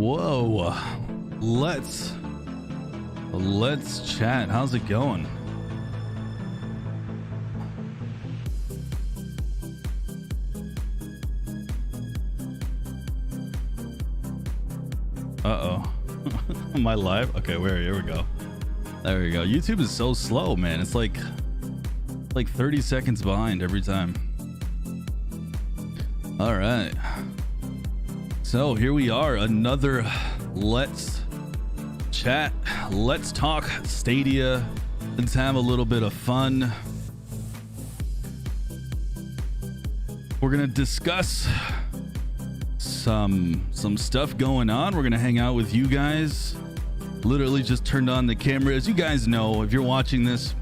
Whoa. Let's chat. How's it going? Uh-oh. Am I live? Okay, here we go. There we go. YouTube is so slow, man. It's like 30 seconds behind every time. All right. So here we are, another Let's Chat, Let's Talk Stadia. Let's have a little bit of fun. We're gonna discuss some stuff going on. We're gonna hang out with you guys. Literally just turned on the camera. As you guys know, if you're watching this,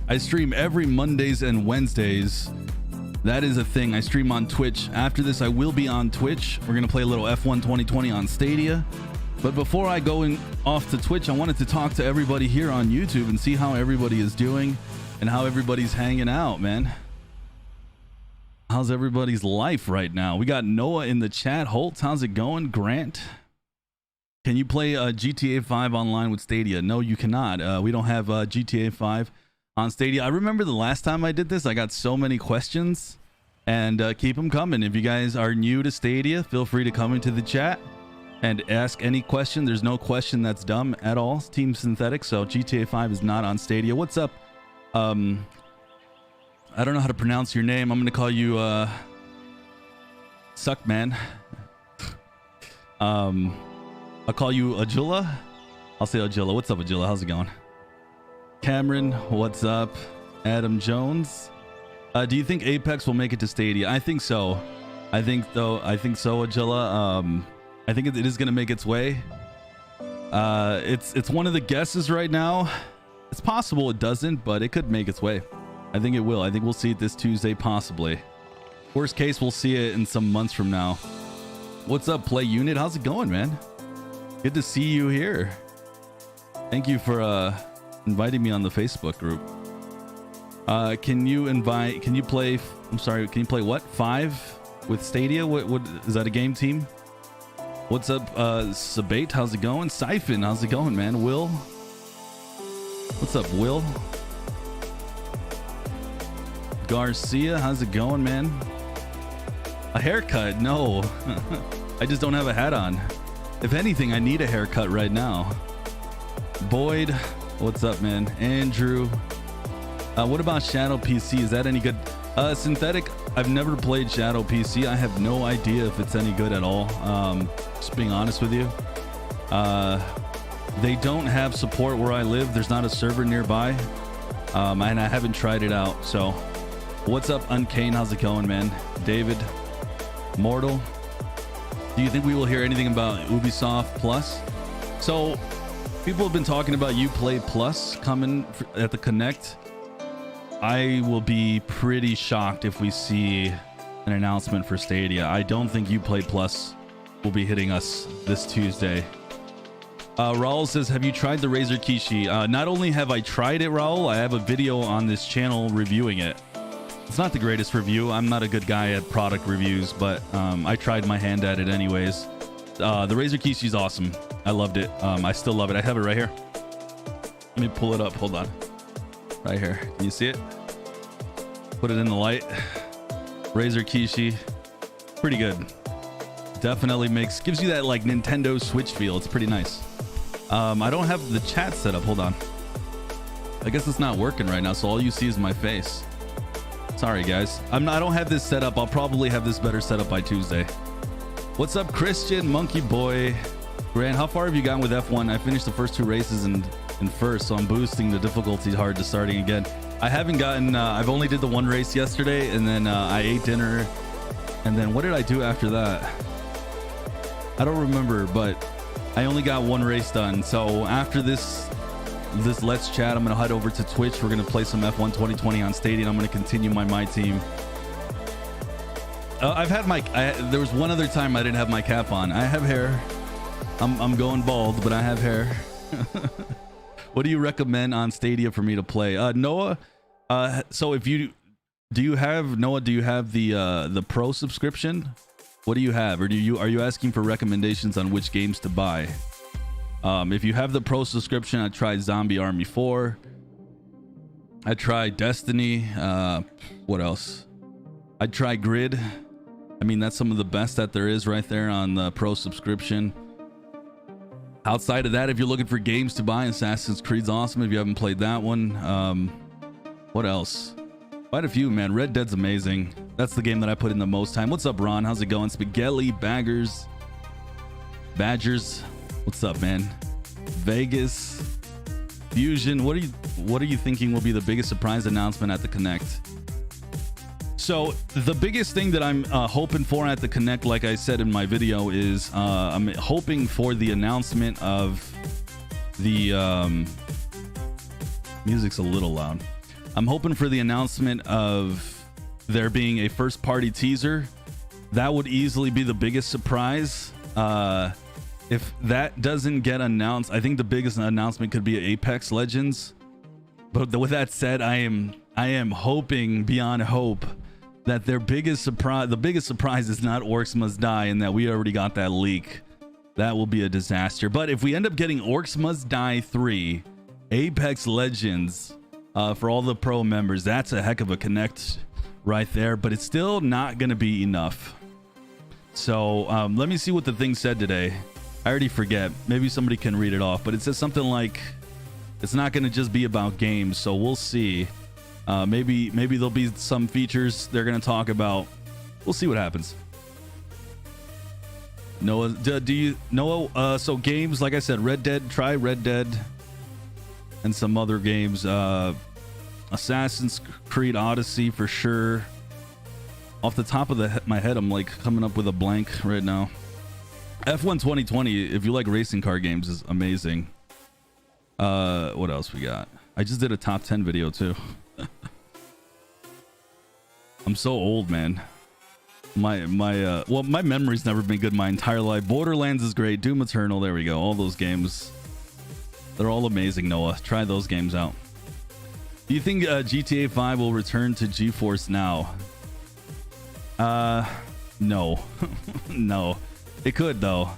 I stream every Mondays and Wednesdays. That is a thing. I stream on Twitch. After this, I will be on Twitch. We're going to play a little F1 2020 on Stadia. But before I go off to Twitch, I wanted to talk to everybody here on YouTube and see how everybody is doing and how everybody's hanging out, man. How's everybody's life right now? We got Noah in the chat. Holtz, how's it going? Grant, can you play GTA 5 online with Stadia? No, you cannot. We don't have GTA 5 on Stadia. I remember the last time I did this, I got so many questions, and keep them coming. If you guys are new to Stadia, feel free to come into the chat and ask any question. There's no question that's dumb at all. It's Team Synthetic, so GTA 5 is not on Stadia. What's up? I don't know how to pronounce your name. I'm gonna call you Suckman. I'll call you Ajula. I'll say Ajula. What's up, Ajula? How's it going? Cameron, what's up? Adam Jones, do you think Apex will make it to Stadia? I think so. I think so, Ajilla. I think it is going to make its way. It's one of the guesses right now. It's possible it doesn't, but it could make its way. I think it will. I think we'll see it this Tuesday, possibly. Worst case, we'll see it in some months from now. What's up, Play Unit? How's it going, man? Good to see you here. Thank you for inviting me on the Facebook group. Can you play, I'm sorry, can you play what? 5 with Stadia? What is that, a game team? What's up, Sabate? How's it going? Siphon, how's it going, man? Will? What's up, Will? Garcia, how's it going, man? A haircut? No. I just don't have a hat on. If anything, I need a haircut right now. Boyd, what's up, man? Andrew, what about Shadow PC? Is that any good? Synthetic, I've never played Shadow PC. I have no idea if it's any good at all. Just being honest with you. They don't have support where I live. There's not a server nearby. And I haven't tried it out. So what's up, Uncane? How's it going, man? David, Mortal, do you think we will hear anything about Ubisoft Plus? So people have been talking about Uplay Plus coming at the Connect. I will be pretty shocked if we see an announcement for Stadia. I don't think Uplay Plus will be hitting us this Tuesday. Raul says, have you tried the Razer Kishi? Not only have I tried it, Raul, I have a video on this channel reviewing it. It's not the greatest review. I'm not a good guy at product reviews, but I tried my hand at it anyways. The Razer Kishi is awesome. I loved it. I still love it. I have it right here. Let me pull it up. Hold on. Right here. Can you see it? Put it in the light. Razer Kishi. Pretty good. Definitely gives you that like Nintendo Switch feel. It's pretty nice. I don't have the chat set up. Hold on. I guess it's not working right now, so all you see is my face. Sorry, guys. I don't have this set up. I'll probably have this better set up by Tuesday. What's up, Christian? Monkey Boy. Grant, how far have you gotten with F1? I finished the first 2 races in first, so I'm boosting the difficulty hard to starting again. I haven't gotten, I've only did the 1 race yesterday, and then I ate dinner. And then what did I do after that? I don't remember, but I only got 1 race done. So after this Let's Chat, I'm going to head over to Twitch. We're going to play some F1 2020 on Stadia, and I'm going to continue my team. I've had there was one other time I didn't have my cap on. I have hair. I'm going bald, but I have hair. What do you recommend on Stadia for me to play? Noah, so if you do you have the pro subscription? What do you have? Or are you asking for recommendations on which games to buy? If you have the Pro subscription, I tried Zombie Army 4. I tried Destiny. What else? I tried Grid. I mean, that's some of the best that there is right there on the Pro subscription. Outside of that, if you're looking for games to buy, Assassin's Creed's awesome if you haven't played that one. What else? Quite a few, man. Red Dead's amazing. That's the game that I put in the most time. What's up, Ron? How's it going? Spaghetti, Badgers. What's up, man? Vegas, Fusion. What are you thinking will be the biggest surprise announcement at the Connect? So the biggest thing that I'm hoping for at the Connect, like I said in my video, is I'm hoping for the announcement of the music's a little loud. I'm hoping for the announcement of there being a first party teaser. That would easily be the biggest surprise. If that doesn't get announced, I think the biggest announcement could be Apex Legends. But with that said, I am hoping beyond hope that the biggest surprise is not Orcs Must Die, and that we already got that leak. That will be a disaster. But if we end up getting Orcs Must Die 3, Apex Legends for all the pro members, that's a heck of a Connect right there. But it's still not going to be enough. So let me see what the thing said today. I already forget. Maybe somebody can read it off, but it says something like it's not going to just be about games. So we'll see. Maybe there'll be some features they're going to talk about. We'll see what happens. Noah, do you Noah? So games, like I said, Red Dead. Try Red Dead, and some other games. Assassin's Creed Odyssey for sure. Off the top of my head, I'm like coming up with a blank right now. F1 2020, if you like racing car games, is amazing. What else we got? I just did a top 10 video too. I'm so old, man. My memory's never been good my entire life. Borderlands is great. Doom Eternal, there we go. All those games, they're all amazing. Noah, try those games out. Do you think GTA 5 will return to GeForce Now? No. No. It could though.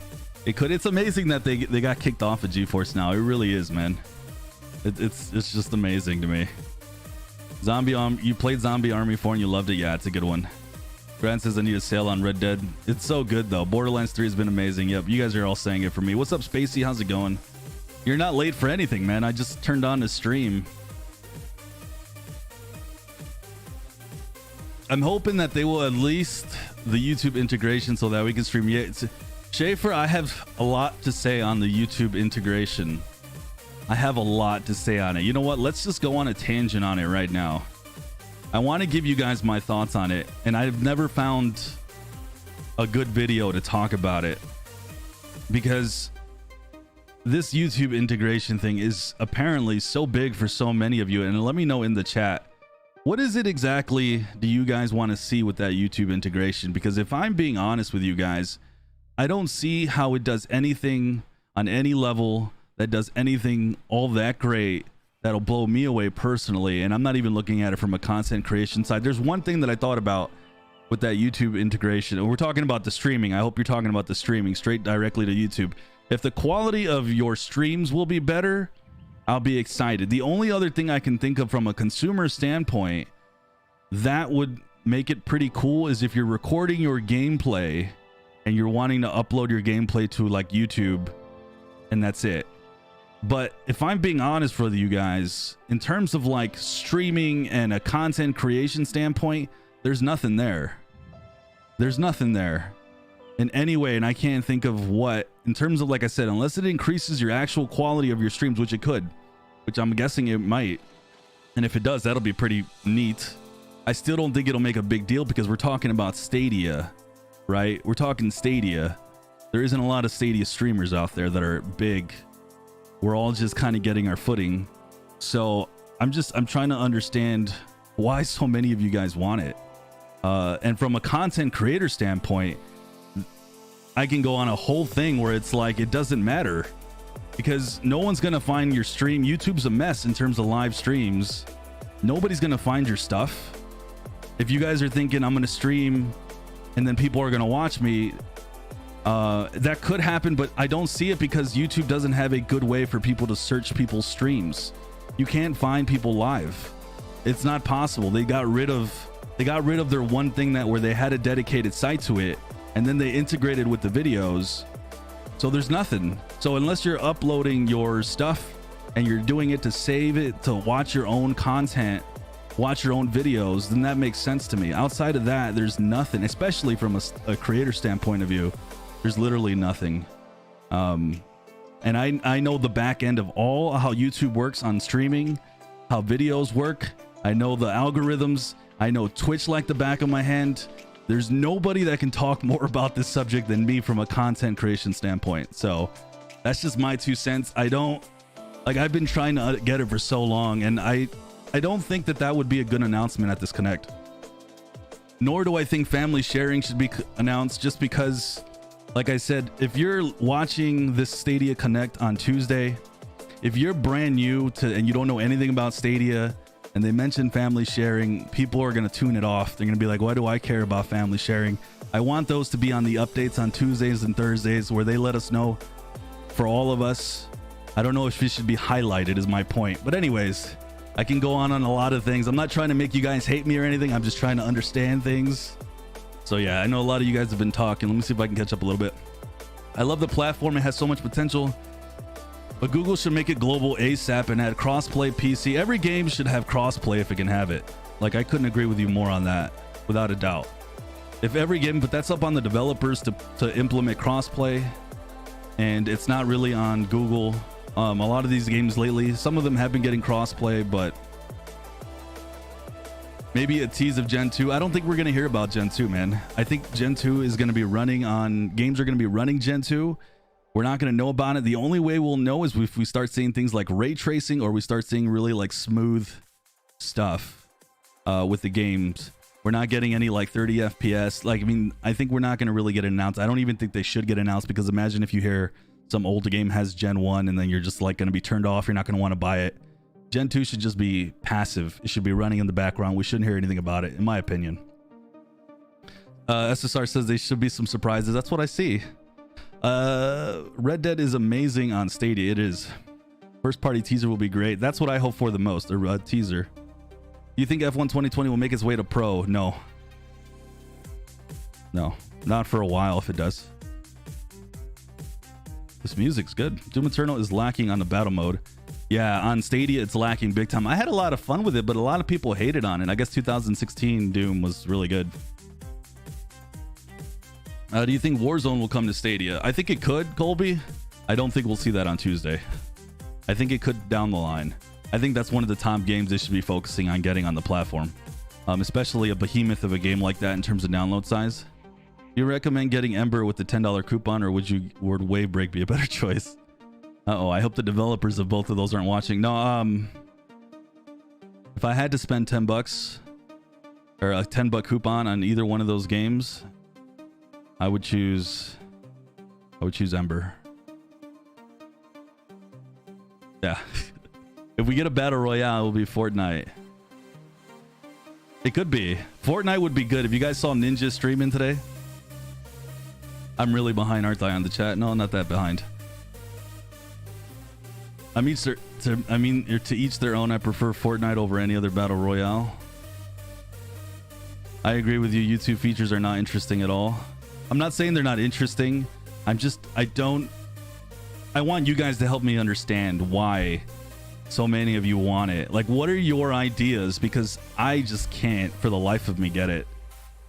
It could. It's amazing that they got kicked off of GeForce Now. It really is, man. It's just amazing to me. You played Zombie Army 4 and you loved it. Yeah, it's a good one. Grant says I need a sale on Red Dead. It's so good though. Borderlands 3 has been amazing. Yep, you guys are all saying it for me. What's up, Spacey? How's it going? You're not late for anything, man. I just turned on the stream. I'm hoping that they will at least the YouTube integration so that we can stream. Yeah, Schaefer, I have a lot to say on the YouTube integration. I have a lot to say on it. You know what? Let's just go on a tangent on it right now. I want to give you guys my thoughts on it, and I've never found a good video to talk about it because this YouTube integration thing is apparently so big for so many of you. And let me know in the chat, what is it exactly do you guys want to see with that YouTube integration? Because if I'm being honest with you guys, I don't see how it does anything on any level that does anything all that great that'll blow me away personally. And I'm not even looking at it from a content creation side. There's one thing that I thought about with that YouTube integration, and we're talking about the streaming. I hope you're talking about the streaming straight directly to YouTube. If the quality of your streams will be better, I'll be excited. The only other thing I can think of from a consumer standpoint that would make it pretty cool is if you're recording your gameplay and you're wanting to upload your gameplay to like YouTube, and that's it. But if I'm being honest with you guys, in terms of like streaming and a content creation standpoint, there's nothing there. There's nothing there in any way, and I can't think of what, in terms of, like I said, unless it increases your actual quality of your streams, which it could, which I'm guessing it might, and if it does, that'll be pretty neat. I still don't think it'll make a big deal because we're talking about Stadia, right? We're talking Stadia. There isn't a lot of Stadia streamers out there that are big. We're all just kind of getting our footing. So I'm trying to understand why so many of you guys want it. And from a content creator standpoint, I can go on a whole thing where it's like, it doesn't matter because no one's going to find your stream. YouTube's a mess in terms of live streams. Nobody's going to find your stuff. If you guys are thinking I'm going to stream and then people are going to watch me. That could happen, but I don't see it because YouTube doesn't have a good way for people to search people's streams. You can't find people live. It's not possible. They got rid of their one thing where they had a dedicated site to it, and then they integrated with the videos. So there's nothing. So unless you're uploading your stuff and you're doing it to save it, to watch your own content, watch your own videos, then that makes sense to me. Outside of that, there's nothing, especially from a creator standpoint of view. There's literally nothing. And I know the back end of how YouTube works on streaming, how videos work. I know the algorithms. I know Twitch like the back of my hand. There's nobody that can talk more about this subject than me from a content creation standpoint. So that's just my 2 cents. I've been trying to get it for so long, and I don't think that would be a good announcement at this Connect. Nor do I think family sharing should be announced, just because, like I said, if you're watching this Stadia Connect on Tuesday, if you're brand new and you don't know anything about Stadia and they mention family sharing, people are going to tune it off. They're going to be like, why do I care about family sharing? I want those to be on the updates on Tuesdays and Thursdays where they let us know for all of us. I don't know if it should be highlighted is my point. But anyways, I can go on a lot of things. I'm not trying to make you guys hate me or anything. I'm just trying to understand things. So yeah, I know a lot of you guys have been talking. Let me see if I can catch up a little bit. I love the platform. It has so much potential, but Google should make it global ASAP and add crossplay PC. Every game should have crossplay if it can have it. Like, I couldn't agree with you more on that, without a doubt. If every game, but that's up on the developers to implement crossplay, and it's not really on Google. A lot of these games lately, some of them have been getting crossplay, but maybe a tease of Gen 2. I don't think we're going to hear about Gen 2, man. I think Gen 2 is going to be running on... Games are going to be running Gen 2. We're not going to know about it. The only way we'll know is if we start seeing things like ray tracing, or we start seeing really like smooth stuff with the games. We're not getting any like 30 FPS. Like, I mean, I think we're not going to really get announced. I don't even think they should get announced, because imagine if you hear some old game has Gen 1 and then you're just like going to be turned off. You're not going to want to buy it. Gen 2 should just be passive. It should be running in the background. We shouldn't hear anything about it, in my opinion. SSR says there should be some surprises. That's what I see. Red Dead is amazing on Stadia. It is. First party teaser will be great. That's what I hope for the most, a teaser. Do you think F1 2020 will make its way to Pro? No. No. Not for a while if it does. This music's good. Doom Eternal is lacking on the battle mode. Yeah, on Stadia, it's lacking big time. I had a lot of fun with it, but a lot of people hated on it. I guess 2016 Doom was really good. Do you think Warzone will come to Stadia? I think it could, Colby. I don't think we'll see that on Tuesday. I think it could down the line. I think that's one of the top games they should be focusing on getting on the platform. Especially a behemoth of a game like that in terms of download size. Do you recommend getting Ember with the $10 coupon, or would Wavebreak be a better choice? Uh-oh, I hope the developers of both of those aren't watching. No, if I had to spend 10 bucks or a $10 coupon on either one of those games, I would choose Ember. Yeah. If we get a battle royale, it will be Fortnite. It could be. Fortnite would be good. If you guys saw Ninja streaming today. I'm really behind, aren't I, on the chat? No, not that behind. I mean, to each their own. I prefer Fortnite over any other battle royale. I agree with you. YouTube features are not interesting at all. I'm not saying they're not interesting. I want you guys to help me understand why so many of you want it. Like, what are your ideas? Because I just can't for the life of me get it.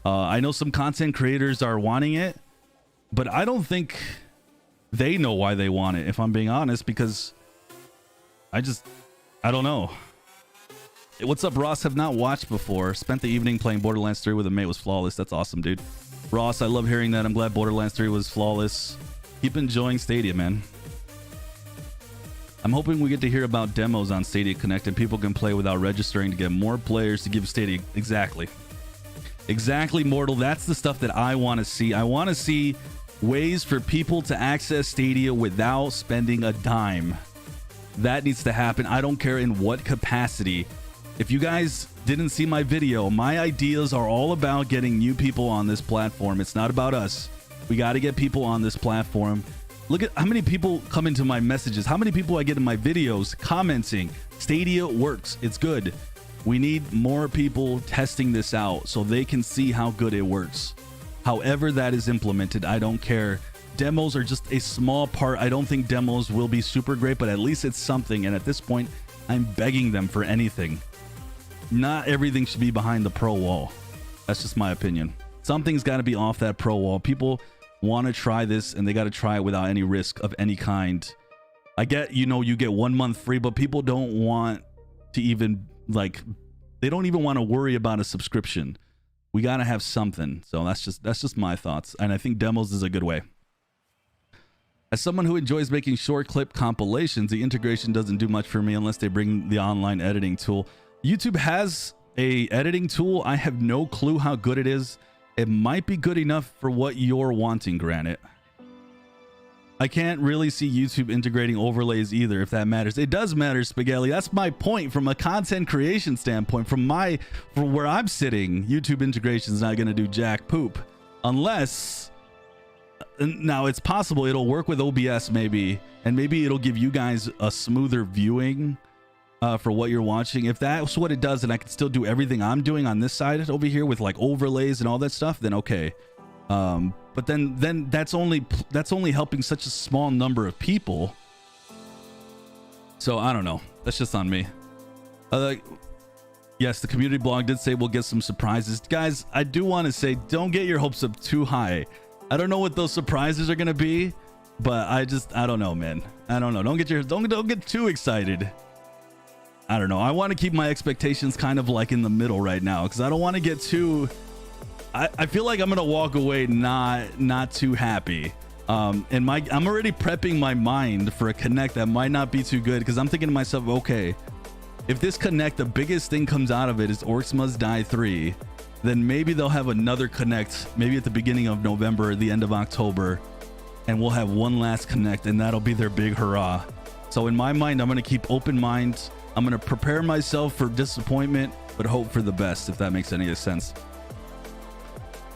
I know some content creators are wanting it, but I don't think they know why they want it, if I'm being honest, because I don't know. What's up, Ross? Have not watched before. Spent the evening playing Borderlands 3 with a mate. Was flawless. That's awesome, dude. Ross, I love hearing that. I'm glad Borderlands 3 was flawless. Keep enjoying Stadia, man. I'm hoping we get to hear about demos on Stadia Connect and people can play without registering to get more players to give Stadia. Exactly, Mortal. That's the stuff that I want to see. I want to see ways for people to access Stadia without spending a dime. That needs to happen. I don't care in what capacity. If you guys didn't see my video, my ideas are all about getting new people on this platform. It's not about us. We got to get people on this platform. Look at how many people come into my messages, how many people I get in my videos commenting. Stadia works. It's good. We need more people testing this out so they can see how good it works. However that is implemented, I don't care. Demos are just a small part. I don't think demos will be super great, but at least it's something. And at this point, I'm begging them for anything. Not everything should be behind the pro wall. That's just my opinion. Something's got to be off that pro wall. People want to try this and they got to try it without any risk of any kind. I get, you know, you get 1 month free, but people don't want to even like, they don't even want to worry about a subscription. We got to have something. So that's just my thoughts. And I think demos is a good way. As someone who enjoys making short clip compilations, the integration doesn't do much for me unless they bring the online editing tool. YouTube has a editing tool. I have no clue how good it is. It might be good enough for what you're wanting, granted. I can't really see YouTube integrating overlays either, if that matters. It does matter, Spaghetti. That's my point from a content creation standpoint. From where I'm sitting, YouTube integration is not going to do jack poop. Unless, now it's possible it'll work with OBS maybe, and maybe it'll give you guys a smoother viewing for what you're watching. If that's what it does, and I can still do everything I'm doing on this side over here with like overlays and all that stuff, then okay. But then that's only helping such a small number of people. So I don't know. That's just on me. Yes, the community blog did say we'll get some surprises. Guys, I do want to say, don't get your hopes up too high. I don't know what those surprises are gonna be, but I don't know, man. I don't know. Don't get too excited. I don't know. I want to keep my expectations kind of like in the middle right now, because I don't want to get too. I feel like I'm gonna walk away not too happy. And I'm already prepping my mind for a Connect that might not be too good, because I'm thinking to myself, okay, if this Connect, the biggest thing comes out of it is Orcs Must Die 3, then maybe they'll have another Connect, maybe at the beginning of November or the end of October, and we'll have one last Connect, and that'll be their big hurrah. So in my mind, I'm gonna keep open mind. I'm gonna prepare myself for disappointment, but hope for the best, if that makes any sense.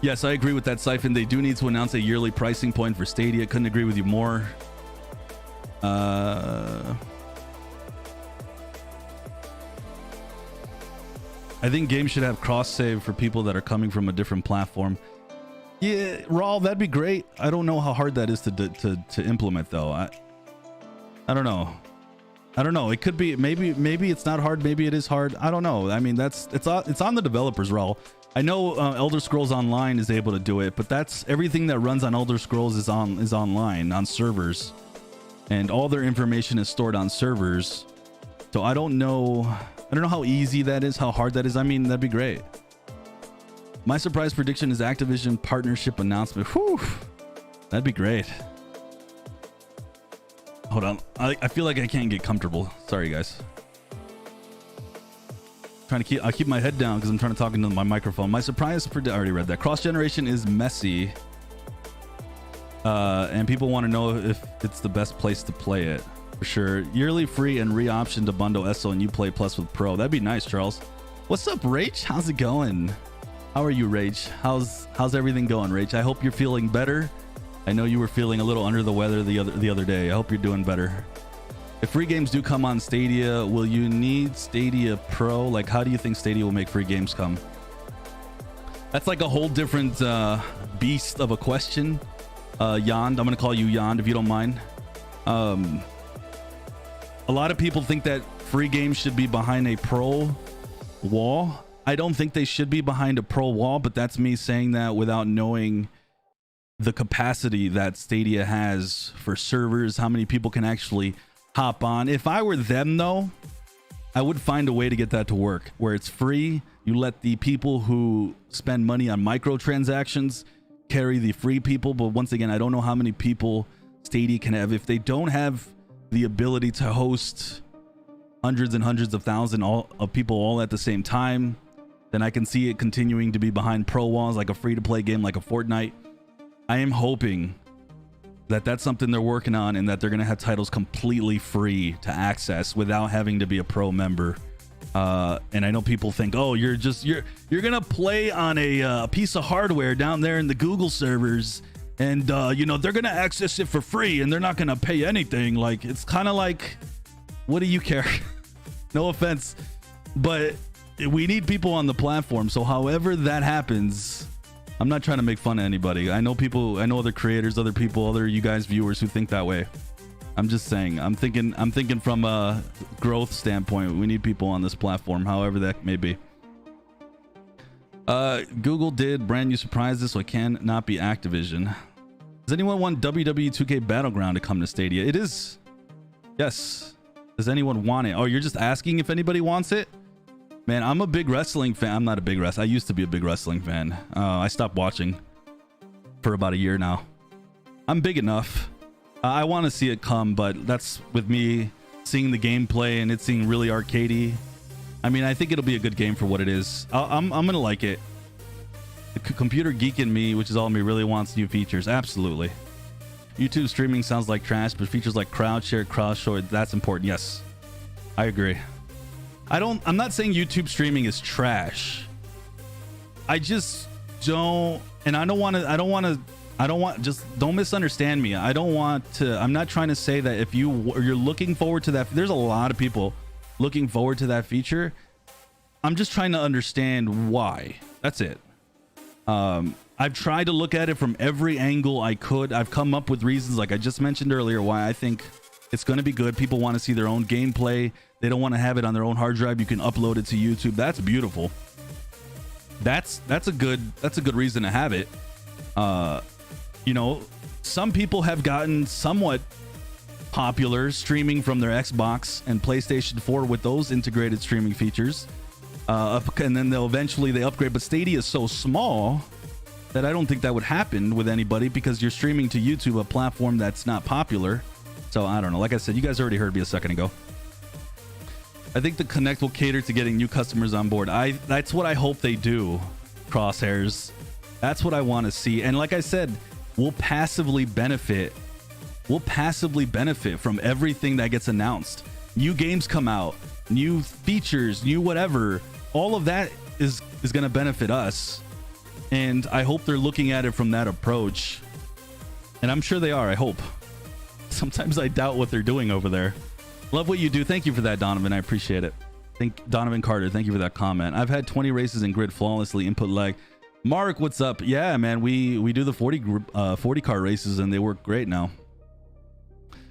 Yes, I agree with that, Siphon. They do need to announce a yearly pricing point for Stadia. Couldn't agree with you more. I think games should have cross save for people that are coming from a different platform. Yeah, Raul, that'd be great. I don't know how hard that is to implement though. I don't know. It could be, maybe it's not hard, maybe it is hard. I don't know. I mean, it's on the developers, Raul. I know Elder Scrolls Online is able to do it, but that's everything that runs on Elder Scrolls is online on servers, and all their information is stored on servers. So I don't know how easy that is, how hard that is. I mean, that'd be great. My surprise prediction is Activision partnership announcement. Whew, that'd be great. Hold on, I feel like I can't get comfortable. Sorry, guys. I keep my head down because I'm trying to talk into my microphone. My surprise I already read that. Cross generation is messy, and people want to know if it's the best place to play it. For sure, yearly free and re-option to bundle ESO and Uplay Plus with Pro. That'd be nice, Charles. What's up, Rach? How's it going? How are you, Rach? How's everything going, Rach? I hope you're feeling better. I know you were feeling a little under the weather the other day. I hope you're doing better. If free games do come on Stadia, will you need Stadia Pro? Like, how do you think Stadia will make free games come? That's like a whole different beast of a question. Yond, I'm gonna call you Yond if you don't mind. A lot of people think that free games should be behind a pro wall. I don't think they should be behind a pro wall, but that's me saying that without knowing the capacity that Stadia has for servers, how many people can actually hop on. If I were them though, I would find a way to get that to work where it's free. You let the people who spend money on microtransactions carry the free people. But once again, I don't know how many people Stadia can have. If they don't have the ability to host hundreds and hundreds of thousands of people all at the same time, then I can see it continuing to be behind pro walls, like a free-to-play game like a Fortnite. I am hoping that that's something they're working on, and that they're going to have titles completely free to access without having to be a pro member. And I know people think, oh, you're gonna play on a piece of hardware down there in the Google servers, and you know, they're gonna access it for free and they're not gonna pay anything. Like, it's kind of like, what do you care? No offense, but we need people on the platform. So however that happens, I'm not trying to make fun of anybody. I know other creators, other people, other you guys viewers who think that way. I'm just saying, I'm thinking from a growth standpoint. We need people on this platform, however that may be. Google did brand new surprises, so it can not be Activision. Does anyone want WWE 2K Battleground to come to Stadia? It is. Yes. Does anyone want it? Oh, you're just asking if anybody wants it? Man, I'm a big wrestling fan. I'm not a big wrestler. I used to be a big wrestling fan. I stopped watching for about a year now. I'm big enough. I want to see it come, but that's with me seeing the gameplay and it seeing really arcadey. I mean, I think it'll be a good game for what it is. I'm gonna like it. The computer geek in me, which is all me, really wants new features. Absolutely. YouTube streaming sounds like trash, but features like crowd share, cross share, that's important. Yes, I agree. I'm not saying YouTube streaming is trash. I just don't, and I don't want, just don't misunderstand me. I'm not trying to say that if you're looking forward to that, there's a lot of people looking forward to that feature. I'm just trying to understand why. That's it. I've tried to look at it from every angle I could. I've come up with reasons, like I just mentioned earlier, why I think it's going to be good. People want to see their own gameplay. They don't want to have it on their own hard drive. You can upload it to YouTube. That's beautiful. That's a good reason to have it. You know, some people have gotten somewhat popular streaming from their Xbox and PlayStation 4 with those integrated streaming features. And then they upgrade. But Stadia is so small that I don't think that would happen with anybody, because you're streaming to YouTube, a platform that's not popular. So I don't know. Like I said, you guys already heard me a second ago. I think the Connect will cater to getting new customers on board. That's what I hope they do, Crosshairs. That's what I want to see. And like I said, we'll passively benefit from everything that gets announced. New games come out, new features, new whatever. All of that is going to benefit us. And I hope they're looking at it from that approach. And I'm sure they are, I hope. Sometimes I doubt what they're doing over there. Love what you do. Thank you for that, Donovan. I appreciate it. Donovan Carter, thank you for that comment. I've had 20 races in grid flawlessly, input lag. Mark, what's up? Yeah, man, we do the 40 car races and they work great now.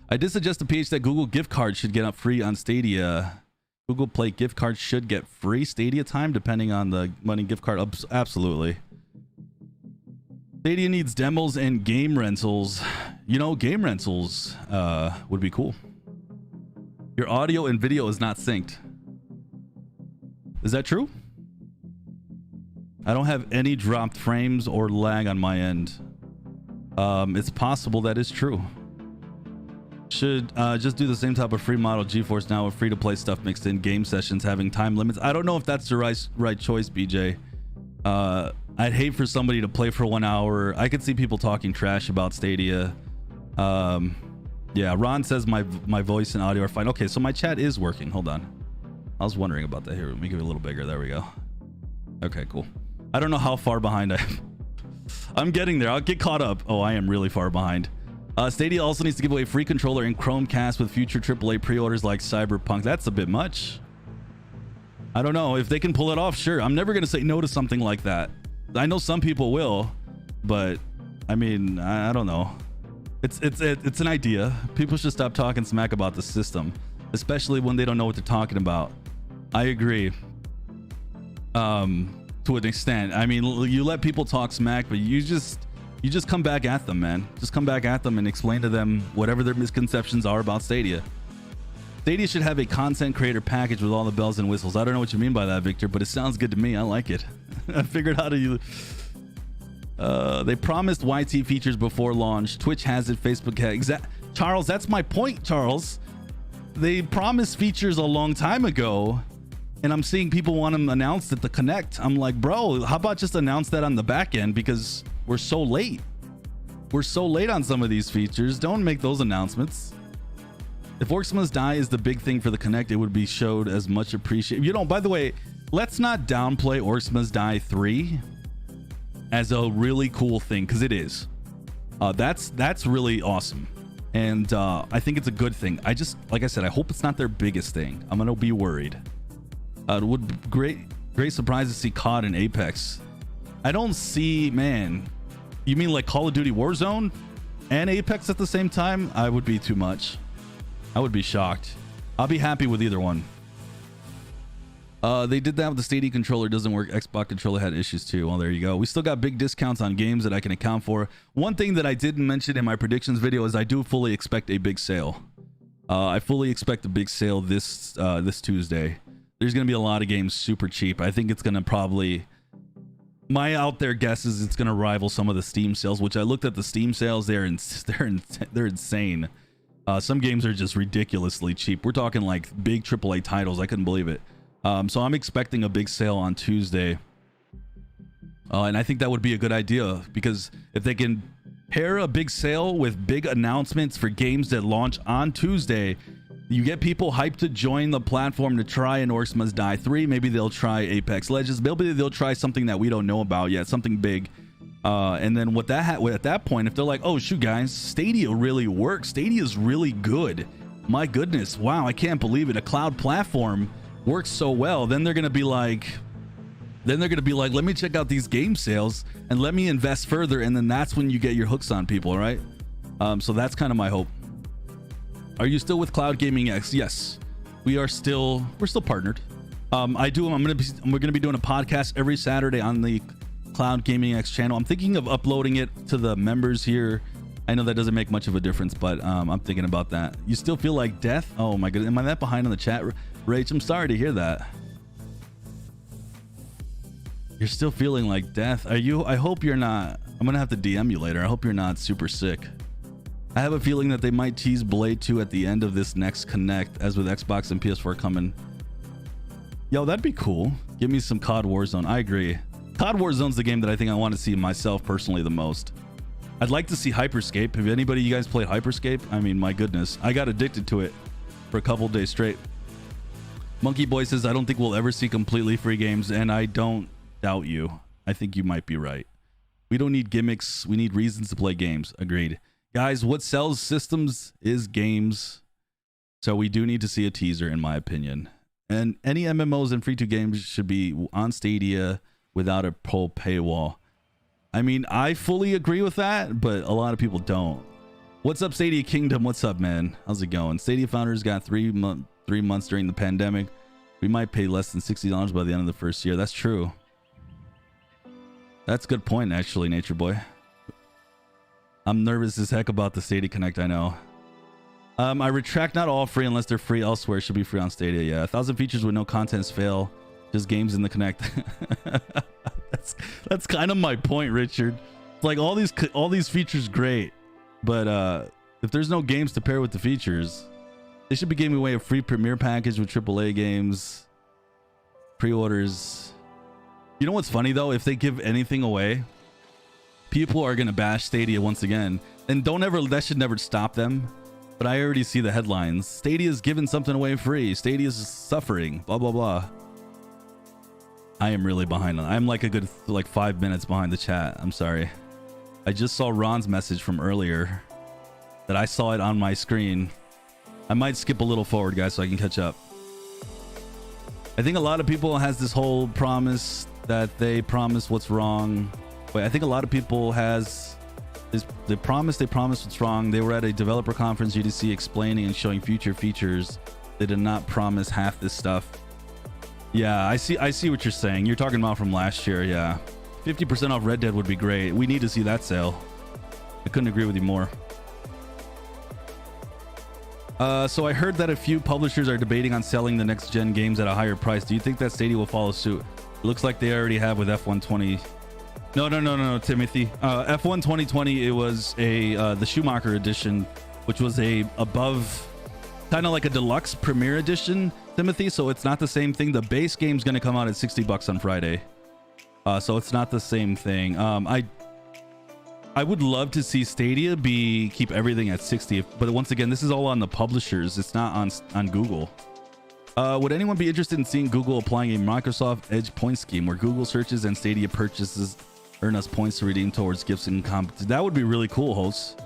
I did suggest a page that Google gift cards should get up free on Stadia. Google Play gift cards should get free Stadia time depending on the money gift card. Absolutely. Stadia needs demos and game rentals. You know, game rentals would be cool. Your audio and video is not synced. Is that true? I don't have any dropped frames or lag on my end. It's possible that is true. Should just do the same type of free model GeForce Now with free-to-play stuff mixed in, game sessions having time limits. I don't know if that's the right choice, BJ. I'd hate for somebody to play for 1 hour. I could see people talking trash about Stadia. Yeah, Ron says my voice and audio are fine. Okay, so my chat is working. Hold on. I was wondering about that. Here, let me give it a little bigger. There we go. Okay, cool. I don't know how far behind I am. I'm getting there. I'll get caught up. Oh, I am really far behind. Stadia also needs to give away free controller and Chromecast with future AAA pre-orders like Cyberpunk. That's a bit much. I don't know if they can pull it off. Sure, I'm never gonna say no to something like that. I know some people will, but I mean, I don't know. It's an idea. People should stop talking smack about the system, especially when they don't know what they're talking about. I agree. To an extent. I mean, you let people talk smack, but you just come back at them, man. Just come back at them and explain to them whatever their misconceptions are about Stadia. Stadia should have a content creator package with all the bells and whistles. I don't know what you mean by that, Victor, but it sounds good to me. I like it. I figured how to use. They promised YT features before launch. Twitch has it. Facebook has. Charles, that's my point, Charles. They promised features a long time ago, and I'm seeing people want them announced at the Connect. I'm like, bro, how about just announce that on the back end, because we're so late. We're so late on some of these features. Don't make those announcements. If Orcs Must Die is the big thing for the Connect, it would be showed as much appreciated. You know, by the way, let's not downplay Orcs Must Die 3 as a really cool thing, because it is. That's really awesome. And I think it's a good thing. I just, like I said, I hope it's not their biggest thing. I'm gonna be worried. It would be great surprise to see COD and Apex. I don't see, man. You mean like Call of Duty Warzone and Apex at the same time? I would be too much. I would be shocked. I'll be happy with either one. They did that with the Stadia controller. Doesn't work. Xbox controller had issues too. Well, there you go. We still got big discounts on games that I can account for. One thing that I didn't mention in my predictions video is I do fully expect a big sale. I fully expect a big sale this Tuesday. There's going to be a lot of games super cheap. I think it's going to probably... My out there guess is it's going to rival some of the Steam sales, which I looked at the Steam sales. They're insane. Some games are just ridiculously cheap. We're talking like big AAA titles. I couldn't believe it. So I'm expecting a big sale on Tuesday. And I think that would be a good idea, because if they can pair a big sale with big announcements for games that launch on Tuesday, you get people hyped to join the platform to try an Orcs Must Die 3. Maybe they'll try Apex Legends. Maybe they'll try something that we don't know about yet, something big. And then at that point, if they're like, oh shoot guys, Stadia really works. Stadia is really good. My goodness, wow, I can't believe it. A cloud platform works so well. Then they're gonna be like, let me check out these game sales and let me invest further. And then that's when you get your hooks on people, right? So that's kind of my hope. Are you still with Cloud Gaming X? Yes, we're still partnered. We're gonna be doing a podcast every Saturday on the Cloud Gaming X channel. I'm thinking of uploading it to the members here. I know that doesn't make much of a difference, but I'm thinking about that. You still feel like death? Oh my goodness, am I that behind on the chat, Rach? I'm sorry to hear that. You're still feeling like death. Are you? I hope you're not. I'm gonna have to DM you later. I hope you're not super sick. I have a feeling that they might tease Blade 2 at the end of this next Connect, as with Xbox and PS4 coming. Yo, that'd be cool. Give me some COD Warzone. I agree. COD Warzone's the game that I think I want to see myself personally the most. I'd like to see Hyperscape. Have anybody you guys played Hyperscape? I mean, my goodness. I got addicted to it for a couple days straight. Monkey Boy says, I don't think we'll ever see completely free games, and I don't doubt you. I think you might be right. We don't need gimmicks. We need reasons to play games. Agreed. Guys, what sells systems is games. So we do need to see a teaser, in my opinion. And any MMOs and free-to games should be on Stadia without a full paywall. I mean, I fully agree with that, but a lot of people don't. What's up, Stadia Kingdom? What's up, man? How's it going? Stadia founders got 3 months during the pandemic. We might pay less than $60 by the end of the first year. That's true. That's a good point, actually, Nature Boy. I'm nervous as heck about the Stadia Connect, I know. I retract, not all free unless they're free elsewhere. It should be free on Stadia. Yeah, 1,000 features with no contents fail. Just games in the Connect. that's kind of my point, Richard. Like all these features great, but if there's no games to pair with the features, they should be giving away a free premiere package with AAA games, pre-orders. You know what's funny though? If they give anything away, people are gonna bash Stadia once again, and that should never stop them. But I already see the headlines. Stadia's giving something away free. Stadia's suffering. Blah blah blah. I am really behind on. I'm like a good 5 minutes behind the chat. I'm sorry. I just saw Ron's message from earlier that I saw it on my screen. I might skip a little forward, guys, so I can catch up. I think a lot of people has this whole promise that they promise what's wrong. Wait, I think a lot of people has this, they promise what's wrong. They were at a developer conference, GDC, explaining and showing future features. They did not promise half this stuff. Yeah, I see what you're saying. You're talking about from last year. Yeah, 50% off Red Dead would be great. We need to see that sale. I couldn't agree with you more. So I heard that a few publishers are debating on selling the next gen games at a higher price. Do you think that Stadia will follow suit? It looks like they already have with F120. No, Timothy. F1 2020, it was the Schumacher edition, which was above, kind of like a deluxe premiere edition, Timothy. So it's not the same thing. The base game's going to come out at $60 on Friday. So it's not the same thing. I would love to see Stadia keep everything at 60, but once again, this is all on the publishers. It's not on Google. Would anyone be interested in seeing Google applying a Microsoft Edge point scheme where Google searches and Stadia purchases earn us points to redeem towards gifts and competition? That would be really cool, hosts.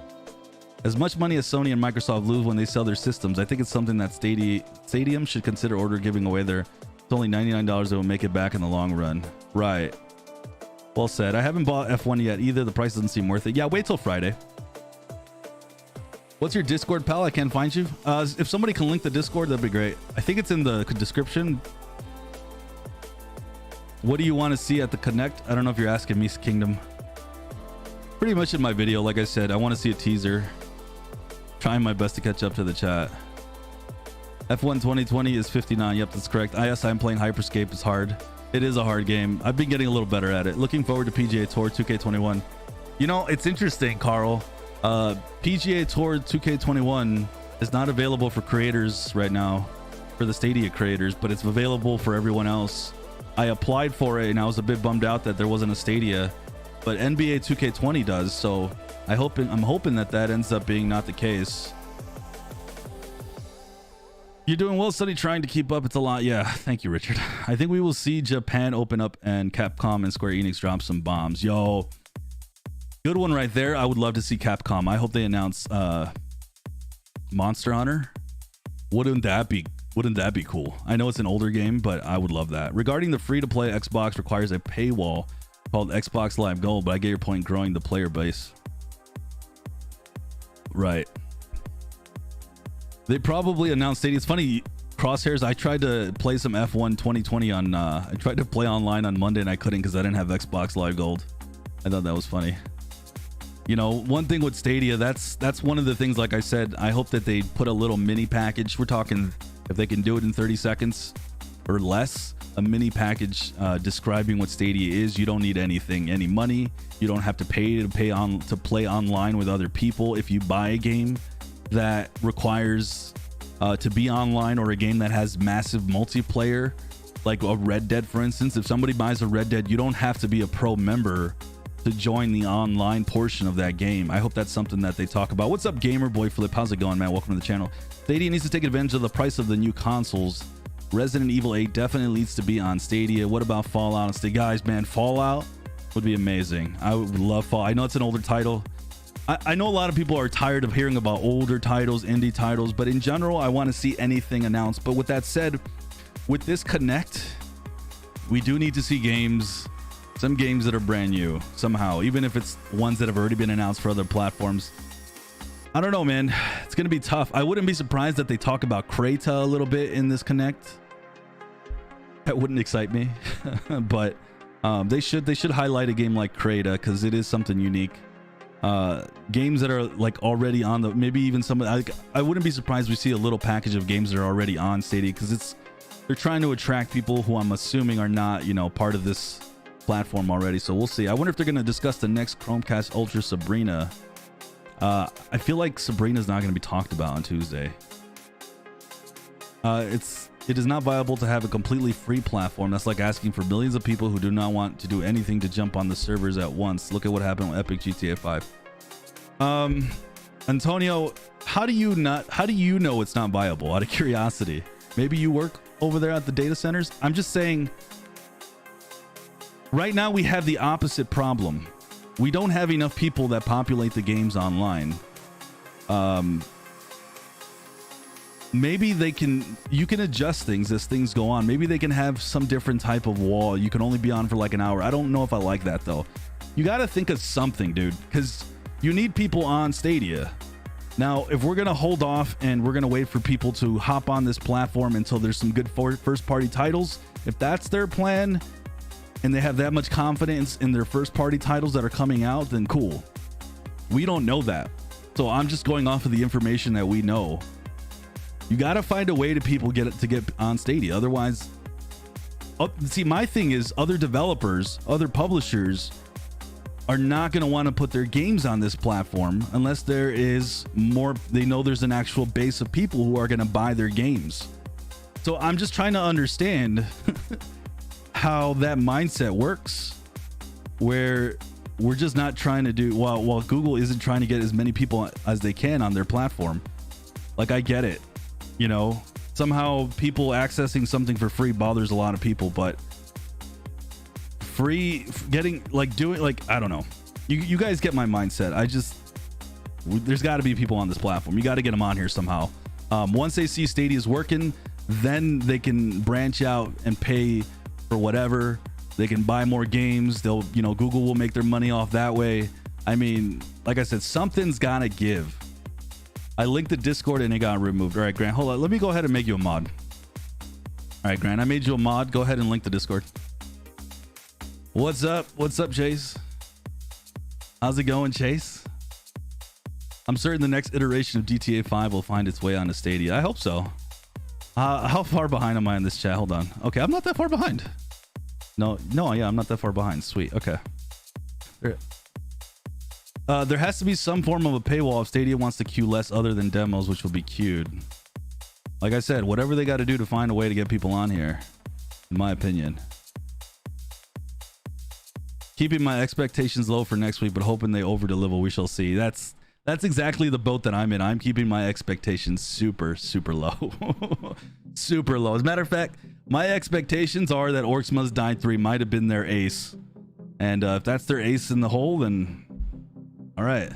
As much money as Sony and Microsoft lose when they sell their systems, I think it's something that Stadium should consider giving away their. It's only $99 that will make it back in the long run. Right. Well said. I haven't bought F1 yet either. The price doesn't seem worth it. Yeah, wait till Friday. What's your Discord, pal? I can't find you. If somebody can link the Discord, that'd be great. I think it's in the description. What do you want to see at the Connect? I don't know if you're asking me, Kingdom. Pretty much in my video, like I said, I want to see a teaser. Trying my best to catch up to the chat. F1 2020 is 59. Yep, that's correct. Yes, I'm playing Hyperscape. It's hard. It is a hard game. I've been getting a little better at it. Looking forward to PGA Tour 2K21. You know, it's interesting, Carl. PGA Tour 2K21 is not available for creators right now, for the Stadia creators, but it's available for everyone else. I applied for it and I was a bit bummed out that there wasn't a Stadia, but NBA 2K20 does. So I'm hoping that ends up being not the case. You're doing well, Sonny, trying to keep up. It's a lot. Yeah, thank you, Richard. I think we will see Japan open up and Capcom and Square Enix drop some bombs. Yo, good one right there. I would love to see Capcom. I hope they announce Monster Hunter. Wouldn't that be cool? I know it's an older game, but I would love that. Regarding the free-to-play, Xbox requires a paywall called Xbox Live Gold, but I get your point, growing the player base. Right. They probably announced Stadia. It's funny, Crosshairs, I tried to play some F1 2020 on I tried to play online on Monday and I couldn't because I didn't have Xbox Live Gold. I thought that was funny. You know, one thing with Stadia, that's one of the things, like I said, I hope that they put a little mini package. We're talking, if they can do it in 30 seconds or less, a mini package describing what Stadia is. You don't need any money. You don't have to pay to play online with other people. If you buy a game that requires to be online, or a game that has massive multiplayer, like a Red Dead, for instance, if somebody buys a Red Dead, you don't have to be a pro member to join the online portion of that game. I hope that's something that they talk about. What's up, Gamer Boy Flip? How's it going, man? Welcome to the channel. Stadia needs to take advantage of the price of the new consoles. Resident Evil 8 definitely needs to be on Stadia. What about Fallout and Stadia? Guys, man, Fallout would be amazing. I would love Fallout. I know it's an older title. I know a lot of people are tired of hearing about older titles, indie titles, but in general, I want to see anything announced. But with that said, with this Connect, we do need to see games, some games that are brand new somehow, even if it's ones that have already been announced for other platforms. I don't know, man. It's going to be tough. I wouldn't be surprised that they talk about Creta a little bit in this Connect. That wouldn't excite me, but they should highlight a game like Creta because it is something unique. Games that are like already on the, maybe even some, I wouldn't be surprised we see a little package of games that are already on Stadia, because they're trying to attract people who I'm assuming are not, you know, part of this platform already. So we'll see. I wonder if they're going to discuss the next Chromecast Ultra Sabrina. I feel like Sabrina's not going to be talked about on Tuesday. It is not viable to have a completely free platform. That's like asking for millions of people who do not want to do anything to jump on the servers at once. Look at what happened with Epic GTA 5. Antonio, how do you know it's not viable? Out of curiosity, maybe you work over there at the data centers. I'm just saying, right now we have the opposite problem. We don't have enough people that populate the games online. Maybe you can adjust things as things go on. Maybe they can have some different type of wall. You can only be on for like an hour. I don't know if I like that though. You got to think of something, dude, because you need people on Stadia. Now, if we're going to hold off and we're going to wait for people to hop on this platform until there's some good first party titles, if that's their plan and they have that much confidence in their first party titles that are coming out, then cool. We don't know that. So I'm just going off of the information that we know. You got to find a way to people get on Stadia. Otherwise, see, my thing is other developers, other publishers are not going to want to put their games on this platform unless there is more. They know there's an actual base of people who are going to buy their games. So I'm just trying to understand how that mindset works, where we're just not trying to do while Google isn't trying to get as many people as they can on their platform. Like, I get it, you know, somehow people accessing something for free bothers a lot of people, but free getting like doing like, I don't know, you guys get my mindset. There's got to be people on this platform. You got to get them on here somehow. Once they see Stadia's working, then they can branch out and pay for whatever. They can buy more games. They'll, you know, Google will make their money off that way. I mean, like I said, something's gotta give. I linked the Discord and it got removed. All right, Grant, hold on. Let me go ahead and make you a mod. All right, Grant, I made you a mod. Go ahead and link the Discord. What's up? What's up, Chase? How's it going, Chase? I'm certain the next iteration of GTA 5 will find its way onto Stadia. I hope so. How far behind am I in this chat? Hold on. Okay, I'm not that far behind. No, yeah, I'm not that far behind. Sweet. Okay. There has to be some form of a paywall if Stadia wants to queue less other than demos, which will be queued. Like I said, whatever they got to do to find a way to get people on here, in my opinion. Keeping my expectations low for next week, but hoping they over-deliver. We shall see. That's exactly the boat that I'm in. I'm keeping my expectations super, super low. Super low. As a matter of fact, my expectations are that Orcs Must Die 3 might have been their ace. And if that's their ace in the hole, then all right.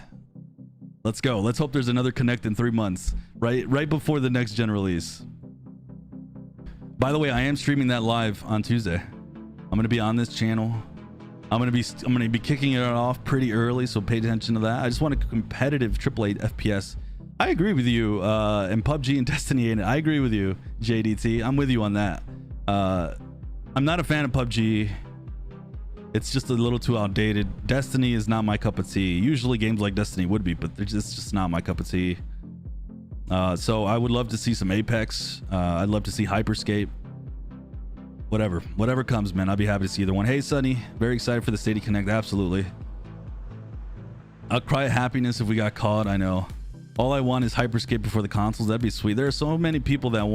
Let's go. Let's hope there's another Connect in 3 months. Right before the next gen release. By the way, I am streaming that live on Tuesday. I'm going to be on this channel. I'm going to be kicking it off pretty early, so pay attention to that. I just want a competitive AAA FPS. I agree with you, and PUBG and Destiny, and I agree with you, JDT. I'm with you on that. I'm not a fan of PUBG. It's just a little too outdated. Destiny is not my cup of tea. Usually games like Destiny would be, but it's just not my cup of tea. So I would love to see some Apex. I'd love to see Hyperscape. Whatever comes, man. I'll be happy to see either one. Hey, Sunny, very excited for the Stadia Connect. Absolutely. I'll cry at happiness if we got caught. I know. All I want is Hyperscape before the consoles. That'd be sweet. There are so many people that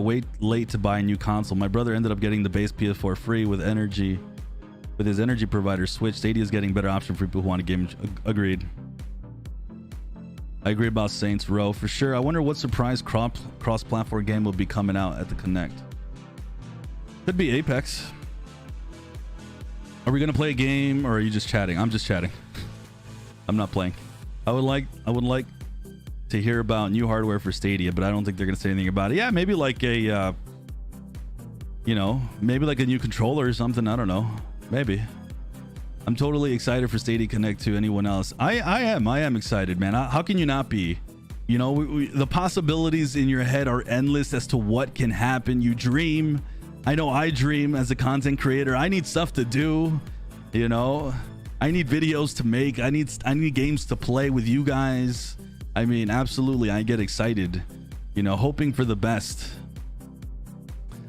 wait late to buy a new console. My brother ended up getting the base PS4 free with his energy provider Switch. Stadia is getting better option for people who want to game. Agreed. I agree about Saints Row for sure. I wonder what surprise cross-platform game will be coming out at the Connect. Could be Apex. Are we gonna play a game or are you just chatting? I'm just chatting. I'm not playing. I would like to hear about new hardware for Stadia, but I don't think they're gonna say anything about it. Yeah, maybe like a maybe like a new controller or something. I don't know. Maybe. I'm totally excited for Stadia Connect to anyone else. I am excited, man. How can you not be? You know, the possibilities in your head are endless as to what can happen. You dream. I know I dream as a content creator. I need stuff to do, you know. I need videos to make. I need games to play with you guys. I mean, absolutely, I get excited, you know, hoping for the best.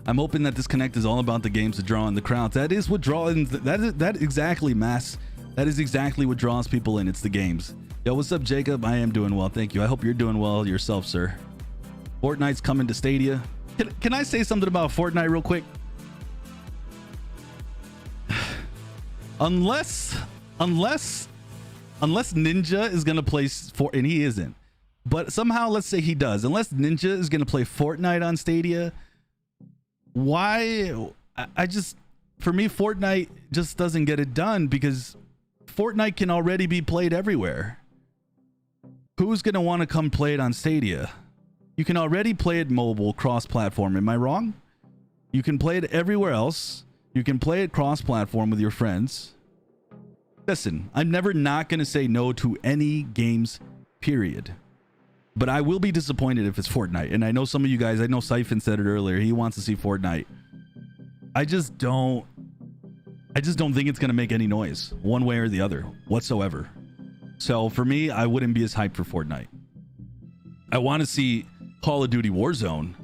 I'm hoping that this Connect is all about the games to draw in the crowd. That is what draws. That exactly, Mass. That is exactly what draws people in. It's the games. Yo, what's up, Jacob? I am doing well, thank you. I hope you're doing well yourself, sir. Fortnite's coming to Stadia. Can I say something about Fortnite real quick? Unless Ninja is gonna play and he isn't, but somehow let's say he does. Unless Ninja is gonna play Fortnite on Stadia, why? For me, Fortnite just doesn't get it done because Fortnite can already be played everywhere. Who's gonna want to come play it on Stadia? You can already play it mobile, cross-platform. Am I wrong? You can play it everywhere else. You can play it cross-platform with your friends. Listen, I'm never not going to say no to any games, period. But I will be disappointed if it's Fortnite. And I know some of you guys, I know Siphon said it earlier. He wants to see Fortnite. I just don't think it's going to make any noise one way or the other whatsoever. So for me, I wouldn't be as hyped for Fortnite. I want to see Call of Duty Warzone,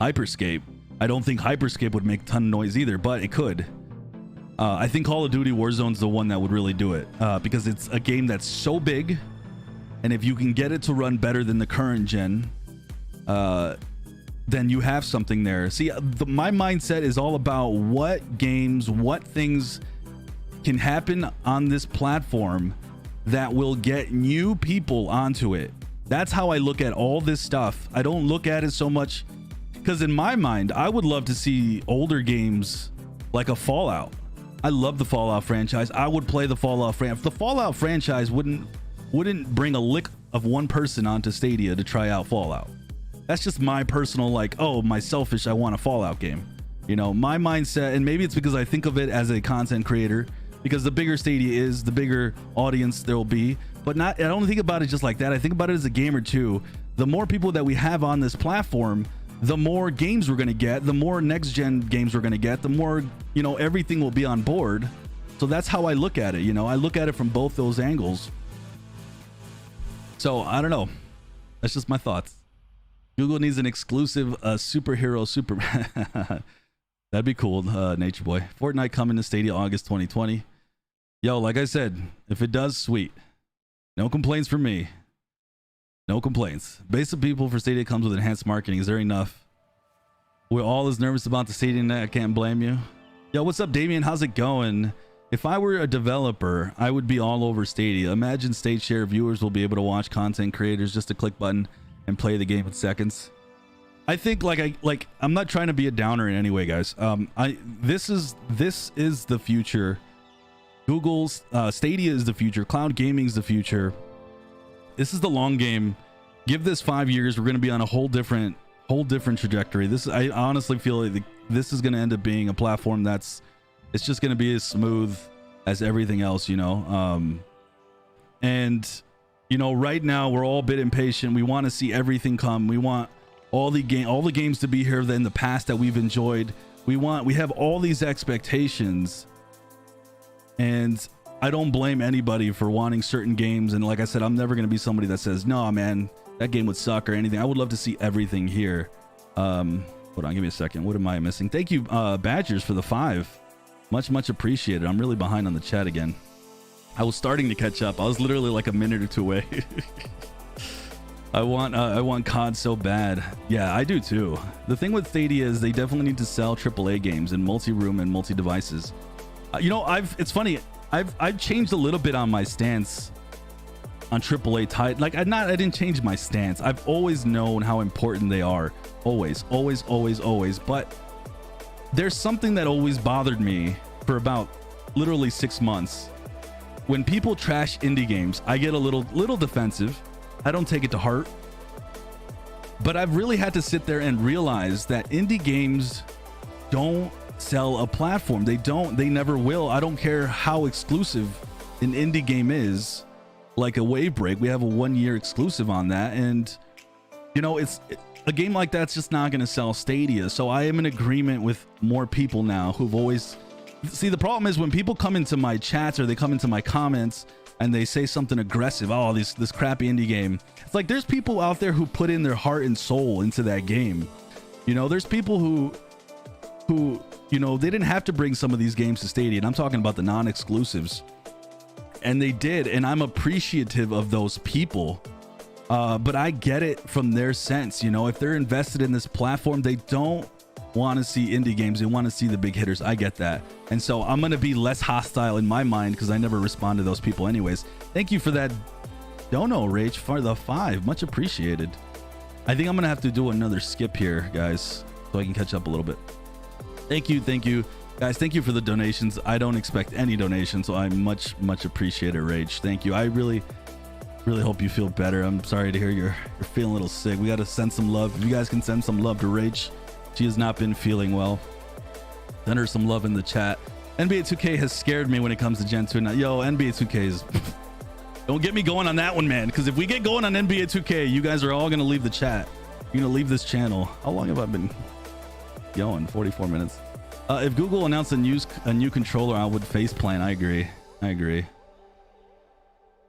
Hyperscape. I don't think Hyperscape would make a ton of noise either, but it could. I think Call of Duty Warzone's the one that would really do it because it's a game that's so big, and if you can get it to run better than the current gen, then you have something there. See, my mindset is all about what games, what things can happen on this platform that will get new people onto it. That's how I look at all this stuff. I don't look at it so much because in my mind, I would love to see older games like a Fallout. I love the Fallout franchise. I would play the Fallout franchise. The Fallout franchise wouldn't bring a lick of one person onto Stadia to try out Fallout. That's just my personal, like, oh, my selfish, I want a Fallout game. You know, my mindset, and maybe it's because I think of it as a content creator, because the bigger Stadia is, the bigger audience there will be. But I don't think about it just like that. I think about it as a gamer too. The more people that we have on this platform, the more games we're going to get, the more next gen games we're going to get, the more, you know, everything will be on board. So that's how I look at it. You know, I look at it from both those angles. So I don't know. That's just my thoughts. Google needs an exclusive superhero That'd be cool, Nature Boy. Fortnite coming to Stadia August 2020. Yo, like I said, if it does, sweet. No complaints from me. No complaints. Base of people for Stadia comes with enhanced marketing. Is there enough? We're all as nervous about the Stadia net. I can't blame you. Yo, what's up, Damien? How's it going? If I were a developer, I would be all over Stadia. Imagine state share viewers will be able to watch content creators just a click button and play the game in seconds. I think I'm not trying to be a downer in any way, guys. This is the future. Google's Stadia is the future. Cloud gaming is the future. This is the long game. Give this 5 years, we're going to be on a whole different trajectory. I honestly feel like this is going to end up being a platform it's just going to be as smooth as everything else, you know. And you know, right now we're all a bit impatient. We want to see everything come. We want all the games to be here in the past that we've enjoyed. We have all these expectations, and I don't blame anybody for wanting certain games. And like I said, I'm never going to be somebody that says, no, man, that game would suck or anything. I would love to see everything here. Hold on, give me a second. What am I missing? Thank you, Badgers, for the 5. Much appreciated. I'm really behind on the chat again. I was starting to catch up. I was literally like a minute or two away. I want COD so bad. Yeah, I do too. The thing with Stadia is they definitely need to sell AAA games in multi-room and multi-devices. You know, it's funny. I've changed a little bit on my stance on AAA title. Like I didn't change my stance. I've always known how important they are. Always. But there's something that always bothered me for about literally 6 months. When people trash indie games, I get a little defensive. I don't take it to heart. But I've really had to sit there and realize that indie games don't sell a platform. They never will. I don't care how exclusive an indie game is. Like a Wave Break, we have a 1-year exclusive on that, and you know, a game like that's just not going to sell Stadia. So I am in agreement with more people now who've always see. The problem is when people come into my chats or they come into my comments and they say something aggressive. Oh, this crappy indie game. It's like there's people out there who put in their heart and soul into that game. You know, there's people who you know, they didn't have to bring some of these games to Stadia, and I'm talking about the non-exclusives, and they did, and I'm appreciative of those people. But I get it from their sense. You know, if they're invested in this platform, they don't want to see indie games. They want to see the big hitters. I get that. And so I'm going to be less hostile in my mind because I never respond to those people anyways. Thank you for that dono, Rach, for the 5. Much appreciated. I think I'm going to have to do another skip here, guys, so I can catch up a little bit. Thank you guys. Thank you for the donations. I don't expect any donations, so I much appreciate it, Rach. Thank you. I really hope you feel better. I'm sorry to hear you're feeling a little sick. We got to send some love. If you guys can send some love to Rach, she has not been feeling well. Send her some love in the chat. NBA 2K has scared me when it comes to Gen 2 now. Yo, NBA 2K is don't get me going on that one, man, because if we get going on NBA 2K, you guys are all gonna leave the chat. You're gonna leave this channel. How long have I been going? 44 minutes. If Google announced a new controller, I would faceplant. I agree.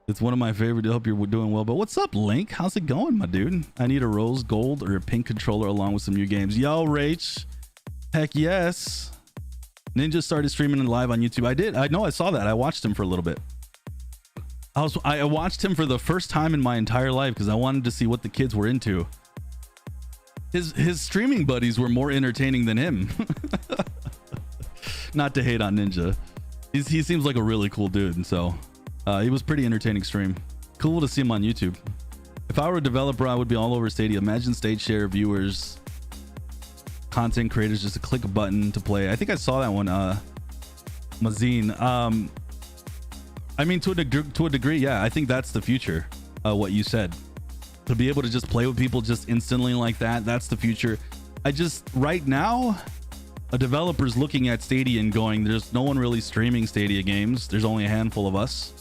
It's one of my favorite. I hope you're doing well. But what's up, Link? How's it going, my dude? I need a rose gold or a pink controller along with some new games. Yo, Rach. Heck yes. Ninja started streaming live on YouTube. I did. I know. I saw that. I watched him for a little bit. I watched him for the first time in my entire life because I wanted to see what the kids were into. His streaming buddies were more entertaining than him. Not to hate on Ninja. He seems like a really cool dude, and so he was pretty entertaining stream. Cool to see him on YouTube. If I were a developer, I would be all over Stadia. Imagine stage share, viewers, content creators, just to click a button to play. I think I saw that one, Mazine. I mean, to a degree, yeah. I think that's the future. What you said, to be able to just play with people just instantly like that, that's the future. Right now, a developer's looking at Stadia and going, there's no one really streaming Stadia games. There's only a handful of us.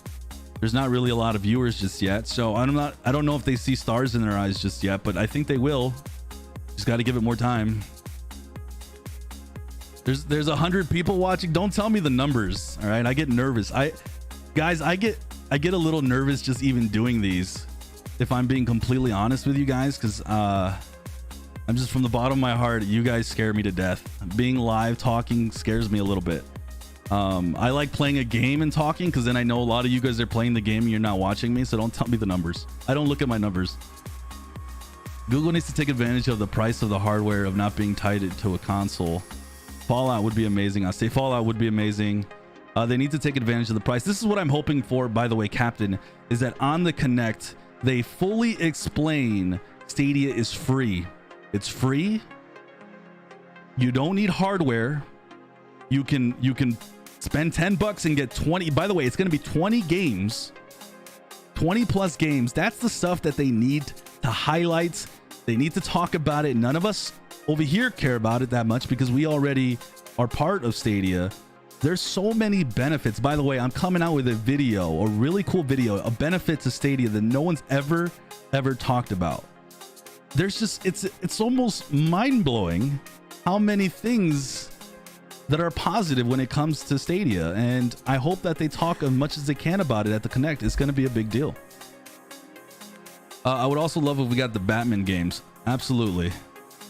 There's not really a lot of viewers just yet. So I don't know if they see stars in their eyes just yet, but I think they will. Just got to give it more time. There's 100 people watching. Don't tell me the numbers. All right. I get nervous. Guys, I get a little nervous just even doing these, if I'm being completely honest with you guys, because I'm just, from the bottom of my heart, you guys scare me to death. Being live talking scares me a little bit. I like playing a game and talking, because then I know a lot of you guys are playing the game and you're not watching me, so don't tell me the numbers. I don't look at my numbers. Google needs to take advantage of the price of the hardware, of not being tied to a console. Fallout would be amazing. I say Fallout would be amazing. They need to take advantage of the price. This is what I'm hoping for, by the way, Captain, is that on the Connect, they fully explain Stadia is free. It's free. You don't need hardware. You can spend $10 and get 20. By the way, it's going to be 20 games, 20 plus games. That's the stuff that they need to highlight. They need to talk about it. None of us over here care about it that much because we already are part of Stadia. There's so many benefits. By the way, I'm coming out with a video, a really cool video, a benefit to Stadia that no one's ever talked about. There's just, it's almost mind-blowing how many things that are positive when it comes to Stadia, and I hope that they talk as much as they can about it at the Connect. It's going to be a big deal. I would also love if we got the Batman games. Absolutely.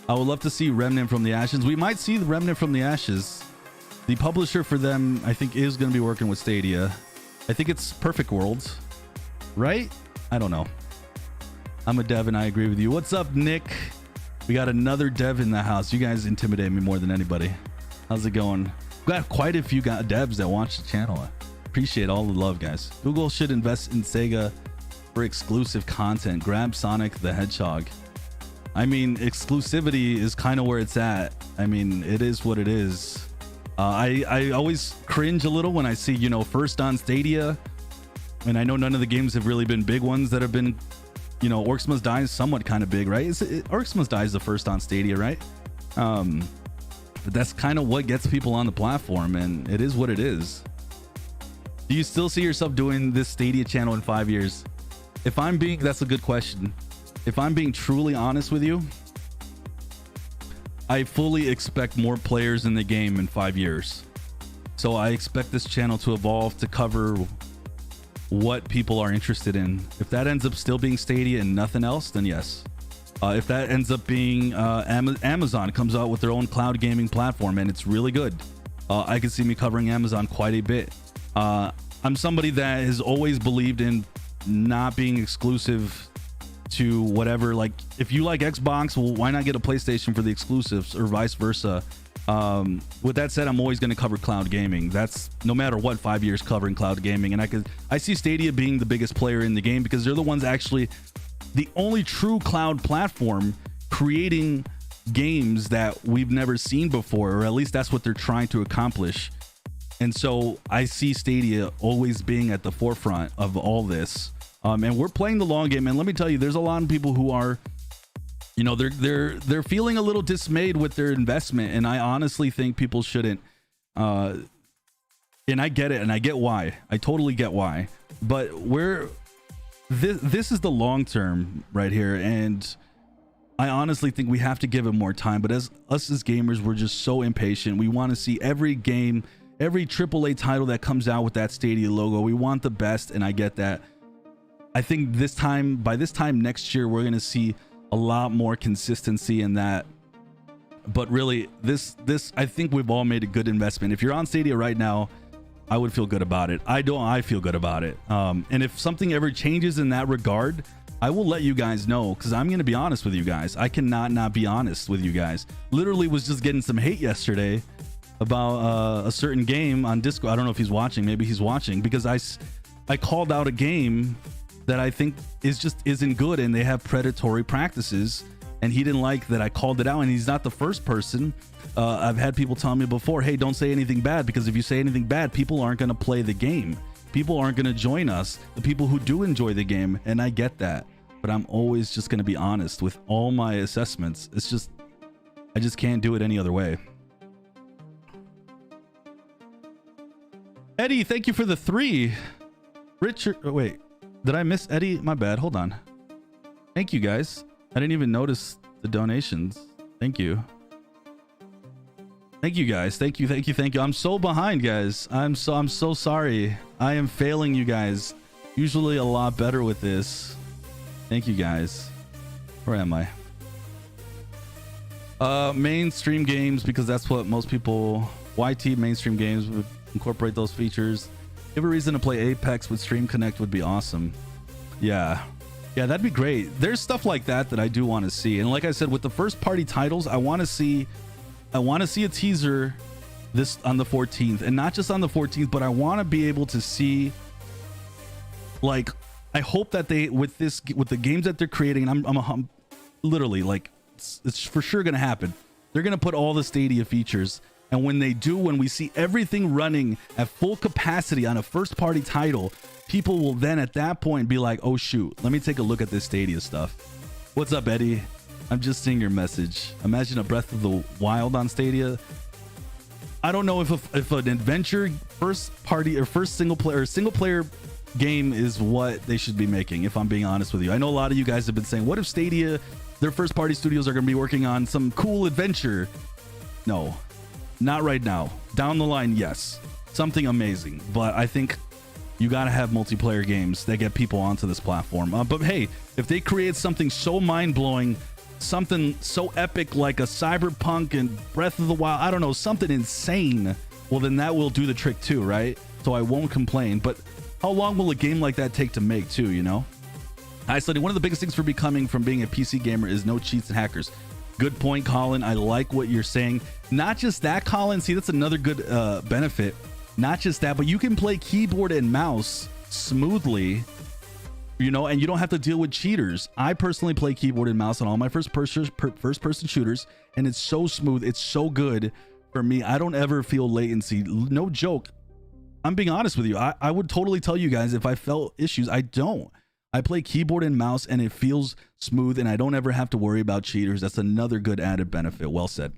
I would love to see Remnant from the Ashes. We might see the Remnant from the Ashes. The publisher for them, I think, is going to be working with Stadia. I think it's Perfect Worlds, right? I don't know. I'm a dev and I agree with you. What's up, Nick? We got another dev in the house. You guys intimidate me more than anybody. How's it going? We got quite a few devs that watch the channel. I appreciate all the love, guys. Google should invest in Sega for exclusive content. Grab Sonic the Hedgehog. I mean, exclusivity is kind of where it's at. I mean, it is what it is. I always cringe a little when I see, first on Stadia, and I know none of the games have really been big ones that have been, Orcs Must Die is somewhat kind of big, right? Orcs Must Die is the first on Stadia, right? But that's kind of what gets people on the platform, and it is what it is. Do you still see yourself doing this Stadia channel in 5 years? That's a good question. If I'm being truly honest with you, I fully expect more players in the game in 5 years. So I expect this channel to evolve to cover what people are interested in. If that ends up still being Stadia and nothing else, then yes. If that ends up being Amazon comes out with their own cloud gaming platform and it's really good, I can see me covering Amazon quite a bit. I'm somebody that has always believed in not being exclusive to whatever. Like, if you like Xbox, well, why not get a PlayStation for the exclusives, or vice versa? With that said, I'm always going to cover cloud gaming. That's no matter what, 5 years covering cloud gaming. And I see Stadia being the biggest player in the game because they're the ones actually the only true cloud platform creating games that we've never seen before, or at least that's what they're trying to accomplish. And so I see Stadia always being at the forefront of all this. And we're playing the long game. And let me tell you, there's a lot of people who are, they're feeling a little dismayed with their investment. And I honestly think people shouldn't. And I get it, and I get why. I totally get why. But this is the long term right here, and I honestly think we have to give it more time. But as gamers, we're just so impatient. We want to see every game, every AAA title that comes out with that Stadia logo. We want the best, and I get that. I think by this time next year, we're going to see a lot more consistency in that. But really, this I think we've all made a good investment. If you're on Stadia right now, I would feel good about it. I feel good about it. And if something ever changes in that regard, I will let you guys know, because I'm going to be honest with you guys. I cannot not be honest with you guys. Literally was just getting some hate yesterday a certain game on Discord. I don't know if he's watching. Maybe he's watching, because I called out a game that I think isn't good, and they have predatory practices, and he didn't like that I called it out. And he's not the first person. I've had people tell me before, hey, don't say anything bad, because if you say anything bad, people aren't going to play the game. People aren't going to join us, the people who do enjoy the game. And I get that, but I'm always just going to be honest with all my assessments. I just can't do it any other way. Eddie, thank you for the 3. Richard, oh, wait, did I miss Eddie? My bad. Hold on. Thank you, guys. I didn't even notice the donations. Thank you. Thank you, guys. Thank you. I'm so behind, guys. I'm so sorry. I am failing you guys. Usually a lot better with this. Thank you, guys. Where am I? Mainstream games, because that's what most people... YT mainstream games would incorporate those features. Give a reason to play Apex with Stream Connect would be awesome. Yeah, that'd be great. There's stuff like that I do want to see. And like I said, with the first party titles, I want to see a teaser this on the 14th, and not just on the 14th, but I want to be able to see, like, I hope that they, with the games that they're creating, and I'm literally like, it's for sure going to happen. They're going to put all the Stadia features. And when they do, when we see everything running at full capacity on a first party title, people will then at that point be like, oh shoot, let me take a look at this Stadia stuff. What's up, Eddie? I'm just seeing your message. Imagine a Breath of the Wild on Stadia. I don't know if an adventure first party or first single player game is what they should be making, if I'm being honest with you. I know a lot of you guys have been saying, what if Stadia, their first party studios are going to be working on some cool adventure? No. Not right now. Down the line, yes. Something amazing. But I think you got to have multiplayer games that get people onto this platform. But hey, if they create something so mind-blowing, something so epic like a Cyberpunk and Breath of the Wild, I don't know, something insane, well, then that will do the trick too, right? So I won't complain. But how long will a game like that take to make too, you know? Hi, Sunny. One of the biggest things from being a PC gamer is no cheats and hackers. Good point, Colin. I like what you're saying. Not just that, Colin. See, that's another good benefit. Not just that, but you can play keyboard and mouse smoothly, you know, and you don't have to deal with cheaters. I personally play keyboard and mouse on all my first person shooters, and it's so smooth. It's so good for me. I don't ever feel latency. No joke. I'm being honest with you. I would totally tell you guys if I felt issues. I don't. I play keyboard and mouse and it feels smooth, and I don't ever have to worry about cheaters. That's another good added benefit. Well said.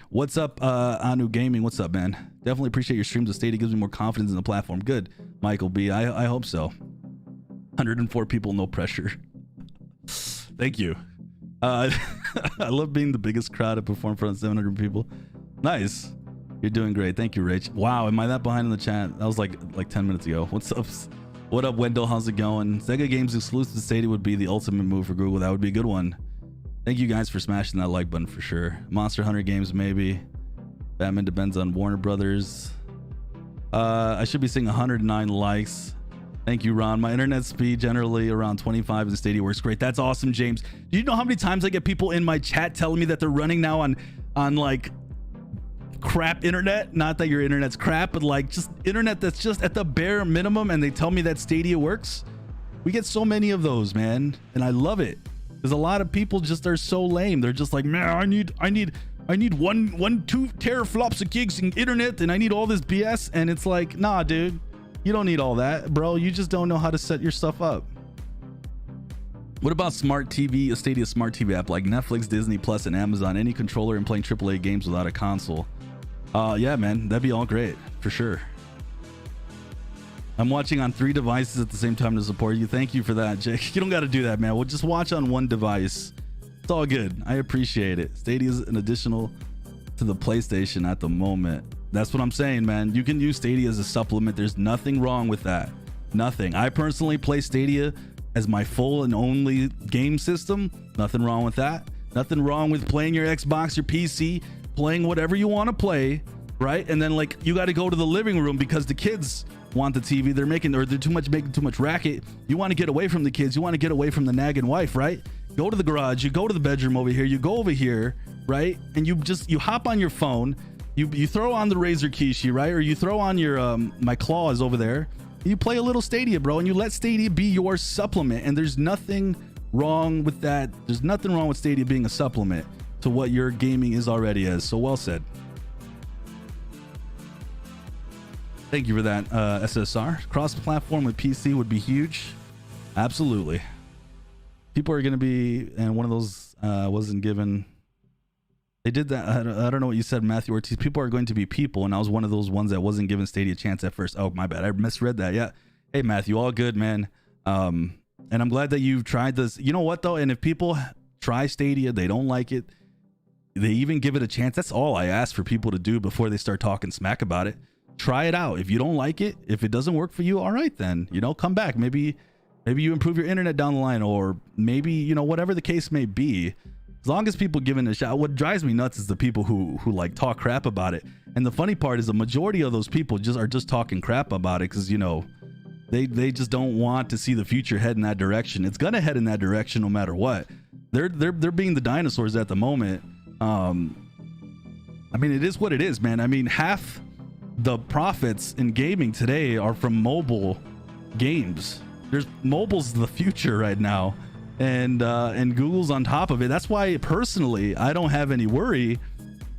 What's up, Anu Gaming? What's up, man? Definitely appreciate your streams. The Stadia gives me more confidence in the platform. Good, Michael B. I hope so. 104 people, no pressure. Thank you. I love being the biggest crowd to perform in front of 700 people. Nice. You're doing great. Thank you, Rach. Wow, am I that behind in the chat? That was like 10 minutes ago. What's up? What up, Wendell? How's it going? Sega games exclusive to Stadia would be the ultimate move for Google. That would be a good one. Thank you guys for smashing that like button for sure. Monster Hunter games, maybe. Batman depends on Warner Brothers. I should be seeing 109 likes. Thank you, Ron. My internet speed generally around 25 and Stadia works great. That's awesome, James. Do you know how many times I get people in my chat telling me that they're running now on like crap internet? Not that your internet's crap, but like just internet that's just at the bare minimum, and they tell me that Stadia works. We get so many of those, man, and I love it. There's a lot of people just are so lame. They're just like, man, I need 2 teraflops of gigs in internet, and I need all this BS. And it's like, nah, dude, you don't need all that, bro. You just don't know how to set your stuff up. What about smart TV, a Stadia smart TV app like Netflix, Disney Plus, and Amazon? Any controller and playing AAA games without a console? Yeah, man, that'd be all great for sure. I'm watching on 3 devices at the same time to support you. Thank you for that, Jake. You don't got to do that, man. We'll just watch on 1 device. It's all good. I appreciate it. Stadia is an additional to the PlayStation at the moment. That's what I'm saying, man. You can use Stadia as a supplement. There's nothing wrong with that. Nothing. I personally play Stadia as my full and only game system. Nothing wrong with that. Nothing wrong with playing your Xbox, your PC, playing whatever you want to play, right? And then like you got to go to the living room because the kids want the TV. They're making too much racket. You want to get away from the kids. You want to get away from the nagging wife, right? Go to the garage. You go to the bedroom over here. You go over here, right? And you hop on your phone. You throw on the Razer Kishi, right? Or you throw on your my claws over there. You play a little Stadia, bro, and you let Stadia be your supplement. And there's nothing wrong with that. There's nothing wrong with Stadia being a supplement to what your gaming is already is. So well said. Thank you for that, SSR. Cross-platform with PC would be huge. Absolutely. People are going to be, and one of those wasn't given. They did that. I don't know what you said, Matthew Ortiz. People are going to be people, and I was one of those ones that wasn't given Stadia a chance at first. Oh, my bad. I misread that. Yeah. Hey, Matthew, all good, man. And I'm glad that you've tried this. You know what, though? And if people try Stadia, they don't like it, they even give it a chance. That's all I ask for people to do before they start talking smack about it. Try it out. If you don't like it, if it doesn't work for you, all right, then, you know, come back. Maybe you improve your internet down the line, or maybe, you know, whatever the case may be. As long as people give it a shot. What drives me nuts is the people who like talk crap about it. And the funny part is the majority of those people are just talking crap about it because, you know, they just don't want to see the future head in that direction. It's gonna head in that direction no matter what. They're being the dinosaurs at the moment. I mean, it is what it is, man. I mean, half the profits in gaming today are from mobile games. Mobile's the future right now, and Google's on top of it. That's why personally I don't have any worry,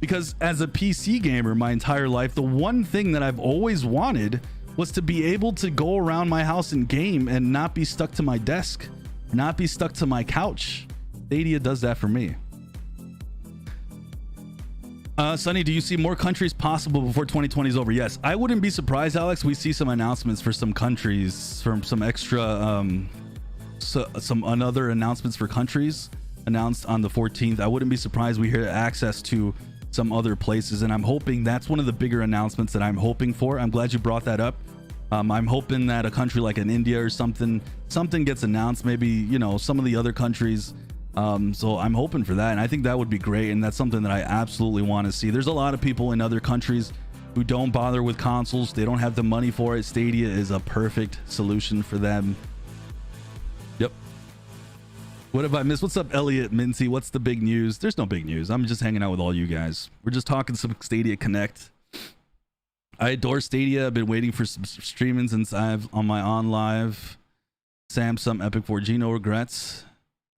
because as a PC gamer my entire life, the one thing that I've always wanted was to be able to go around my house and game and not be stuck to my desk, not be stuck to my couch. Stadia does that for me. Sonny, do you see more countries possible before 2020 is over? Yes, I wouldn't be surprised, Alex. We see some announcements for some countries, from some extra, some other announcements for countries announced on the 14th. I wouldn't be surprised we hear access to some other places, and I'm hoping that's one of the bigger announcements that I'm hoping for. I'm glad you brought that up. I'm hoping that a country like an India or something gets announced. Maybe, you know, some of the other countries. So I'm hoping for that, and I think that would be great, and that's something that I absolutely want to see. There's a lot of people in other countries who don't bother with consoles. They don't have the money for it. Stadia is a perfect solution for them. Yep. What have I missed? What's up, Elliot Mincy? What's the big news? There's no big news. I'm just hanging out with all you guys. We're just talking some Stadia Connect. I adore Stadia. I've been waiting for some streaming since I've on my on live. Samsung Epic 4G, no regrets.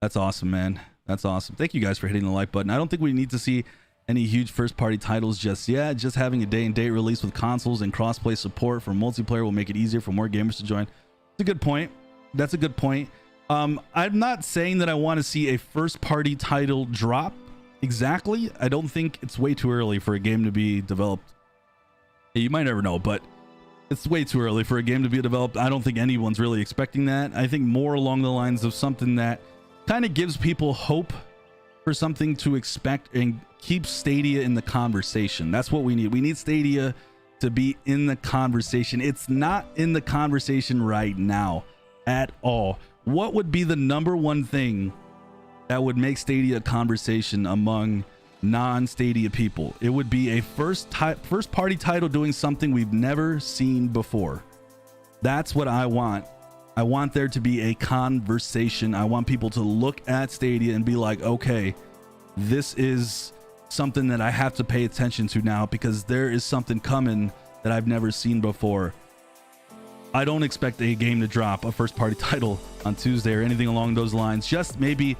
That's awesome, man. That's awesome. Thank you guys for hitting the like button. I don't think we need to see any huge first-party titles just yet. Just having a day-and-date release with consoles and cross-play support for multiplayer will make it easier for more gamers to join. That's a good point. That's a good point. I'm not saying that I want to see a first-party title drop exactly. I don't think it's way too early for a game to be developed. You might never know, but it's way too early for a game to be developed. I don't think anyone's really expecting that. I think more along the lines of something that kind of gives people hope for something to expect and keep Stadia in the conversation. That's what we need. We need Stadia to be in the conversation. It's not in the conversation right now at all. What would be the number one thing that would make Stadia a conversation among non-Stadia people? It would be a first party title doing something we've never seen before. That's what I want. I want there to be a conversation. I want people to look at Stadia and be like, okay, this is something that I have to pay attention to now, because there is something coming that I've never seen before. I don't expect a game to drop, a first party title on Tuesday or anything along those lines. Just maybe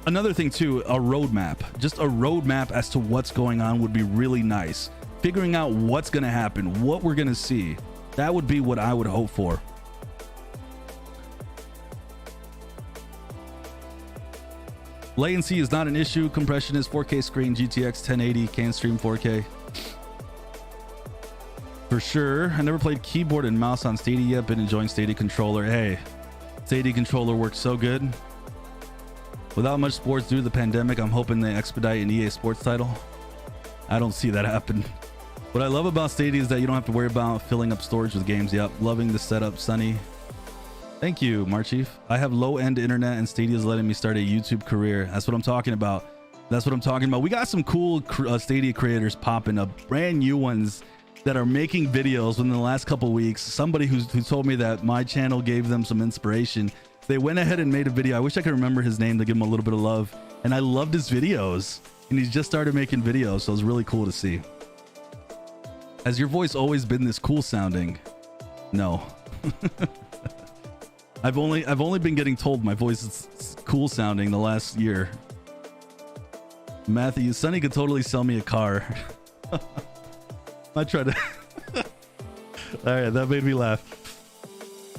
another thing too, a roadmap. Just a roadmap as to what's going on would be really nice. Figuring out what's going to happen, what we're going to see. That would be what I would hope for. Latency is not an issue. Compression is 4K screen, GTX 1080, can stream 4K. For sure. I never played keyboard and mouse on Stadia yet. Been enjoying Stadia controller. Hey, Stadia controller works so good. Without much sports due to the pandemic, I'm hoping they expedite an EA Sports title. I don't see that happen. What I love about Stadia is that you don't have to worry about filling up storage with games. Yep, loving the setup, Sunny. Thank you, Marchief. I have low-end internet and Stadia is letting me start a YouTube career. That's what I'm talking about. That's what I'm talking about. We got some cool Stadia creators popping up, brand new ones that are making videos within the last couple weeks. Somebody who told me that my channel gave them some inspiration. They went ahead and made a video. I wish I could remember his name to give him a little bit of love. And I loved his videos. And he's just started making videos, so it was really cool to see. Has your voice always been this cool sounding? No. I've only been getting told my voice is cool sounding the last year. Matthew, Sonny could totally sell me a car. I tried to. All right, that made me laugh.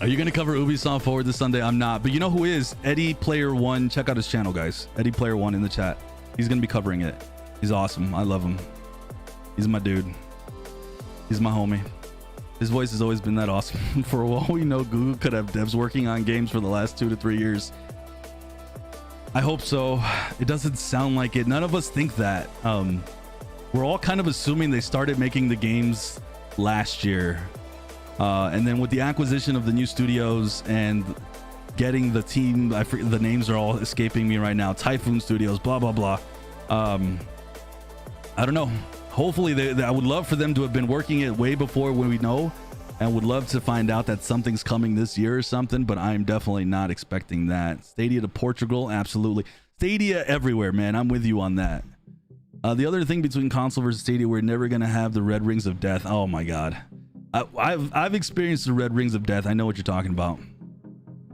Are you going to cover Ubisoft Forward this Sunday? I'm not, but you know who is? Eddie Player One. Check out his channel, guys. Eddie Player One in the chat. He's going to be covering it. He's awesome. I love him. He's my dude. He's my homie. His voice has always been that awesome. For all we know, Google could have devs working on games for the last 2 to 3 years. I hope so. It doesn't sound like it. None of us think that. We're all kind of assuming they started making the games last year. And then with the acquisition of the new studios and getting the team, I forget, the names are all escaping me right now. Typhoon Studios, blah, blah, blah. I don't know. Hopefully, I would love for them to have been working it way before when we know, and would love to find out that something's coming this year or something, but I'm definitely not expecting that. Stadia to Portugal, absolutely. Stadia everywhere, man. I'm with you on that. The other thing between console versus Stadia, we're never going to have the red rings of death. Oh my God. I've experienced the red rings of death. I know what you're talking about.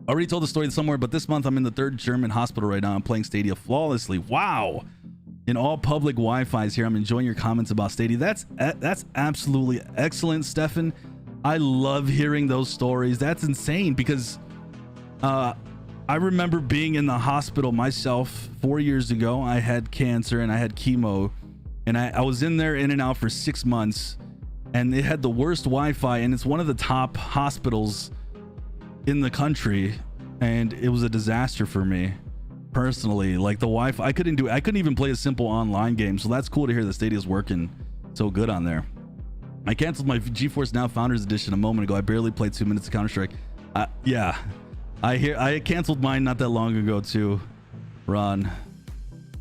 I already told the story somewhere, but this month I'm in the 3rd German hospital right now. I'm playing Stadia flawlessly. Wow. In all public Wi-Fi's here. I'm enjoying your comments about Stadia. That's absolutely excellent, Stefan. I love hearing those stories. That's insane because I remember being in the hospital myself 4 years ago. I had cancer and I had chemo, and I was in there in and out for 6 months, and it had the worst Wi-Fi, and it's one of the top hospitals in the country, and it was a disaster for me personally. Like the Wi-Fi, I couldn't even play a simple online game. So that's cool to hear that Stadia's working so good on there. I canceled my GeForce Now Founders Edition a moment ago. I barely played 2 minutes of Counter-Strike. Yeah, I canceled mine not that long ago too, Ron.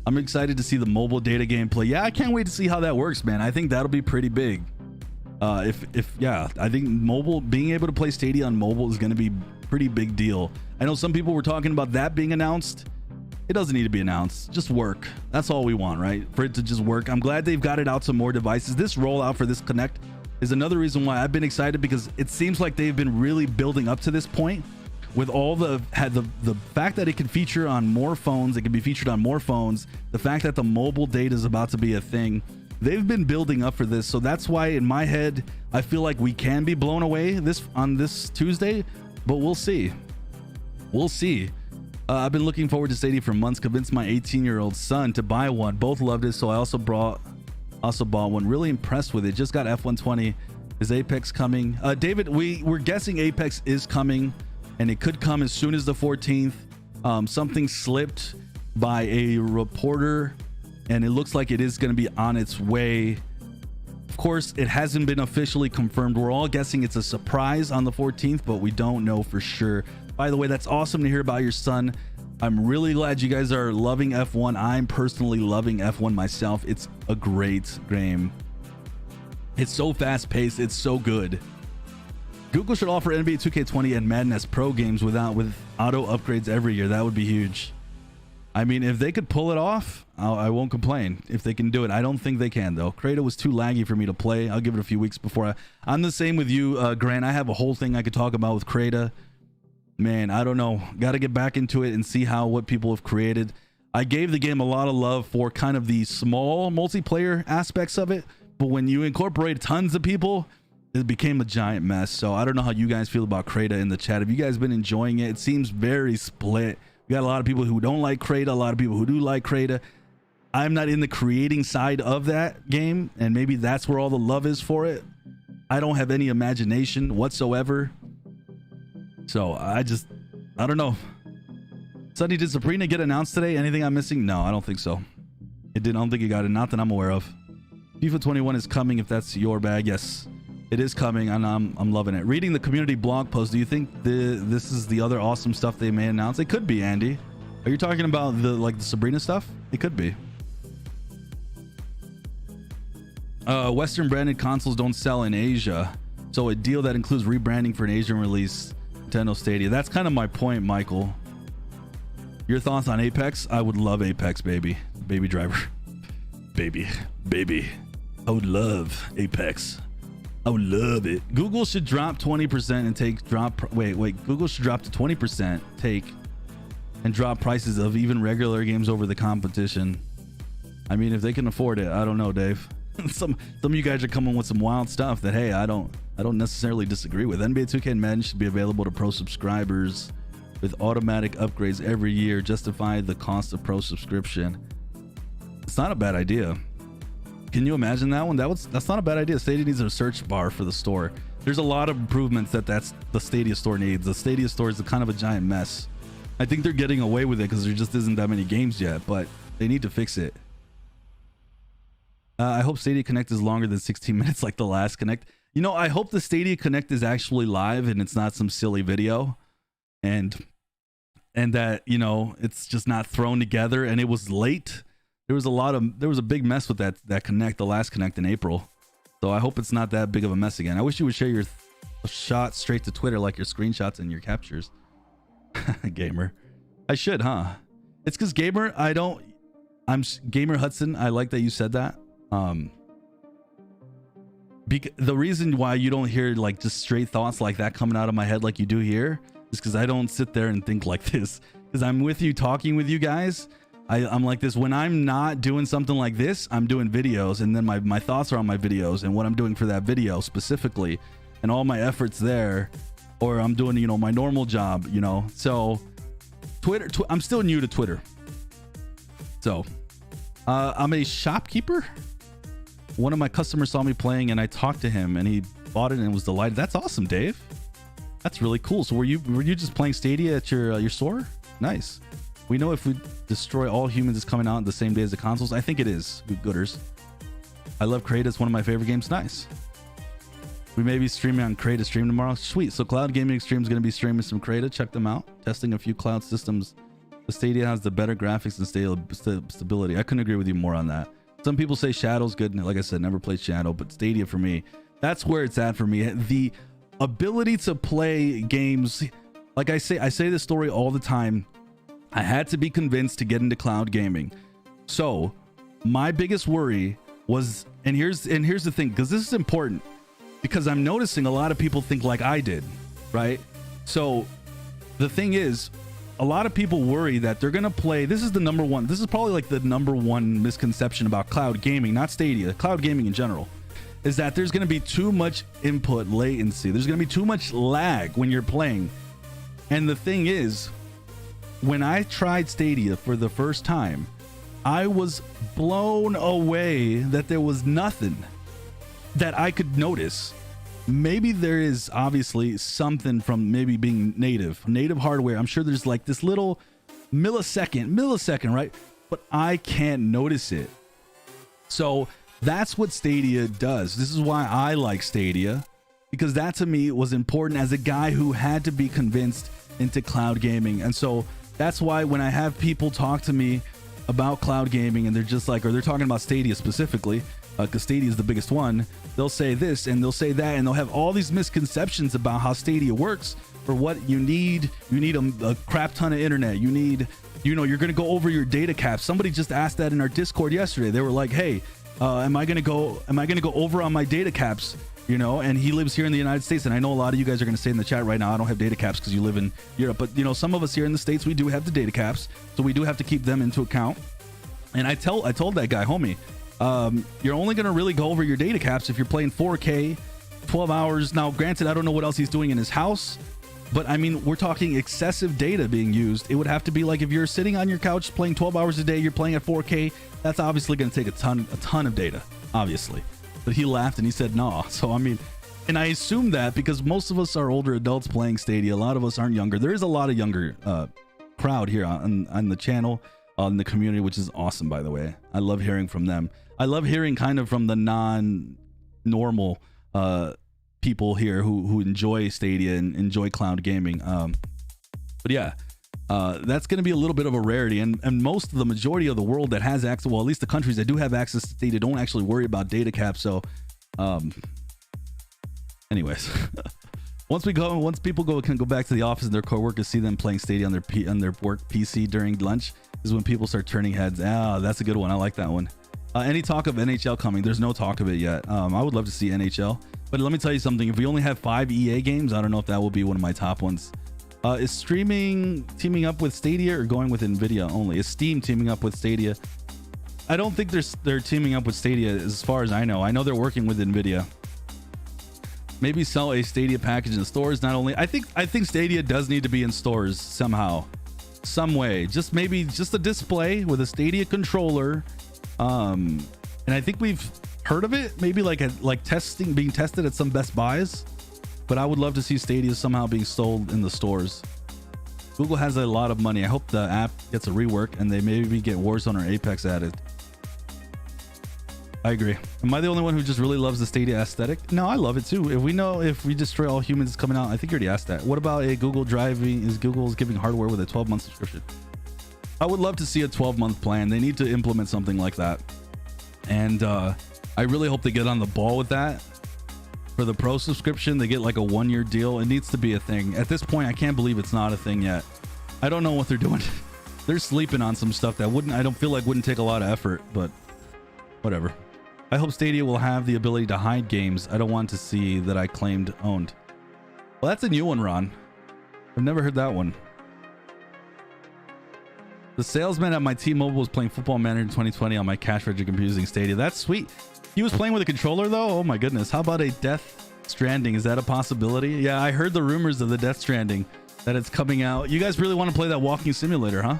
I'm excited to see the mobile data gameplay. Yeah, I can't wait to see how that works, man. I think that'll be pretty big. Yeah, I think mobile, being able to play Stadia on mobile is going to be a pretty big deal. I know some people were talking about that being announced. It doesn't need to be announced. Just work. That's all we want, right? For it to just work. I'm glad they've got it out to more devices. This rollout for this Connect is another reason why I've been excited, because it seems like they've been really building up to this point with all the fact that it can feature on more phones. It can be featured on more phones. The fact that the mobile data is about to be a thing. They've been building up for this. So that's why in my head, I feel like we can be blown away on this Tuesday, but we'll see. We'll see. I've been looking forward to Stadia for months. Convinced my 18-year-old son to buy one. Both loved it, so I also bought one. Really impressed with it. Just got F120. Is Apex coming? David, we're guessing Apex is coming, and it could come as soon as the 14th. Something slipped by a reporter, and it looks like it is going to be on its way. Of course, it hasn't been officially confirmed. We're all guessing it's a surprise on the 14th, but we don't know for sure. By the way, that's awesome to hear about your son. I'm really glad you guys are loving F1. I'm personally loving F1 myself. It's a great game. It's so fast paced. It's so good. Google should offer NBA 2K20 and Madden as pro games with auto upgrades every year. That would be huge. I mean, if they could pull it off, I won't complain if they can do it. I don't think they can, though. Crata was too laggy for me to play. I'll give it a few weeks before I'm the same with you, Grant. I have a whole thing I could talk about with Crata. Man, I don't know. Got to get back into it and see what people have created. I gave the game a lot of love for kind of the small multiplayer aspects of it, but when you incorporate tons of people, it became a giant mess. So I don't know how you guys feel about Crata in the chat. Have you guys been enjoying it? It seems very split. We got a lot of people who don't like Crata, a lot of people who do like Crata. I'm not in the creating side of that game, and maybe that's where all the love is for it. I don't have any imagination whatsoever. So I don't know. Sunny, did Sabrina get announced today? Anything I'm missing? No, I don't think so. It didn't. I don't think it got it. Not that I'm aware of. FIFA 21 is coming if that's your bag. Yes, it is coming, and I'm loving it. Reading the community blog post, do you think this is the other awesome stuff they may announce? It could be, Andy. Are you talking about the Sabrina stuff? It could be. Western branded consoles don't sell in Asia, so a deal that includes rebranding for an Asian release. Nintendo Stadia. That's kind of my point, Michael. Your thoughts on Apex? I would love Apex, baby. Baby driver. Baby. I would love Apex. I would love it. Google should drop 20% and take wait. Google should drop to 20% take and drop prices of even regular games over the competition. I mean, if they can afford it, I don't know, Dave. some of you guys are coming with some wild stuff that, hey, I don't necessarily disagree with. NBA 2K and Madden should be available to pro subscribers with automatic upgrades every year. Justify the cost of pro subscription. It's not a bad idea. Can you imagine that one? That's not a bad idea. Stadia needs a search bar for the store. There's a lot of improvements that's the Stadia store needs. The Stadia store is kind of a giant mess. I think they're getting away with it because there just isn't that many games yet, but they need to fix it. I hope Stadia Connect is longer than 16 minutes like the last Connect. You know, I hope the Stadia Connect is actually live and it's not some silly video, and that, you know, it's just not thrown together and it was late. There was a big mess with that Connect, the last Connect in April. So I hope it's not that big of a mess again. I wish you would share your shots straight to Twitter like your screenshots and your captures. Gamer. I should, huh? It's because Gamer, I'm Gamer Hudson. I like that you said that. The reason why you don't hear like just straight thoughts like that coming out of my head like you do here is because I don't sit there and think like this. Because I'm with you, talking with you guys. I'm like this when I'm not doing something like this. I'm doing videos, and then my thoughts are on my videos and what I'm doing for that video specifically, and all my efforts there, or I'm doing, you know, my normal job, you know. So Twitter, I'm still new to Twitter. So I'm a shopkeeper. One of my customers saw me playing and I talked to him and he bought it and was delighted. That's awesome, Dave. That's really cool. So were you just playing Stadia at your store? Nice. We know if we destroy all humans is coming out the same day as the consoles. I think it is. Good gooders. I love Crate. It's one of my favorite games. Nice. We may be streaming on Crate stream tomorrow. Sweet. So Cloud Gaming Extreme is going to be streaming some Crate. Check them out. Testing a few cloud systems. The Stadia has the better graphics and stability. I couldn't agree with you more on that. Some people say Shadow's good. Like I said, never played Shadow, but Stadia for me, that's where it's at for me. The ability to play games, like I say this story all the time. I had to be convinced to get into cloud gaming. So my biggest worry was, and here's the thing, because this is important, because I'm noticing a lot of people think like I did, right? So the thing is, a lot of people worry that they're gonna play. This is probably like the number one misconception about cloud gaming, not Stadia, cloud gaming in general, is that there's gonna be too much input latency. There's gonna be too much lag when you're playing. And the thing is, when I tried Stadia for the first time, I was blown away that there was nothing that I could notice. Maybe there is obviously something from maybe being native hardware. I'm sure there's like this little millisecond, right? But I can't notice it. So that's what Stadia does. This is why I like Stadia, because that to me was important as a guy who had to be convinced into cloud gaming. And so that's why when I have people talk to me about cloud gaming and they're just like, or they're talking about Stadia specifically, because Stadia is the biggest one, they'll say this and they'll say that, and they'll have all these misconceptions about how Stadia works. For what you need a crap ton of internet. You need, you know, you're going to go over your data caps. Somebody just asked that in our Discord yesterday. They were like, hey, am I going to go over on my data caps? You know, and he lives here in the United States, and I know a lot of you guys are going to say in the chat right now, I don't have data caps because you live in Europe, but you know, some of us here in the States, we do have the data caps, so we do have to keep them into account. And I told that guy, homie, you're only going to really go over your data caps if you're playing 4K 12 hours. Now granted, I don't know what else he's doing in his house, but I mean, we're talking excessive data being used. It would have to be like if you're sitting on your couch playing 12 hours a day, you're playing at 4K, that's obviously going to take a ton of data, obviously. But he laughed and he said, nah. So, I mean, and I assume that because most of us are older adults playing Stadia. A lot of us aren't younger. There is a lot of younger crowd here on the channel, on the community, which is awesome, by the way. I love hearing from them. I love hearing kind of from the non-normal people here who enjoy Stadia and enjoy cloud gaming. But yeah, that's going to be a little bit of a rarity, and most of the majority of the world that has access, well, at least the countries that do have access to Stadia, don't actually worry about data caps. So anyways, once people can go back to the office and their coworkers see them playing Stadia on their work PC during lunch is when people start turning heads. That's a good one. I like that one. Any talk of NHL coming? There's no talk of it yet. I would love to see NHL. But let me tell you something. If we only have 5 EA games, I don't know if that will be one of my top ones. Is streaming teaming up with Stadia or going with Nvidia only? Is Steam teaming up with Stadia? I don't think they're teaming up with Stadia as far as I know. I know they're working with Nvidia. Maybe sell a Stadia package in the stores. Not only I think Stadia does need to be in stores somehow, some way. Just maybe just a display with a Stadia controller. And I think we've heard of it. Maybe like being tested at some Best Buys. But I would love to see Stadia somehow being sold in the stores. Google has a lot of money. I hope the app gets a rework and they maybe get Warzone or Apex added. I agree. Am I the only one who just really loves the Stadia aesthetic? No, I love it too. If we destroy all humans coming out, I think you already asked that. What about a Google driving? Is Google's giving hardware with a 12-month subscription? I would love to see a 12-month plan. They need to implement something like that. And I really hope they get on the ball with that. For the pro subscription, they get like a 1-year deal. It needs to be a thing. At this point, I can't believe it's not a thing yet. I don't know what they're doing. They're sleeping on some stuff that I don't feel like wouldn't take a lot of effort, but whatever. I hope Stadia will have the ability to hide games I don't want to see that I claimed owned. Well, that's a new one, Ron. I've never heard that one. The salesman at my T-Mobile was playing Football Manager in 2020 on my cash register computer using Stadia. That's sweet. He was playing with a controller though? Oh my goodness. How about a Death Stranding? Is that a possibility? Yeah, I heard the rumors of the Death Stranding, that it's coming out. You guys really want to play that walking simulator, huh?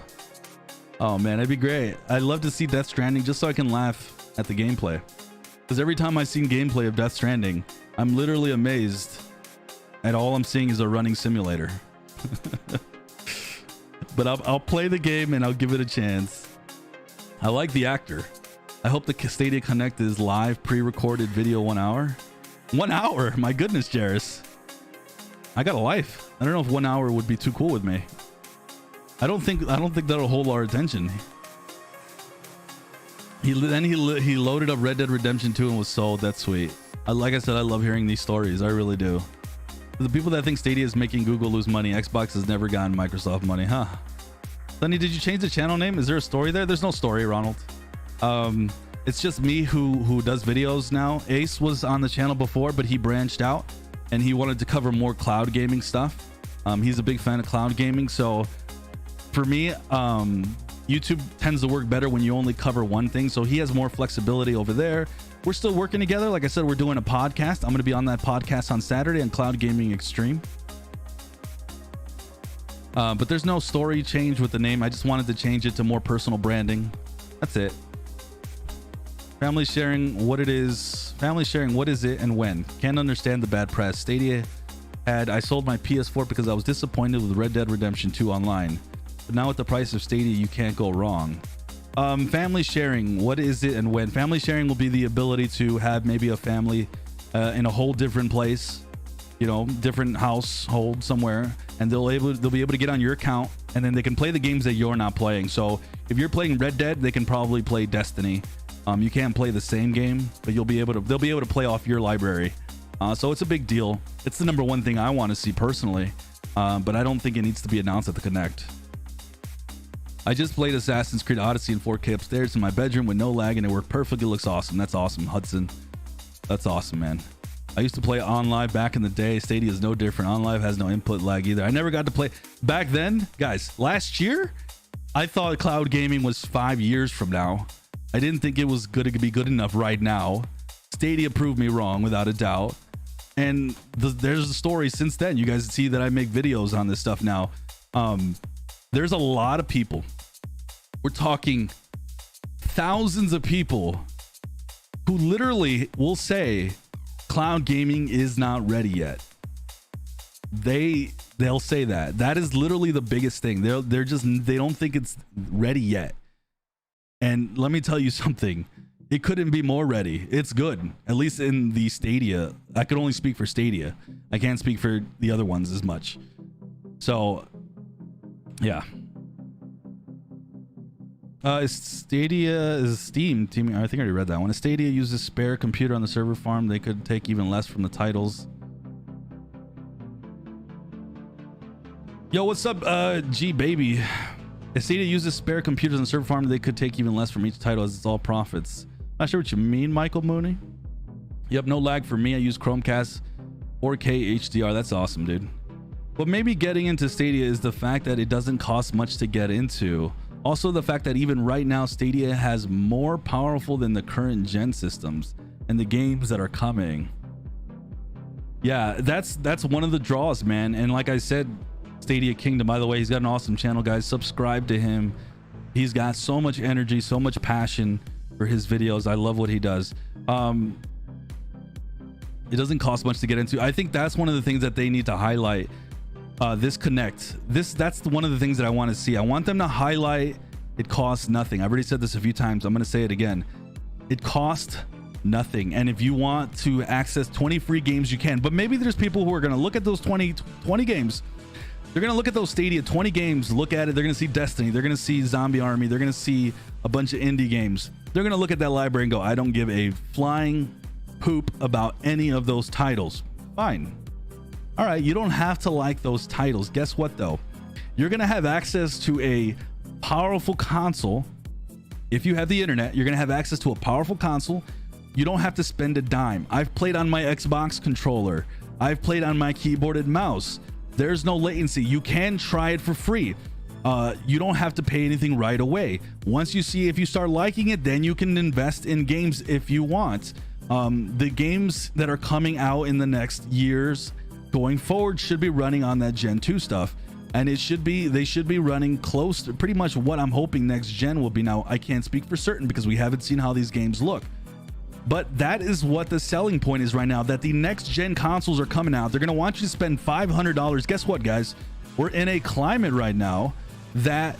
Oh man, it'd be great. I'd love to see Death Stranding just so I can laugh at the gameplay. Because every time I've seen gameplay of Death Stranding, I'm literally amazed at all I'm seeing is a running simulator. But I'll play the game and I'll give it a chance. I like the actor. I hope the Stadia Connect is live pre-recorded video 1 hour. 1 hour? My goodness, Jairus. I got a life. I don't know if 1 hour would be too cool with me. I don't think that'll hold our attention. He loaded up Red Dead Redemption 2 and was sold. That's sweet. Like I said, I love hearing these stories. I really do. The people that think Stadia is making Google lose money, Xbox has never gotten Microsoft money, huh? Sunny, did you change the channel name? Is there a story there? There's no story, Ronald. It's just me who does videos now. Ace was on the channel before, but he branched out and he wanted to cover more cloud gaming stuff. He's a big fan of cloud gaming. So for me, YouTube tends to work better when you only cover one thing. So he has more flexibility over there. We're still working together. Like I said, we're doing a podcast. I'm going to be on that podcast on Saturday on Cloud Gaming Extreme. But there's no story change with the name. I just wanted to change it to more personal branding. That's it. Family sharing, what it is. Family sharing, what is it and when? Can't understand the bad press. Stadia I sold my PS4 because I was disappointed with Red Dead Redemption 2 online. But now with the price of Stadia, you can't go wrong. Family sharing, what is it and when? Family sharing will be the ability to have maybe a family in a whole different place, you know, different household somewhere, and they'll be able to get on your account, and then they can play the games that you're not playing. So if you're playing Red Dead, they can probably play Destiny. You can't play the same game, but they'll be able to play off your library. So it's a big deal. It's the #1 thing I want to see personally, but I don't think it needs to be announced at the Connect. I just played Assassin's Creed Odyssey in 4K upstairs in my bedroom with no lag, and it worked perfectly. It looks awesome. That's awesome, Hudson. That's awesome, man. I used to play OnLive back in the day. Stadia is no different. OnLive has no input lag either. I never got to play back then, guys. Last year, I thought cloud gaming was 5 years from now. I didn't think it was going to be good enough right now. Stadia proved me wrong without a doubt. And there's a story since then. You guys see that I make videos on this stuff now. There's a lot of people. We're talking thousands of people who literally will say cloud gaming is not ready yet. They'll say that. That is literally the biggest thing. They don't think it's ready yet. And let me tell you something. It couldn't be more ready. It's good. At least in the Stadia. I could only speak for Stadia. I can't speak for the other ones as much. So, yeah. Is Steam teaming? I think I already read that one. If Stadia uses spare computer on the server farm, they could take even less from the titles. Yo, what's up, G baby? If Stadia uses spare computers on the server farm, they could take even less from each title as it's all profits. Not sure what you mean, Michael Mooney. Yep, no lag for me. I use Chromecast 4K HDR. That's awesome, dude. But maybe getting into Stadia is the fact that it doesn't cost much to get into. Also, the fact that even right now, Stadia has more powerful than the current gen systems and the games that are coming. Yeah, that's one of the draws, man. And like I said, Stadia Kingdom, by the way, he's got an awesome channel, guys. Subscribe to him. He's got so much energy, so much passion for his videos. I love what he does. It doesn't cost much to get into. I think that's one of the things that they need to highlight. This Connect, that's one of the things that I want to see. I want them to highlight it costs nothing. I've already said this a few times. I'm going to say it again. It costs nothing. And if you want to access 20 free games, you can. But maybe there's people who are going to look at those 20 games. They're going to look at those Stadia 20 games, look at it. They're going to see Destiny. They're going to see Zombie Army. They're going to see a bunch of indie games. They're going to look at that library and go, I don't give a flying poop about any of those titles. Fine. All right, you don't have to like those titles. Guess what, though? You're going to have access to a powerful console. If you have the internet, you're going to have access to a powerful console. You don't have to spend a dime. I've played on my Xbox controller. I've played on my keyboard and mouse. There's no latency. You can try it for free. You don't have to pay anything right away. Once you see if you start liking it, then you can invest in games if you want. The games that are coming out in the next years going forward should be running on that Gen 2 stuff, and they should be running close to pretty much what I'm hoping next gen will be. Now, I can't speak for certain because we haven't seen how these games look, but that is what the selling point is right now, that the next gen consoles are coming out. They're going to want you to spend $500. Guess what, guys? We're in a climate right now that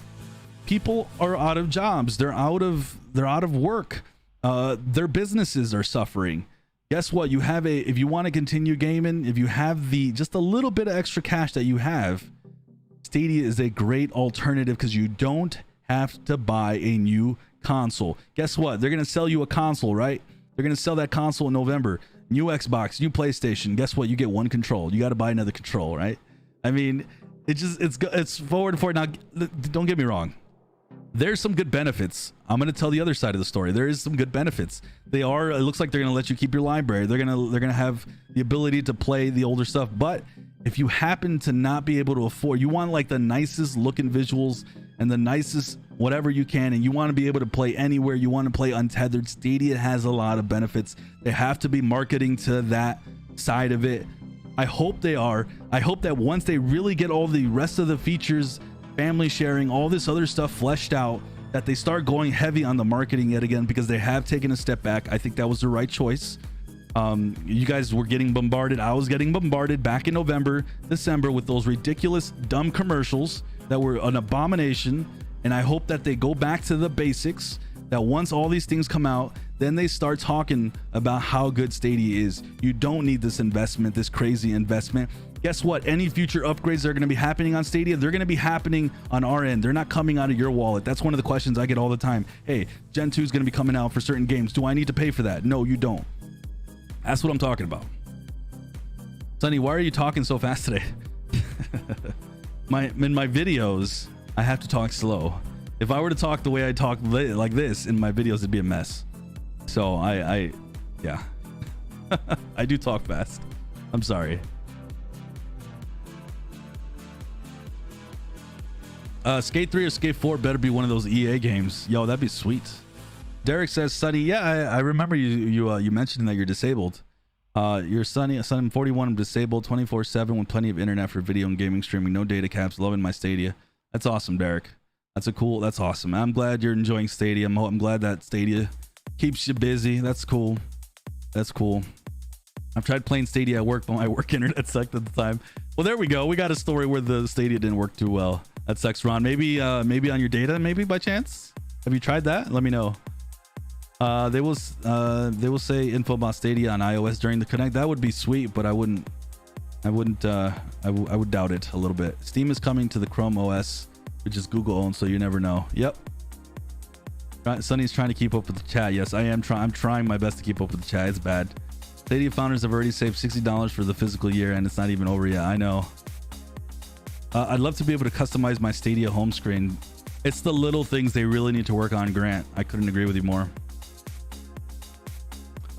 people are out of jobs. They're out of work. Their businesses are suffering. Guess what? You have if you want to continue gaming, if you have just a little bit of extra cash that you have, Stadia is a great alternative because you don't have to buy a new console. Guess what? They're going to sell you a console, right? They're going to sell that console in November. New Xbox, new PlayStation. Guess what? You get one control. You got to buy another control, right? I mean, it's forward for it. Now, don't get me wrong. There's some good benefits. I'm going to tell the other side of the story. There is some good benefits. It looks like they're going to let you keep your library. They're going to have the ability to play the older stuff. But if you happen to not be able to afford, you want like the nicest looking visuals and the nicest whatever you can, and you want to be able to play anywhere, you want to play untethered, Stadia has a lot of benefits. They have to be marketing to that side of it. I hope they are. I hope that once they really get all the rest of the features, family sharing, all this other stuff fleshed out, that they start going heavy on the marketing yet again, because they have taken a step back. I think that was the right choice. You guys were getting bombarded. I was getting bombarded back in November, December with those ridiculous, dumb commercials that were an abomination. And I hope that they go back to the basics, that once all these things come out, then they start talking about how good Stadia is. You don't need this investment, this crazy investment. Guess what? Any future upgrades that are going to be happening on Stadia, they're going to be happening on our end. They're not coming out of your wallet. That's one of the questions I get all the time. Hey, Gen 2 is going to be coming out for certain games. Do I need to pay for that? No, you don't. That's what I'm talking about. Sonny, why are you talking so fast today? In my videos, I have to talk slow. If I were to talk the way I talk like this in my videos, it'd be a mess. So yeah, I do talk fast. I'm sorry. Skate 3 or Skate 4 better be one of those EA games. Yo, that'd be sweet. Derek says, Sonny, yeah, I remember you mentioning that you're disabled. You're Sonny, I'm 41, I'm disabled 24/7 with plenty of internet for video and gaming streaming, no data caps, loving my Stadia. That's awesome, Derek. That's awesome. I'm glad you're enjoying Stadia. I'm glad that Stadia keeps you busy. That's cool. That's cool. I've tried playing Stadia at work, but my work internet sucked at the time. Well, there we go. We got a story where the Stadia didn't work too well. That sucks, Ron. Maybe on your data, maybe by chance. Have you tried that? Let me know. They will say info about Stadia on iOS during the Connect. That would be sweet, but I would doubt it a little bit. Steam is coming to the Chrome OS, which is Google owned, so you never know. Yep. Sonny's trying to keep up with the chat. Yes, I am I'm trying my best to keep up with the chat. It's bad. Stadia founders have already saved $60 for the physical year, and it's not even over yet. I know. I'd love to be able to customize my Stadia home screen. It's the little things they really need to work on, Grant. I couldn't agree with you more.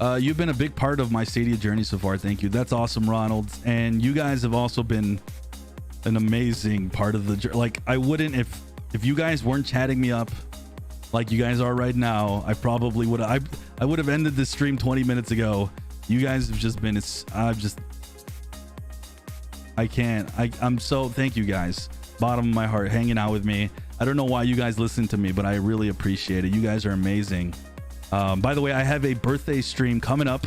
You've been a big part of my Stadia journey so far. Thank you. That's awesome, Ronald. And you guys have also been an amazing part of the journey. Like, I wouldn't, if you guys weren't chatting me up like you guys are right now, I probably would have, I would have ended this stream 20 minutes ago. You guys have just been, I'm so, thank you guys. Bottom of my heart, hanging out with me. I don't know why you guys listen to me, but I really appreciate it. You guys are amazing. By the way, I have a birthday stream coming up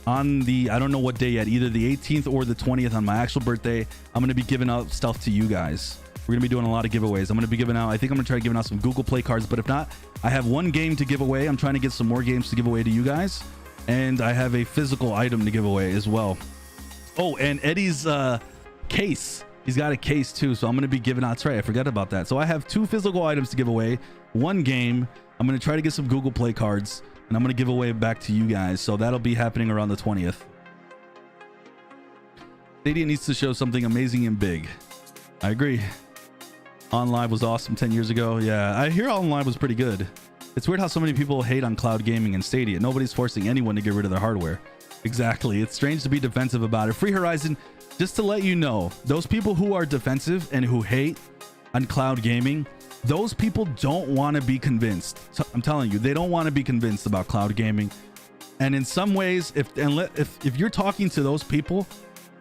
on the, I don't know what day yet, either the 18th or the 20th on my actual birthday. I'm going to be giving out stuff to you guys. We're going to be doing a lot of giveaways. I'm going to be giving out, I think I'm going to try giving out some Google Play cards, but if not, I have one game to give away. I'm trying to get some more games to give away to you guys. And I have a physical item to give away as well. Oh, and Eddie's case. He's got a case too. So I'm going to be giving out, that's right, I forgot about that. So I have 2 physical items to give away, 1 game. I'm going to try to get some Google Play cards, and I'm going to give away back to you guys. So that'll be happening around the 20th. Stadia needs to show something amazing and big. I agree. On Live was awesome 10 years ago. Yeah, I hear On Live was pretty good. It's weird how so many people hate on cloud gaming and Stadia. Nobody's forcing anyone to get rid of their hardware. Exactly. It's strange to be defensive about it. Free Horizon, just to let you know, those people who are defensive and who hate on cloud gaming, those people don't want to be convinced. So I'm telling you, they don't want to be convinced about cloud gaming. And in some ways, if you're talking to those people,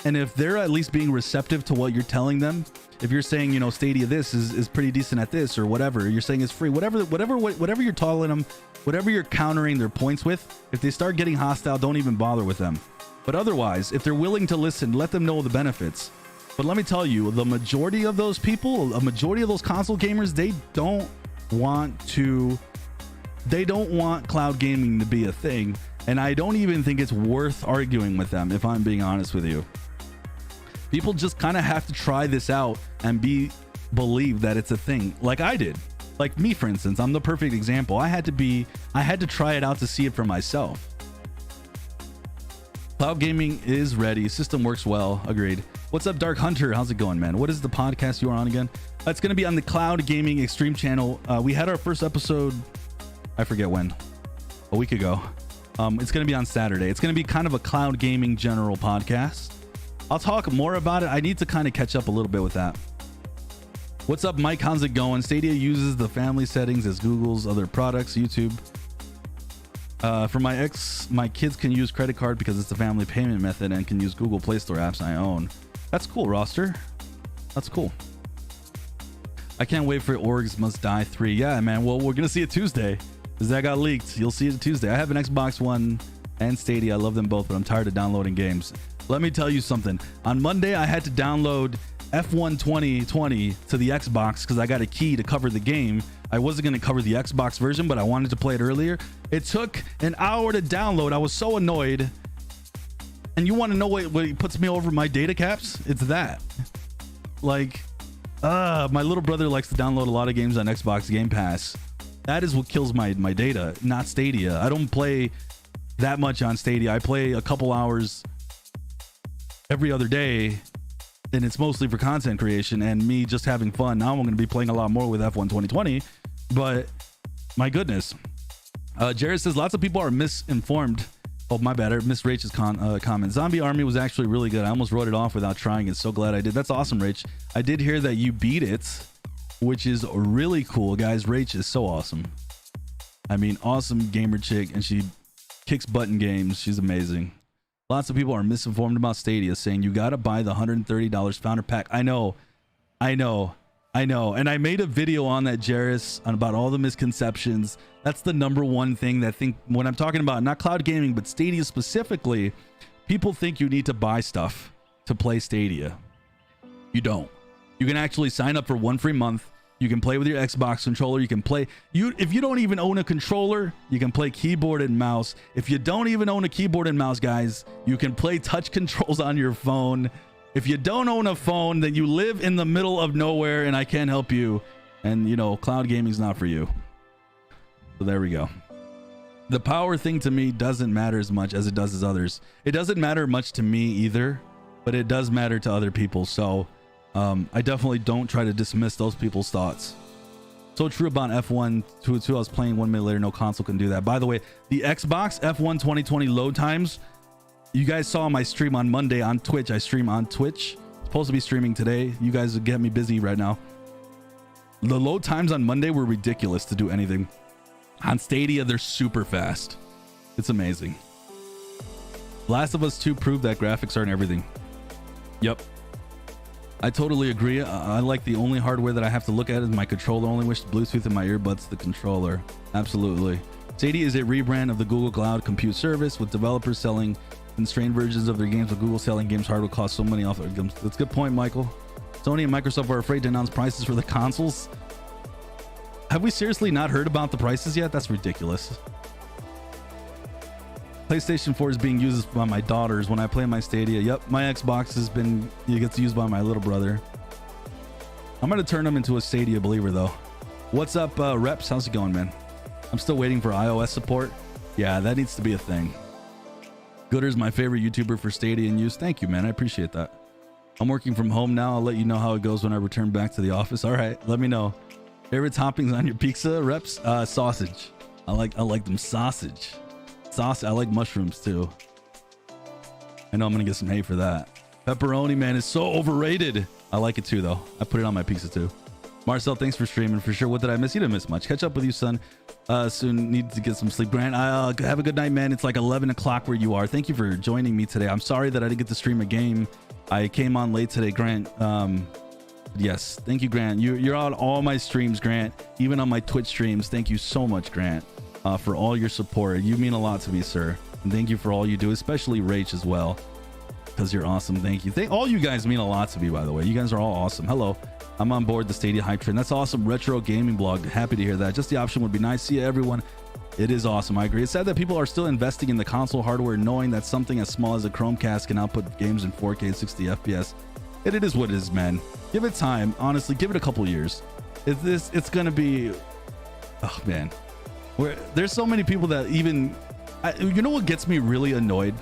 and if they're at least being receptive to what you're telling them, if you're saying, you know, Stadia this is pretty decent at this or whatever, you're saying it's free, whatever you're telling them, whatever you're countering their points with, if they start getting hostile, don't even bother with them. But otherwise, if they're willing to listen, let them know the benefits. But let me tell you, the majority of those people, a majority of those console gamers, they don't want cloud gaming to be a thing. And I don't even think it's worth arguing with them, if I'm being honest with you. People just kind of have to try this out and believe that it's a thing, like I did. Like me, for instance, I'm the perfect example. I had to try it out to see it for myself. Cloud gaming is ready. System works well. Agreed. What's up, Dark Hunter? How's it going, man? What is the podcast you are on again? It's going to be on the Cloud Gaming Extreme channel. We had our first episode, I forget when, a week ago. It's going to be on Saturday. It's going to be kind of a cloud gaming general podcast. I'll talk more about it. I need to kind of catch up a little bit with that. What's up, Mike? How's it going? Stadia uses the family settings as Google's other products, YouTube. For my kids can use credit card because it's a family payment method and can use Google Play Store apps I own. That's cool, Roster. That's cool. I can't wait for Orgs Must Die 3. Yeah, man. Well, we're going to see it Tuesday because that got leaked. You'll see it Tuesday. I have an Xbox One and Stadia. I love them both, but I'm tired of downloading games. Let me tell you something. On Monday, I had to download F1 2020 to the Xbox because I got a key to cover the game. I wasn't going to cover the Xbox version, but I wanted to play it earlier. It took an hour to download. I was so annoyed. And you want to know what puts me over my data caps? It's that. Like, my little brother likes to download a lot of games on Xbox Game Pass. That is what kills my data, not Stadia. I don't play that much on Stadia. I play a couple hours every other day, and it's mostly for content creation and me just having fun. Now I'm going to be playing a lot more with F1 2020, but my goodness. Jared says lots of people are misinformed. Oh, my bad. I missed Rach's comment. Zombie Army was actually really good. I almost wrote it off without trying it. So glad I did. That's awesome, Rach. I did hear that you beat it, which is really cool, guys. Rach is so awesome. I mean, awesome gamer chick, and she kicks butt in games. She's amazing. Lots of people are misinformed about Stadia, saying you got to buy the $130 founder pack. I know. And I made a video on that, Jairus, about all the misconceptions. That's the number one thing that when I'm talking about not cloud gaming, but Stadia specifically, people think you need to buy stuff to play Stadia. You don't. You can actually sign up for 1 free month. You can play with your Xbox controller. You can play. If you don't even own a controller, you can play keyboard and mouse. If you don't even own a keyboard and mouse, guys, you can play touch controls on your phone. If you don't own a phone, then you live in the middle of nowhere, and I can't help you. And, you know, cloud gaming's not for you. So there we go. The power thing to me doesn't matter as much as it does as others. It doesn't matter much to me either, but it does matter to other people. So I definitely don't try to dismiss those people's thoughts. So true about F1 2. I was playing 1 minute later. No console can do that. By the way, the Xbox F1 2020 load times. You guys saw my stream on Monday on Twitch. I stream on Twitch. It's supposed to be streaming today. You guys get me busy right now. The load times on Monday were ridiculous to do anything. On Stadia, they're super fast. It's amazing. Last of Us 2 proved that graphics aren't everything. Yep. I totally agree. I like the only hardware that I have to look at is my controller. Only wish Bluetooth in my earbuds, the controller. Absolutely. Stadia is a rebrand of the Google Cloud Compute Service, with developers selling constrained versions of their games, with Google selling games hardware costs so many off their games. That's a good point, Michael. Sony and Microsoft are afraid to announce prices for the consoles. Have we seriously not heard about the prices yet? That's ridiculous. PlayStation 4 is being used by my daughters when I play my Stadia. Yep, my Xbox has been, it gets used by my little brother. I'm going to turn him into a Stadia believer though. What's up, Reps? How's it going, man? I'm still waiting for iOS support. Yeah, that needs to be a thing. Gooder's my favorite YouTuber for Stadia in use. Thank you, man. I appreciate that. I'm working from home now. I'll let you know how it goes when I return back to the office. All right, let me know. Favorite toppings on your pizza, Reps? Sausage. I like them sausage. Sauce. I like mushrooms too. I know I'm gonna get some hate for that. Pepperoni, man, is so overrated. I like it too though. I put it on my pizza too. Marcel, thanks for streaming for sure. What did I miss? You didn't miss much. Catch up with you, son. Soon. Need to get some sleep. Grant, have a good night, man. It's like 11 o'clock where you are. Thank you for joining me today. I'm sorry that I didn't get to stream a game. I came on late today, Grant. Yes, thank you, Grant. You're on all my streams, Grant, even on my Twitch streams. Thank you so much, Grant, for all your support. You mean a lot to me, sir. And thank you for all you do, especially Rach as well, because you're awesome. Thank you. All you guys mean a lot to me, by the way. You guys are all awesome. Hello. I'm on board the Stadia hype train. That's awesome. Retro gaming blog. Happy to hear that. Just the option would be nice. See you, everyone. It is awesome. I agree. It's sad that people are still investing in the console hardware, knowing that something as small as a Chromecast can output games in 4K and 60 FPS. It is what it is, man. Give it time. Honestly, give it a couple years. It's gonna be, oh man. There's so many people that even, you know what gets me really annoyed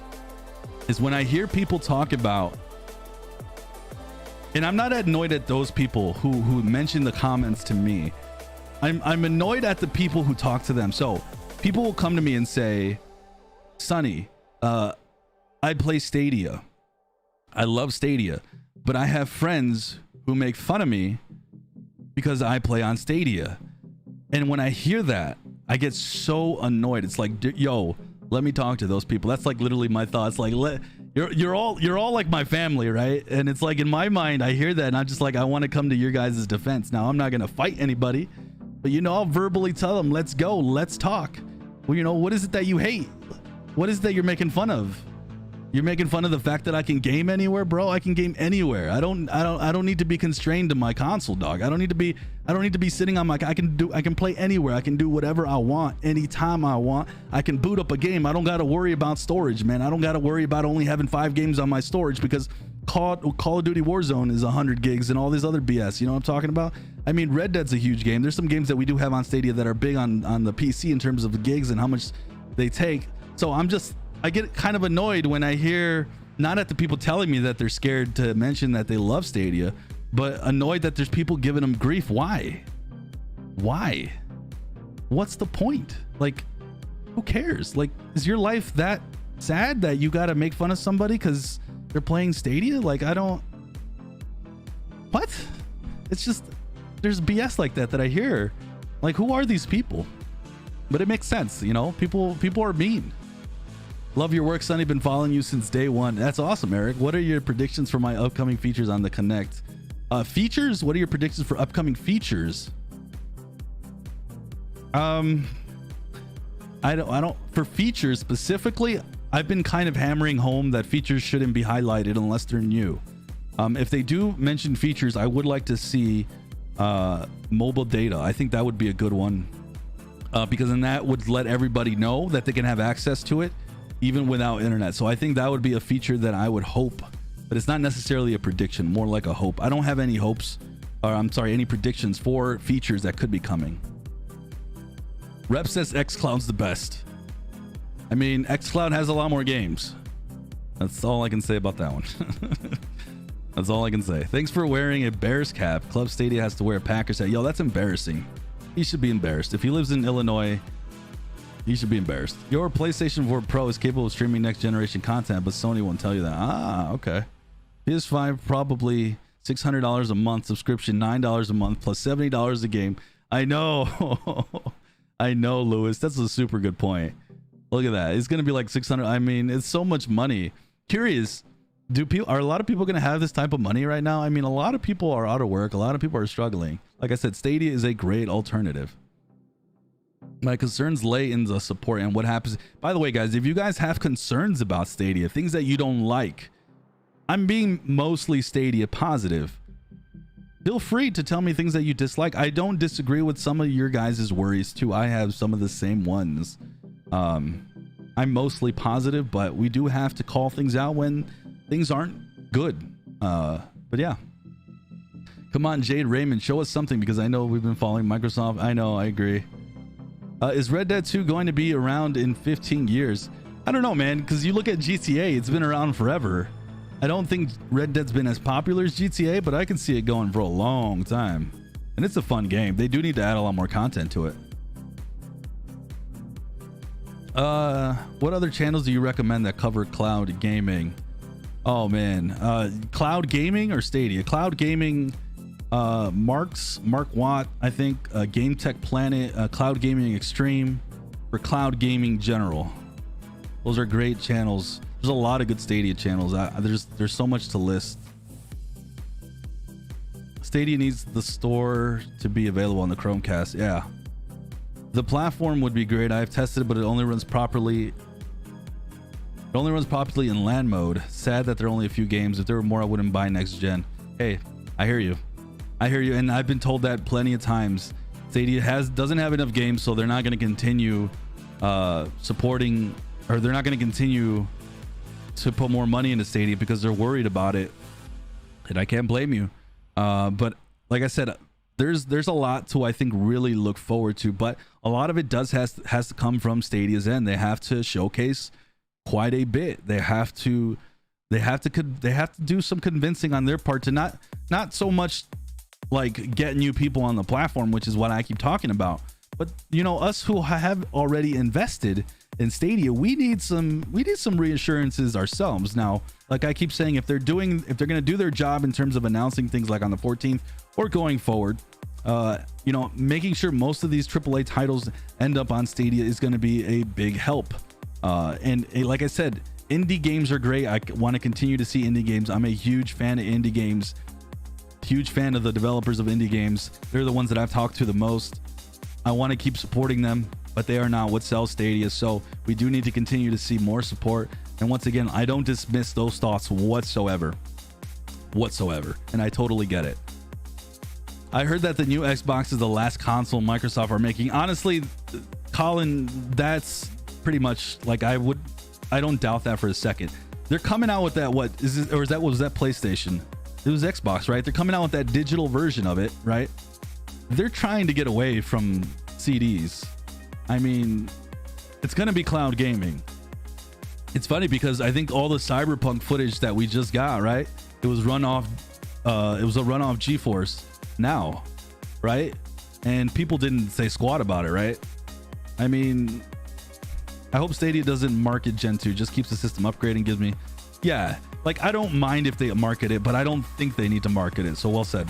is when I hear people talk about, and I'm not annoyed at those people who mention the comments to me. I'm annoyed at the people who talk to them. So people will come to me and say, Sonny, I play Stadia. I love Stadia, but I have friends who make fun of me because I play on Stadia. And when I hear that, I get so annoyed. It's like, yo, let me talk to those people. That's like literally my thoughts. Like, you're all like my family, right? And it's like in my mind, I hear that and I'm just like, I want to come to your guys' defense. Now I'm not gonna fight anybody, but I'll verbally tell them, let's go, let's talk. Well, what is it that you hate? What is it that you're making fun of? You're making fun of the fact that I can game anywhere, bro. I can game anywhere. I don't need to be constrained to my console, dog. I don't need to be sitting on my, I can play anywhere. I can do whatever I want anytime I want. I can boot up a game. I don't got to worry about storage, man. I don't got to worry about only having 5 games on my storage because Call of Duty Warzone is 100 gigs and all this other BS. You know what I'm talking about? I mean, Red Dead's a huge game. There's some games that we do have on Stadia that are big on the PC in terms of the gigs and how much they take. So I get kind of annoyed when I hear, not at the people telling me that they're scared to mention that they love Stadia, but annoyed that there's people giving them grief. Why? What's the point? Like, who cares? Like, is your life that sad that you got to make fun of somebody because they're playing Stadia? Like, what? It's just, there's BS like that I hear. Like, who are these people? But it makes sense, people are mean. Love your work, Sonny. Been following you since day one. That's awesome, Eric. What are your predictions for my upcoming features on the Connect? Features? What are your predictions for upcoming features? I don't. For features specifically, I've been kind of hammering home that features shouldn't be highlighted unless they're new. If they do mention features, I would like to see mobile data. I think that would be a good one because then that would let everybody know that they can have access to it even without internet. So I think that would be a feature that I would hope, but it's not necessarily a prediction, more like a hope. I don't have any hopes, or I'm sorry, any predictions for features that could be coming. Rep says xCloud's the best. I mean, xCloud has a lot more games. That's all I can say about that one. That's all I can say. Thanks for wearing a Bears cap. Club Stadia has to wear a Packers hat. Yo, that's embarrassing. He should be embarrassed. If he lives in Illinois, he should be embarrassed. Your PlayStation 4 Pro is capable of streaming next generation content, but Sony won't tell you that. Ah, okay. PS5 probably $600 a month subscription, $9 a month plus $70 a game. I know. I know, Lewis. That's a super good point. Look at that. It's going to be like 600. I mean, it's so much money. Curious, are a lot of people going to have this type of money right now? I mean, a lot of people are out of work. A lot of people are struggling. Like I said, Stadia is a great alternative. My concerns lay in the support and what happens. By the way, guys, if you guys have concerns about Stadia, things that you don't like, I'm being mostly Stadia positive. Feel free to tell me things that you dislike. I don't disagree with some of your guys' worries too. I have some of the same ones. I'm mostly positive, but we do have to call things out when things aren't good. But yeah. Come on, Jade Raymond, show us something, because I know we've been following Microsoft. I know, I agree. Is Red Dead 2 going to be around in 15 years? I don't know, man, because you look at GTA, it's been around forever. I don't think Red Dead's been as popular as GTA, but I can see it going for a long time. And it's a fun game. They do need to add a lot more content to it. What other channels do you recommend that cover cloud gaming? Oh man, cloud gaming or Stadia? Cloud gaming, Mark Watt, I think, Game Tech Planet, Cloud Gaming Extreme, or Cloud Gaming General. Those are great channels. There's a lot of good Stadia channels. There's so much to list. Stadia needs the store to be available on the Chromecast. Yeah. The platform would be great. I've tested it, but it only runs properly. It only runs properly in LAN mode. Sad that there are only a few games. If there were more, I wouldn't buy next gen. Hey, I hear you. I hear you. And I've been told that plenty of times. Stadia doesn't have enough games, so they're not going to continue supporting, or they're not going to continue to put more money into Stadia because they're worried about it. And I can't blame you. But like I said, there's a lot to, I think, really look forward to, but a lot of it has to come from Stadia's end. They have to showcase quite a bit. They have to do some convincing on their part to not so much like get new people on the platform, which is what I keep talking about, but you know, us who have already invested in Stadia, we need some reassurances ourselves. Now, like I keep saying, if they're going to do their job in terms of announcing things like on the 14th or going forward, you know, making sure most of these AAA titles end up on Stadia is going to be a big help. And like I said, indie games are great. I want to continue to see indie games. I'm a huge fan of indie games, huge fan of the developers of indie games. They're the ones that I've talked to the most. I want to keep supporting them, but they are not what sells Stadia. So we do need to continue to see more support. And once again, I don't dismiss those thoughts whatsoever. And I totally get it. I heard that the new Xbox is the last console Microsoft are making. Honestly, Colin, that's pretty much like I don't doubt that for a second. They're coming out with that. What is it? Or was that PlayStation? It was Xbox, right? They're coming out with that digital version of it, right? They're trying to get away from CDs. I mean, it's going to be cloud gaming. It's funny because I think all the Cyberpunk footage that we just got, right? It was a run off GeForce Now, right? And people didn't say squat about it, right? I mean, I hope Stadia doesn't market Gen 2, just keeps the system upgrading, gives me, yeah, like I don't mind if they market it, but I don't think they need to market it. So well said.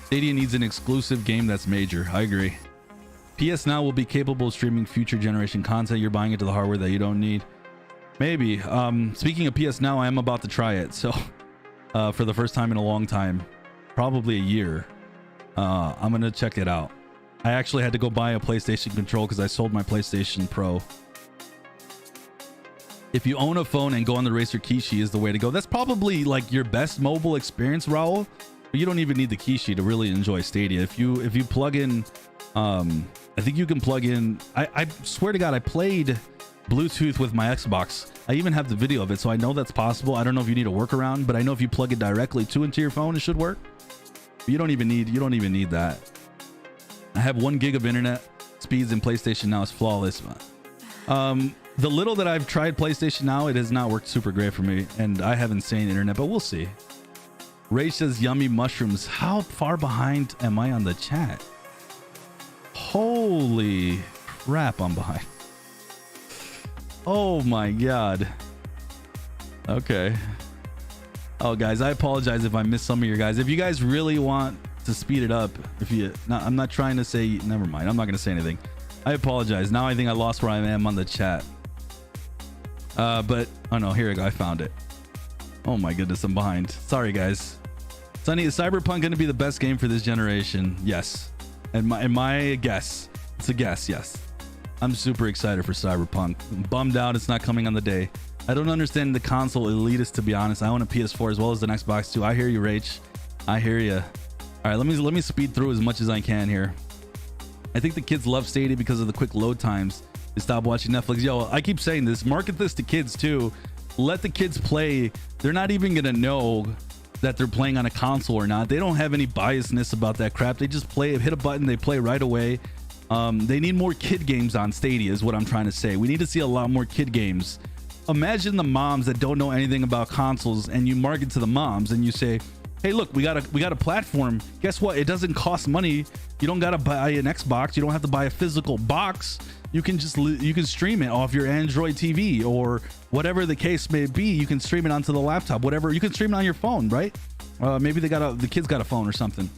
Stadia needs an exclusive game that's major. I agree. PS Now will be capable of streaming future generation content. You're buying into the hardware that you don't need. Maybe. Speaking of PS Now, I am about to try it. So for the first time in a long time, probably a year, I'm going to check it out. I actually had to go buy a PlayStation control because I sold my PlayStation Pro. If you own a phone and go on the Racer Kishi is the way to go. That's probably like your best mobile experience, Raul. But you don't even need the Kishi to really enjoy Stadia. If you plug in, I think you can plug in. I swear to God, I played Bluetooth with my Xbox. I even have the video of it, so I know that's possible. I don't know if you need a workaround, but I know if you plug it directly into your phone, it should work. But you don't even need that. I have 1 gig of internet speeds, and PlayStation Now is flawless. The little that I've tried PlayStation Now, it has not worked super great for me, and I have insane internet, but we'll see. Ray says yummy mushrooms. How far behind am I on the chat? Holy crap, I'm behind. Oh my god. Okay. Oh guys, I apologize if I missed some of your guys. If you guys really want to speed it up, I'm not trying to say, never mind, I'm not gonna say anything. I apologize. Now I think I lost where I am on the chat. But oh no, here I go, I found it. Oh my goodness, I'm behind. Sorry guys. Sunny, is Cyberpunk gonna be the best game for this generation? Yes. And my guess, it's a guess, yes. I'm super excited for Cyberpunk. I'm bummed out it's not coming on the day. I don't understand the console elitist, to be honest. I own a PS4 as well as an Xbox too. I hear you, Rach. I hear you. All right, let me speed through as much as I can here. I think the kids love Stadia because of the quick load times. They stop watching Netflix. Yo, I keep saying this. Market this to kids too. Let the kids play. They're not even gonna know that they're playing on a console or not. They don't have any biasness about that crap. They just play, hit a button, they play right away. They need more kid games on Stadia is what I'm trying to say. We need to see a lot more kid games. Imagine the moms that don't know anything about consoles, and you market to the moms and you say, hey, look, we got a platform. Guess what? It doesn't cost money. You don't got to buy an Xbox. You don't have to buy a physical box. You can stream it off your Android TV or whatever the case may be. You can stream it onto the laptop, whatever. You can stream it on your phone, right? Maybe the kids got a phone or something.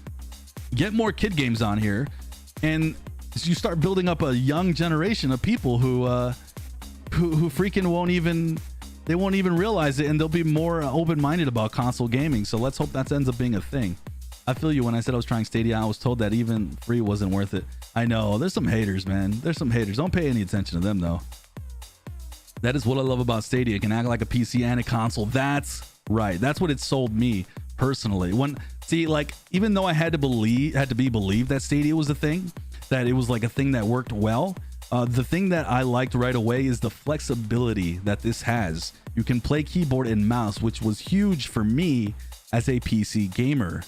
Get more kid games on here, and you start building up a young generation of people who freaking won't even realize it, and they'll be more open-minded about console gaming. So let's hope that ends up being a thing. I feel you. When I said I was trying Stadia, I was told that even free wasn't worth it. I know, there's some haters, man. There's some haters. Don't pay any attention to them though. That is what I love about Stadia. It can act like a PC and a console. That's right. That's what it sold me personally. Even though I had to believe that Stadia was a thing, that it was like a thing that worked well, the thing that I liked right away is the flexibility that this has. You can play keyboard and mouse, which was huge for me as a PC gamer.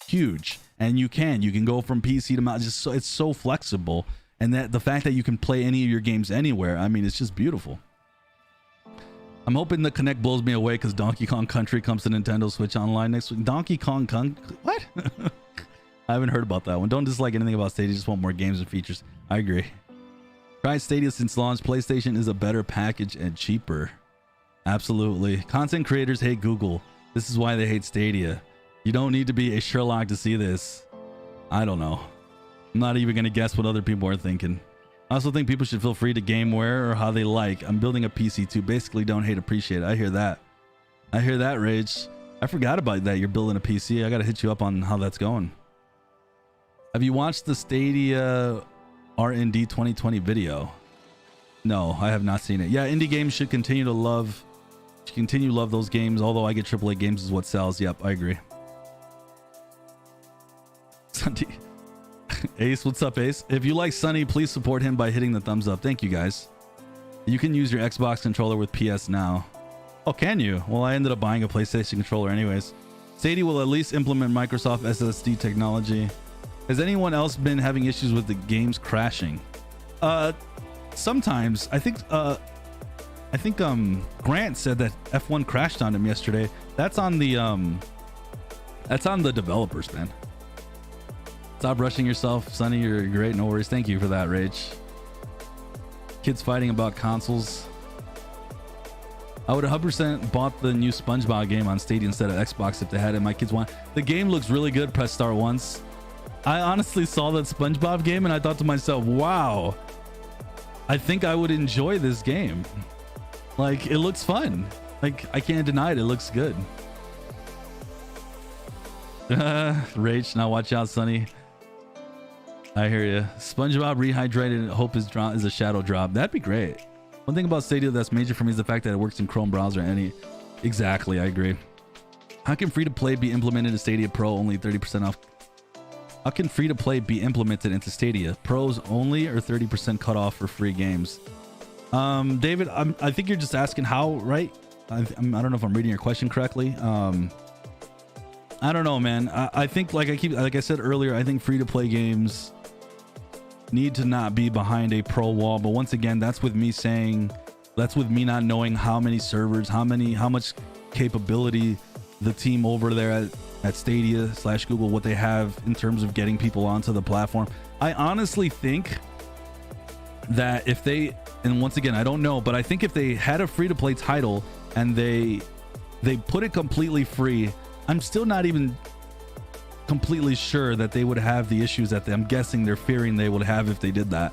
Huge. And you can go from PC to mouse. It's so flexible, and that the fact that you can play any of your games anywhere, I mean, it's just beautiful. I'm hoping the Kinect blows me away because Donkey Kong Country comes to Nintendo Switch Online next week. Donkey Kong what? I haven't heard about that one. Don't dislike anything about Stadia, just want more games and features. I agree. Tried Stadia since launch. PlayStation is a better package and cheaper. Absolutely. Content creators hate Google. This is why they hate Stadia. You don't need to be a Sherlock to see this. I don't know. I'm not even going to guess what other people are thinking. I also think people should feel free to game where or how they like. I'm building a PC too. Basically, don't hate, appreciate. I hear that. I hear that, Rage. I forgot about that. You're building a PC. I got to hit you up on how that's going. Have you watched the Stadia R&D 2020 video? No, I have not seen it. Yeah, indie games should continue to love those games. Although I get AAA games is what sells. Yep, I agree. Sunny. Ace, what's up, Ace? If you like Sunny, please support him by hitting the thumbs up. Thank you, guys. You can use your Xbox controller with PS Now. Oh, can you? Well, I ended up buying a PlayStation controller anyways. Stadia will at least implement Microsoft SSD technology. Has anyone else been having issues with the games crashing? Sometimes. I think Grant said that F1 crashed on him yesterday. That's on the developers, man. Stop rushing yourself, Sonny. You're great. No worries. Thank you for that, Rage. Kids fighting about consoles. I would 100% bought the new SpongeBob game on Stadia instead of Xbox if they had it. My kids want. The game looks really good. Press start once. I honestly saw that SpongeBob game and I thought to myself, wow, I think I would enjoy this game. Like, it looks fun. Like, I can't deny it. It looks good. Rage. Now watch out, Sonny. I hear you. SpongeBob rehydrated. Hope is a shadow drop. That'd be great. One thing about Stadia that's major for me is the fact that it works in Chrome browser. Exactly, I agree. How can free-to-play be implemented in Stadia Pro? Only 30% off. How can free-to-play be implemented into Stadia? Pros only, or 30% cut off for free games? David, I think you're just asking how, right? I don't know if I'm reading your question correctly. I don't know, man. I think, like I said earlier, I think free-to-play games need to not be behind a pro wall. But once again, that's with me not knowing how many servers, how much capability the team over there at Stadia / Google, what they have in terms of getting people onto the platform. I honestly think that if they, and once again, I don't know, but I think if they had a free to play title and they put it completely free, I'm still not even completely sure that they would have the issues that I'm guessing they're fearing they would have if they did that.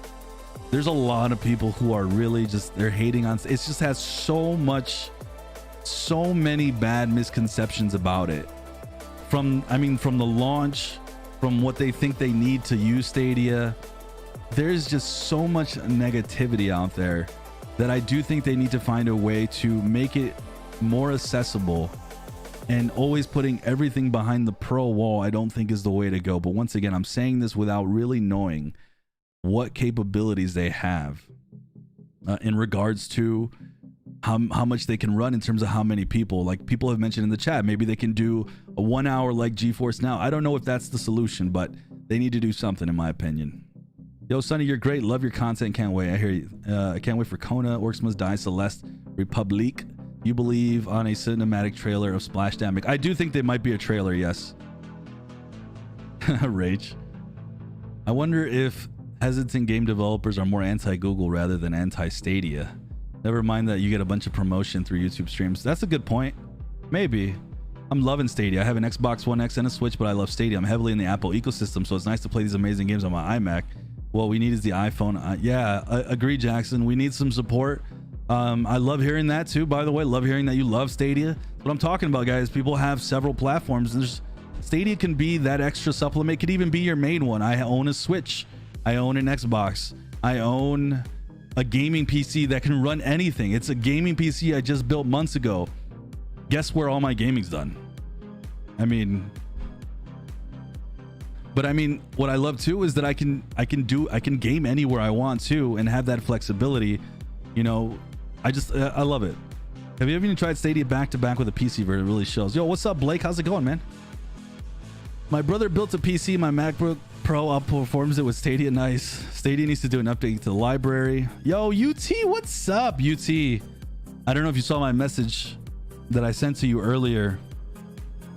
There's a lot of people who are really just, they're hating on it. Just has so many bad misconceptions about it, from the launch, from what they think they need to use Stadia. There's just so much negativity out there that I do think they need to find a way to make it more accessible. And always putting everything behind the pro wall, I don't think is the way to go. But once again, I'm saying this without really knowing what capabilities they have in regards to how much they can run in terms of how many people. Like people have mentioned in the chat, maybe they can do a 1 hour like GeForce Now. I don't know if that's the solution, but they need to do something, in my opinion. Yo, Sonny, you're great. Love your content. Can't wait. I hear you. I can't wait for Kona, Orcs Must Die, Celeste, Republique. You believe on a cinematic trailer of Splash Damage? I do think they might be a trailer, yes. Rage. I wonder if hesitant game developers are more anti-Google rather than anti-Stadia. Never mind that you get a bunch of promotion through YouTube streams. That's a good point. Maybe. I'm loving Stadia. I have an Xbox One X and a Switch, but I love Stadia. I'm heavily in the Apple ecosystem, so it's nice to play these amazing games on my iMac. What we need is the iPhone. Yeah, I agree, Jackson. We need some support. I love hearing that too, by the way. Love hearing that you love Stadia. What I'm talking about, guys, people have several platforms. Stadia can be that extra supplement. It could even be your main one. I own a Switch. I own an Xbox. I own a gaming PC that can run anything. It's a gaming PC I just built months ago. Guess where all my gaming's done? But what I love too is that I can game anywhere I want to and have that flexibility. You know, I love it. Have you ever even tried Stadia back to back with a PC version? It really shows. Yo, what's up, Blake? How's it going, man? My brother built a PC. My MacBook Pro outperforms it with Stadia. Nice. Stadia needs to do an update to the library. Yo, UT, what's up, UT? I don't know if you saw my message that I sent to you earlier.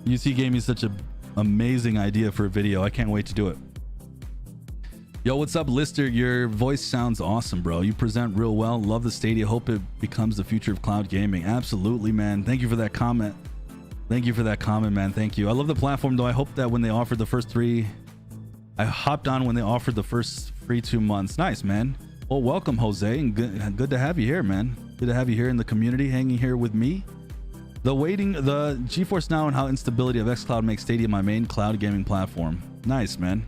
UT gave me such an amazing idea for a video. I can't wait to do it. Yo, what's up, Lister? Your voice sounds awesome, bro. You present real well. Love the Stadia. Hope it becomes the future of cloud gaming. Absolutely, man. Thank you for that comment. Thank you for that comment, man. Thank you. I love the platform, though. I hope that when they offered the first three, I hopped on when they offered the first free 2 months. Nice, man. Well, welcome, Jose, and good to have you here, man. Good to have you here in the community, hanging here with me. The GeForce Now and how instability of xCloud makes Stadia my main cloud gaming platform. Nice, man.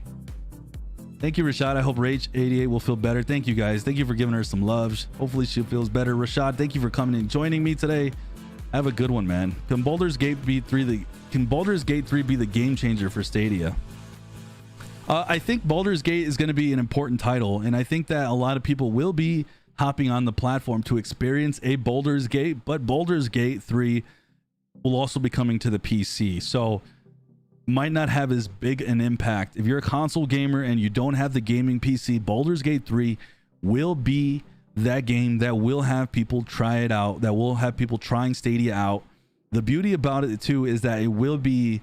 Thank you, Rashad. I hope Rage88 will feel better. Thank you, guys. Thank you for giving her some love. Hopefully she feels better. Rashad, thank you for coming and joining me today. Have a good one, man. Can Baldur's Gate 3 be the game changer for Stadia? I think Baldur's Gate is going to be an important title, and I think that a lot of people will be hopping on the platform to experience a Baldur's Gate, but Baldur's Gate 3 will also be coming to the PC. So might not have as big an impact. If you're a console gamer and you don't have the gaming PC, Baldur's Gate 3 will be that game that will have people try it out, that will have people trying Stadia out. The beauty about it too is that it will be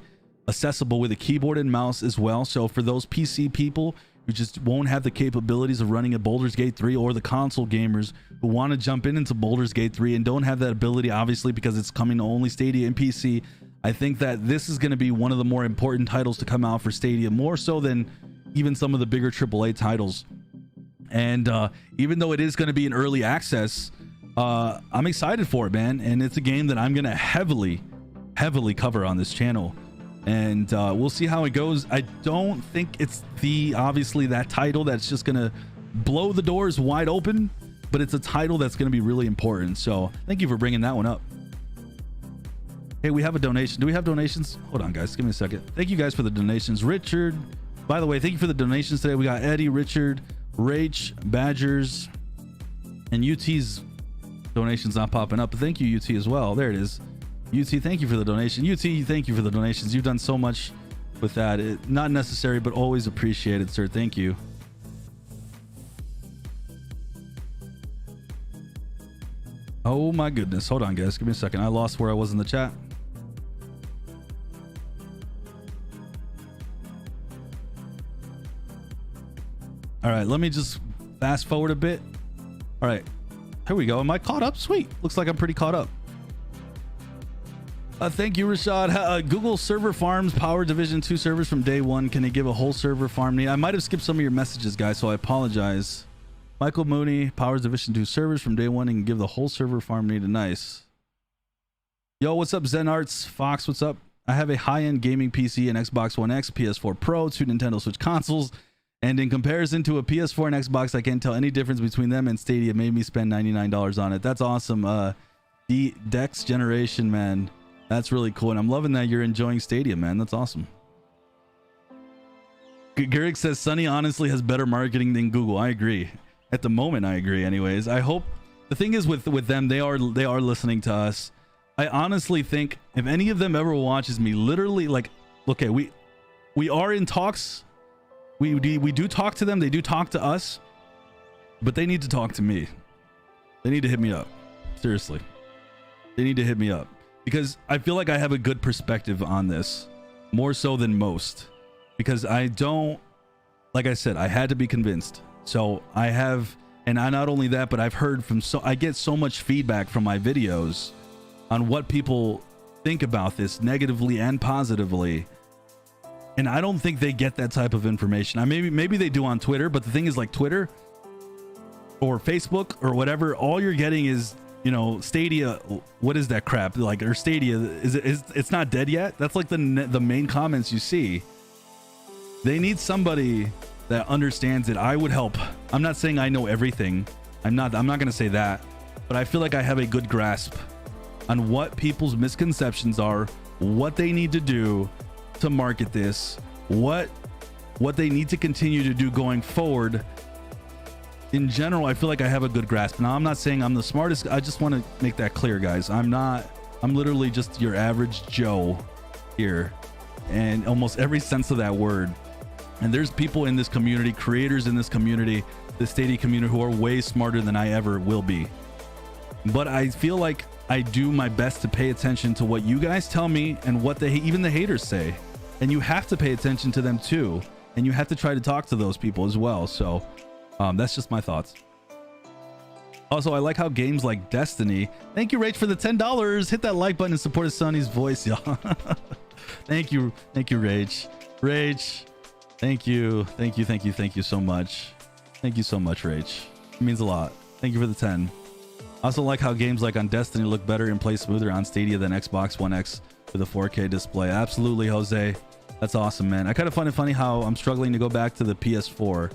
accessible with a keyboard and mouse as well. So for those PC people who just won't have the capabilities of running a Baldur's Gate 3, or the console gamers who want to jump into Baldur's Gate 3 and don't have that ability, obviously, because it's coming to only Stadia and PC, I think that this is going to be one of the more important titles to come out for Stadia, more so than even some of the bigger AAA titles. And even though it is going to be in early access, I'm excited for it, man. And it's a game that I'm going to heavily cover on this channel. And we'll see how it goes. I don't think it's obviously that title that's just going to blow the doors wide open, but it's a title that's going to be really important. So thank you for bringing that one up. Hey, we have a donation. Do we have donations? Hold on, guys. Give me a second. Thank you guys for the donations. Richard, by the way, thank you for the donations today. We got Eddie, Richard, Rach, Badgers, and UT's donations not popping up. But thank you, UT, as well. There it is. UT, thank you for the donation. UT, thank you for the donations. You've done so much with that. Not necessary, but always appreciated, sir. Thank you. Oh my goodness. Hold on, guys. Give me a second. I lost where I was in the chat. All right, let me just fast forward a bit. All right, here we go. Am I caught up? Sweet. Looks like I'm pretty caught up. Thank you, Rashad. Google server farms power Division 2 servers from day one. Can it give a whole server farm need? I might have skipped some of your messages, guys, so I apologize. Michael Mooney powers Division 2 servers from day one and can give the whole server farm need. Nice. Yo, what's up, Zen Arts? Fox, what's up? I have a high-end gaming PC, an Xbox One X, PS4 Pro, 2 Nintendo Switch consoles, and in comparison to a PS4 and Xbox, I can't tell any difference between them, and Stadia made me spend $99 on it. That's awesome. Dex Generation, man. That's really cool, and I'm loving that you're enjoying Stadia, man. That's awesome. Garrick says Sunny honestly has better marketing than Google. I agree. At the moment, I agree. Anyways, I hope the thing is with them, they are listening to us. I honestly think if any of them ever watches me, literally, like, okay, we are in talks. We do talk to them. They do talk to us, but they need to talk to me. They need to hit me up. Seriously, they need to hit me up. Because I feel like I have a good perspective on this, more so than most, because I don't, like I said, I had to be convinced. So I have, and I not only that, but I've heard from, I get so much feedback from my videos on what people think about this negatively and positively. And I don't think they get that type of information. Maybe they do on Twitter, but the thing is, like, Twitter or Facebook or whatever, all you're getting is, you know, Stadia. What is that crap? Like, or Stadia is it's not dead yet. That's like the main comments you see. They need somebody that understands it. I would help. I'm not saying I know everything. I'm not going to say that, but I feel like I have a good grasp on what people's misconceptions are, what they need to do to market this, what they need to continue to do going forward. In general, I feel like I have a good grasp. Now, I'm not saying I'm the smartest. I just want to make that clear, guys. I'm literally just your average Joe here, and almost every sense of that word. And there's people in this community, creators in this community, the Stadia community, who are way smarter than I ever will be. But I feel like I do my best to pay attention to what you guys tell me and what even the haters say. And you have to pay attention to them too. And you have to try to talk to those people as well. So that's just my thoughts. Also, I like how games like Destiny. Thank you, Rach, for the $10. Hit that like button and support Sonny's voice, y'all. Thank you, Rach. Rach, thank you so much. Thank you so much, Rach. It means a lot. Thank you for the 10. I also like how games like on Destiny look better and play smoother on Stadia than Xbox One X with a 4K display. Absolutely, Jose. That's awesome, man. I kind of find it funny how I'm struggling to go back to the PS4.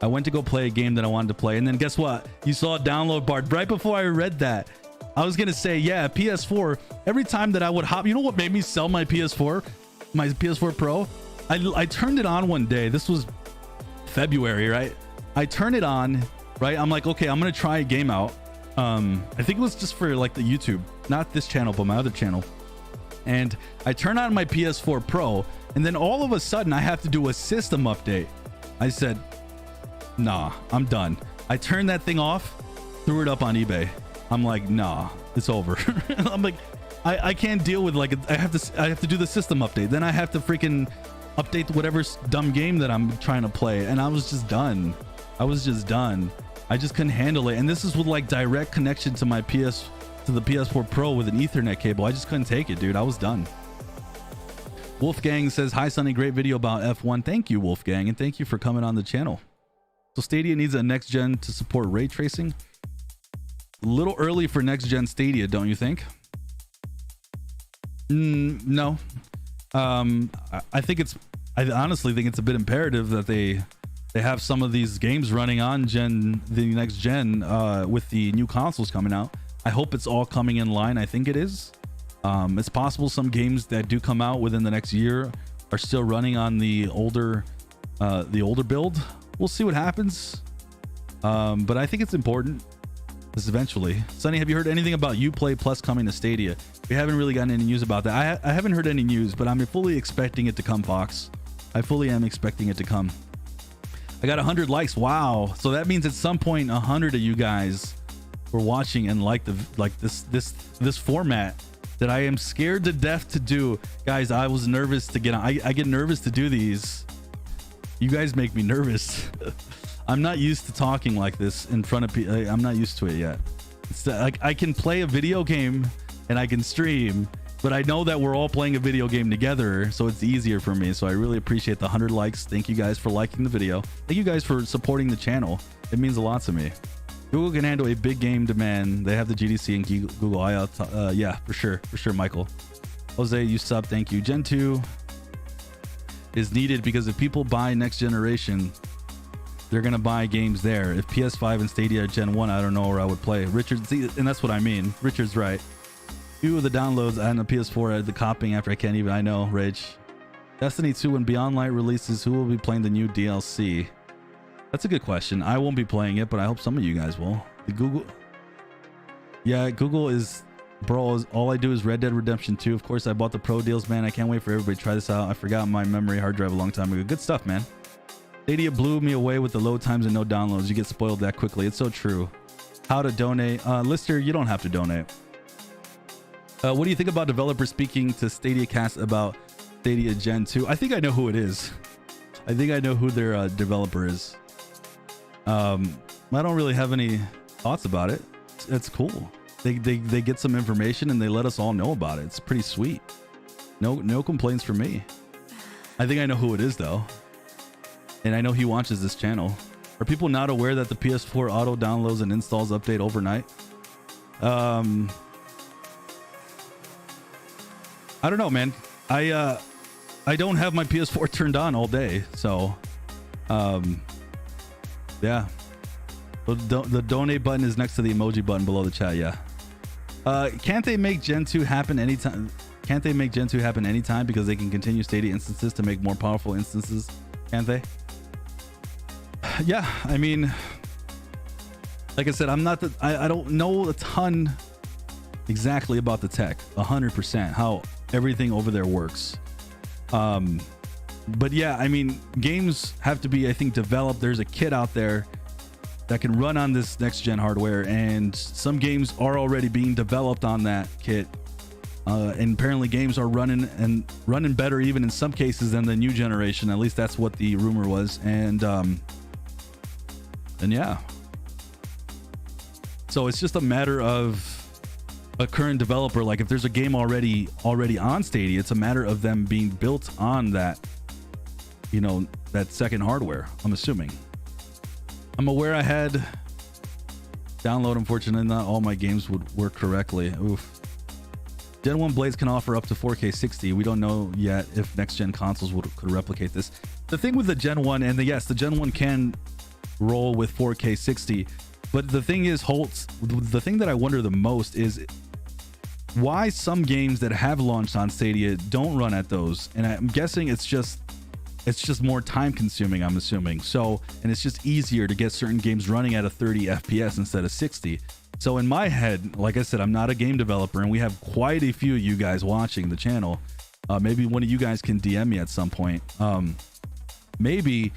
I went to go play a game that I wanted to play, and then guess what? You saw a download bar right before I read that. I was gonna say, yeah, PS4. Every time that I would hop, you know what made me sell my PS4, my PS4 Pro? I turned it on one day. This was February, right? I turned it on, right? I'm like, okay, I'm gonna try a game out. I think it was just for like the YouTube, not this channel, but my other channel. And I turn on my PS4 Pro, and then all of a sudden I have to do a system update. I said, nah, I'm done. I turned that thing off, threw it up on eBay. I'm like, nah, it's over. I'm like, I can't deal with, like, I have to do the system update. Then I have to freaking update whatever dumb game that I'm trying to play. And I was just done. I just couldn't handle it. And this is with like direct connection to my the PS4 Pro with an Ethernet cable. I just couldn't take it, dude. I was done. Wolfgang says, hi, Sonny. Great video about F1. Thank you, Wolfgang. And thank you for coming on the channel. So Stadia needs a next gen to support ray tracing. A little early for next gen Stadia, don't you think? No. I honestly think it's a bit imperative that they have some of these games running on the next gen with the new consoles coming out. I hope it's all coming in line. I think it is. It's possible some games that do come out within the next year are still running on the older build. We'll see what happens. But I think it's important. This eventually. Sonny, have you heard anything about Uplay Plus coming to Stadia? We haven't really gotten any news about that. I haven't heard any news, but I'm fully expecting it to come, Fox. I fully am expecting it to come. I got 100 likes. Wow. So that means at some point 100 of you guys were watching and like this format that I am scared to death to do. Guys, I was nervous to get on. I get nervous to do these. You guys make me nervous. I'm not used to talking like this in front of people. I'm not used to it yet. It's like I can play a video game and I can stream, but I know that we're all playing a video game together, so it's easier for me. So I really appreciate the 100 likes. Thank you guys for liking the video. Thank you guys for supporting the channel. It means a lot to me. Google can handle a big game demand. They have the GDC and Google I/O. Yeah, for sure, Michael. Jose, you sub. Thank you. Gen 2 is needed because if people buy next generation, they're gonna buy games there. If PS5 and Stadia Gen 1, I don't know where I would play. Richard, see, and that's what I mean. Richard's right. Few of the downloads on the PS4 the copying after I know, Rage. Destiny 2 when Beyond Light releases, who will be playing the new DLC? That's a good question. I won't be playing it, but I hope some of you guys will. The Google. Yeah, Google is, bro, all I do is Red Dead Redemption 2. Of course, I bought the pro deals, man. I can't wait for everybody to try this out. I forgot my memory hard drive a long time ago. Good stuff, man. Stadia blew me away with the load times and no downloads. You get spoiled that quickly. It's so true. How to donate. Lister, you don't have to donate. What do you think about developers speaking to Stadia Cast about Stadia Gen 2? I think I know who it is. I think I know who their developer is. I don't really have any thoughts about it. It's cool. They get some information and they let us all know about it. It's pretty sweet. No complaints from me. I think I know who it is though. And I know he watches this channel. Are people not aware that the PS4 auto downloads and installs update overnight? I don't know, man. I don't have my PS4 turned on all day, so yeah. The donate button is next to the emoji button below the chat. Yeah. Can't they make Gen 2 happen anytime? Can't they make Gen 2 happen anytime because they can continue Stadia instances to make more powerful instances? Can't they? Yeah, I mean, like I said, I'm not the. I don't know a ton exactly about the tech, 100% how everything over there works. But yeah, I mean, games have to be, I think, developed. There's a kit out there that can run on this next gen hardware, and some games are already being developed on that kit. And apparently games are running better even in some cases than the new generation. At least that's what the rumor was. And yeah. So it's just a matter of a current developer. Like if there's a game already on Stadia, it's a matter of them being built on that, you know, that second hardware, I'm assuming. I'm aware I had download. Unfortunately, not all my games would work correctly. Oof. Gen 1 blades can offer up to 4K 60. We don't know yet if next gen consoles could replicate this. The thing with the Gen 1, and yes, the Gen 1 can roll with 4K 60, but the thing is, the thing that I wonder the most is why some games that have launched on Stadia don't run at those. And I'm guessing it's just more time consuming, I'm assuming. So, and it's just easier to get certain games running at a 30 FPS instead of 60. So in my head, like I said, I'm not a game developer, and we have quite a few of you guys watching the channel. Maybe one of you guys can DM me at some point. Maybe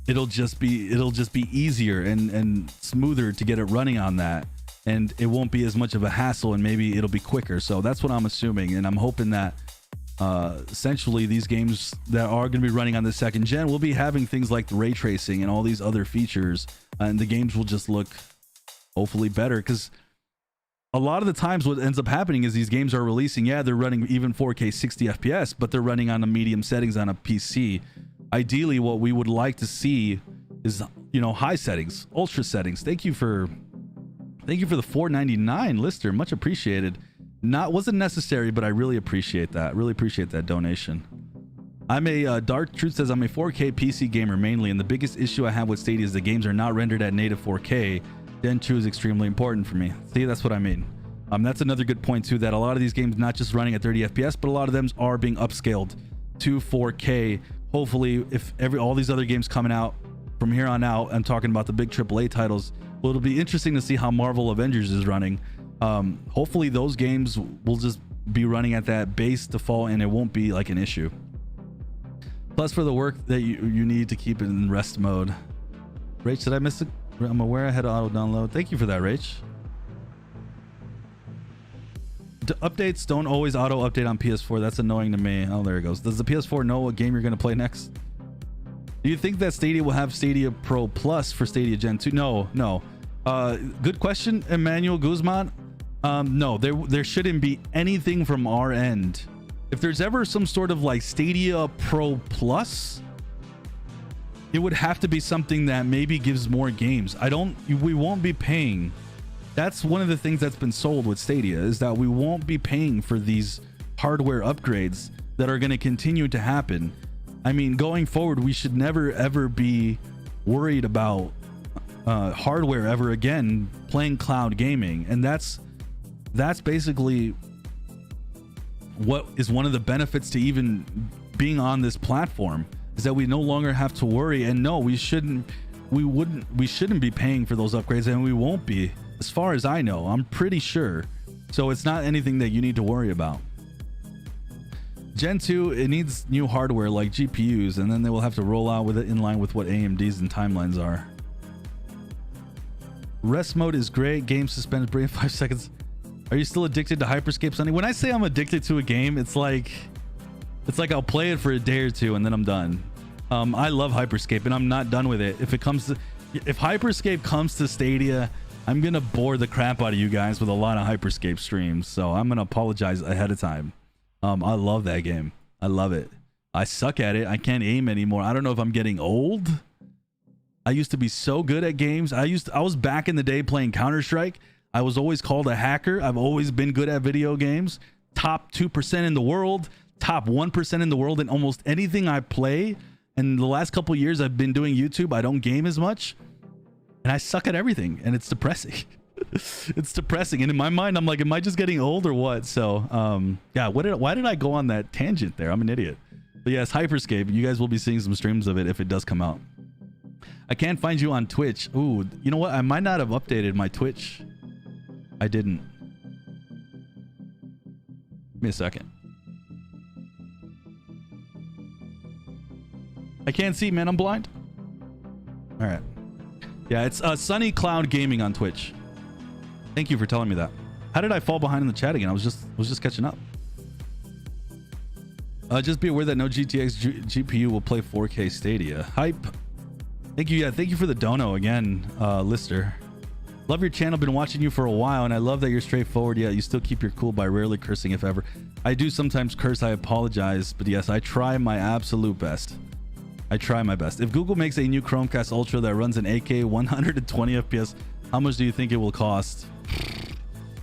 it'll just be easier and smoother to get it running on that, and it won't be as much of a hassle, and maybe it'll be quicker. So that's what I'm assuming, and I'm hoping that essentially these games that are going to be running on the second gen will be having things like the ray tracing and all these other features, and the games will just look hopefully better. Because a lot of the times what ends up happening is these games are releasing, yeah, they're running even 4K 60 FPS, but they're running on a medium settings on a PC. Ideally, what we would like to see is, you know, high settings, ultra settings. Thank you for the $4.99 lister, much appreciated. Wasn't necessary, but I really appreciate that. Really appreciate that donation. I'm a Dark Truth says I'm a 4K PC gamer mainly, and the biggest issue I have with Stadia is the games are not rendered at native 4K. Gen 2 is extremely important for me. See, that's what I mean. That's another good point too, that a lot of these games not just running at 30 FPS, but a lot of them are being upscaled to 4K. Hopefully, if all these other games coming out from here on out, I'm talking about the big AAA titles, well, it'll be interesting to see how Marvel Avengers is running. Hopefully those games will just be running at that base default, and it won't be like an issue. Plus, for the work that you need to keep it in rest mode. Rach, did I miss it? I'm aware I had auto download. Thank you for that, Rach. Updates don't always auto update on PS4. That's annoying to me. Oh, there it goes. Does the PS4 know what game you're going to play next? Do you think that Stadia will have Stadia Pro Plus for Stadia Gen 2? No. Good question, Emmanuel Guzman. No, there shouldn't be anything from our end. If there's ever some sort of like Stadia Pro Plus, it would have to be something that maybe gives more games. We won't be paying. That's one of the things that's been sold with Stadia, is that we won't be paying for these hardware upgrades that are going to continue to happen. I mean, going forward, we should never ever be worried about hardware ever again playing cloud gaming. And that's basically what is one of the benefits to even being on this platform, is that we no longer have to worry. And no, we shouldn't be paying for those upgrades, and we won't be, as far as I know. I'm pretty sure. So it's not anything that you need to worry about. Gen 2, it needs new hardware like GPUs, and then they will have to roll out with it in line with what AMD's and timelines are. Rest mode is great. Game suspended for 5 seconds. Are you still addicted to Hyperscape, Sonny? When I say I'm addicted to a game, it's like I'll play it for a day or two and then I'm done. I love Hyperscape and I'm not done with it. If Hyperscape comes to Stadia, I'm gonna bore the crap out of you guys with a lot of Hyperscape streams. So I'm gonna apologize ahead of time. I love that game. I love it. I suck at it. I can't aim anymore. I don't know if I'm getting old. I used to be so good at games. I was back in the day playing Counter-Strike. I was always called a hacker. I've always been good at video games. Top 2% in the world, top 1% in the world in almost anything I play. And the last couple of years I've been doing YouTube. I don't game as much. And I suck at everything. And it's depressing. It's depressing. And in my mind, I'm like, am I just getting old or what? So, yeah, why did I go on that tangent there? I'm an idiot. But yes, Hyperscape. You guys will be seeing some streams of it if it does come out. I can't find you on Twitch. Ooh, you know what? I might not have updated my Twitch. I didn't. Give me a second. I can't see, man. I'm blind. All right. Yeah, it's Sunny Cloud Gaming on Twitch. Thank you for telling me that. How did I fall behind in the chat again? I was just catching up. Just be aware that no GTX GPU will play 4K Stadia. Hype. Thank you. Yeah, thank you for the dono again, Lister. Love your channel. Been watching you for a while, and I love that you're straightforward. Yet you still keep your cool by rarely cursing, if ever. I do sometimes curse. I apologize, but yes, I try my absolute best. I try my best. If Google makes a new Chromecast Ultra that runs an 8K 120 FPS, how much do you think it will cost?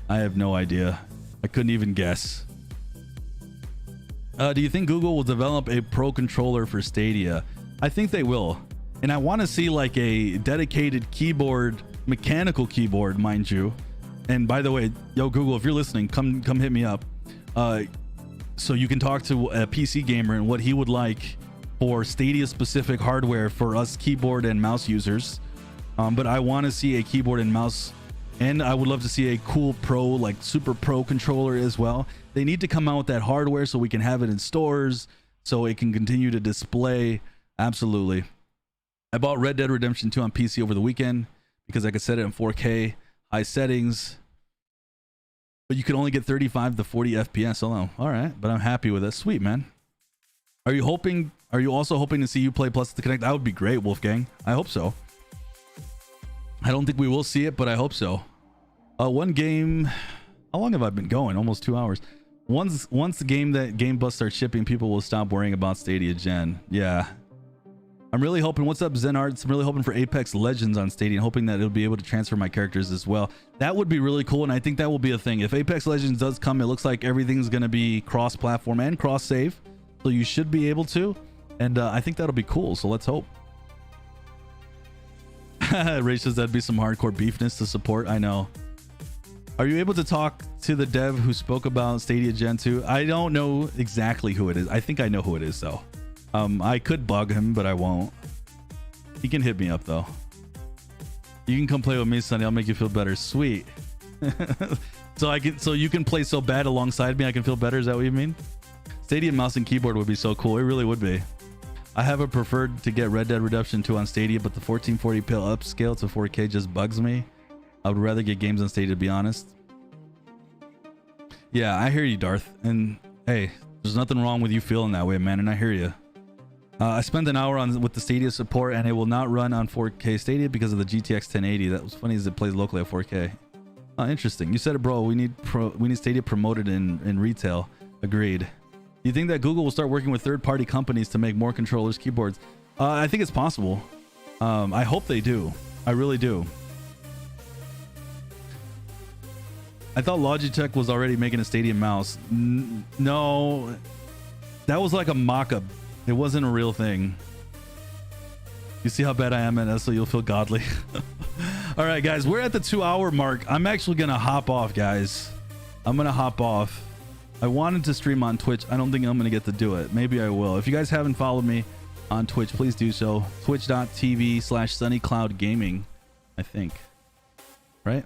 I have no idea. I couldn't even guess. Do you think Google will develop a Pro controller for Stadia? I think they will. And I want to see like a dedicated keyboard, mechanical keyboard, mind you. And by the way, yo, Google, if you're listening, come hit me up. So you can talk to a PC gamer and what he would like for Stadia specific hardware for us keyboard and mouse users. But I want to see a keyboard and mouse, and I would love to see a cool pro, like super pro controller as well. They need to come out with that hardware so we can have it in stores, so it can continue to display. Absolutely. I bought Red Dead Redemption 2 on PC over the weekend because I could set it in 4K, high settings, but you could only get 35 to 40 FPS. Oh, no. All right, but I'm happy with it. Sweet, man. Are you also hoping to see you play Plus to Connect? That would be great, Wolfgang. I hope so. I don't think we will see it, but I hope so. One game. How long have I been going? Almost 2 hours. Once the Game Bus starts shipping, people will stop worrying about Stadia Gen. Yeah. I'm really hoping. What's up, Zen Arts? I'm really hoping for Apex Legends on Stadia, and hoping that it'll be able to transfer my characters as well. That would be really cool, and I think that will be a thing. If Apex Legends does come, it looks like everything's going to be cross-platform and cross-save, so you should be able to, and I think that'll be cool. So let's hope. Ray says that'd be some hardcore beefness to support. I know. Are you able to talk to the dev who spoke about Stadia Gen 2? I don't know exactly who it is. I think I know who it is though. I could bug him, but I won't. He can hit me up though. You can come play with me, Sonny. I'll make you feel better. Sweet. So you can play so bad alongside me, I can feel better. Is that what you mean? Stadia mouse and keyboard would be so cool. It really would be. I have a preferred to get Red Dead Redemption 2 on Stadia, but the 1440p upscale to 4K just bugs me. I would rather get games on Stadia, to be honest. Yeah, I hear you, Darth. And hey, there's nothing wrong with you feeling that way, man. And I hear you. I spent an hour on with the Stadia support, and it will not run on 4K Stadia because of the GTX 1080. That was funny, as it plays locally at 4K. Interesting. You said it, bro. We need Stadia promoted in retail. Agreed. Do you think that Google will start working with third-party companies to make more controllers, keyboards? I think it's possible. I hope they do. I really do. I thought Logitech was already making a Stadia mouse. No, that was like a mock-up. It wasn't a real thing. You see how bad I am at that, so you'll feel godly. All right, guys, we're at the 2-hour mark. I'm actually gonna hop off, guys. I'm gonna hop off. I wanted to stream on Twitch. I don't think I'm gonna get to do it. Maybe I will. If you guys haven't followed me on Twitch, please do so. Twitch.tv/sunnycloudgaming, I think. Right?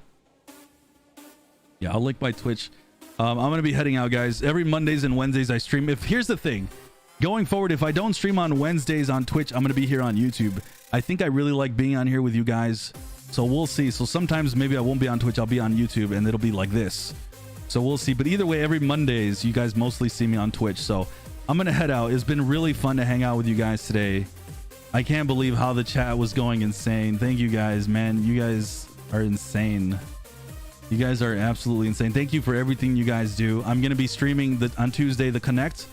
Yeah, I'll link my Twitch. I'm gonna be heading out, guys. Every Mondays and Wednesdays I stream. Here's the thing. Going forward, if I don't stream on Wednesdays on Twitch, I'm going to be here on YouTube. I think I really like being on here with you guys. So we'll see. So sometimes maybe I won't be on Twitch. I'll be on YouTube and it'll be like this. So we'll see. But either way, every Mondays, you guys mostly see me on Twitch. So I'm going to head out. It's been really fun to hang out with you guys today. I can't believe how the chat was going insane. Thank you guys, man. You guys are insane. You guys are absolutely insane. Thank you for everything you guys do. I'm going to be streaming on Tuesday, the Connect.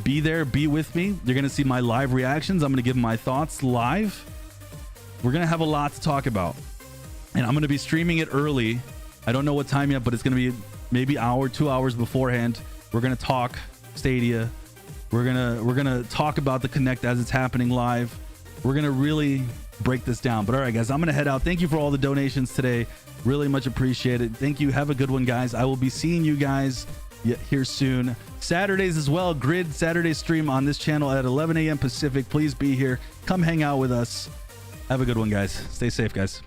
Be there, be with me. You're gonna see my live reactions. I'm gonna give my thoughts live. We're gonna have a lot to talk about, and I'm gonna be streaming it early. I don't know what time yet, but it's gonna be maybe hour, 2 hours beforehand. We're gonna talk Stadia. We're gonna talk about the Connect as it's happening live. We're gonna really break this down. But all right, guys, I'm gonna head out. Thank you for all the donations today. Really much appreciated. Thank you. Have a good one, guys. I will be seeing you guys here soon. Saturdays as well. Grid Saturday stream on this channel at 11 a.m. Pacific. Please be here. Come hang out with us. Have a good one, guys. Stay safe, guys.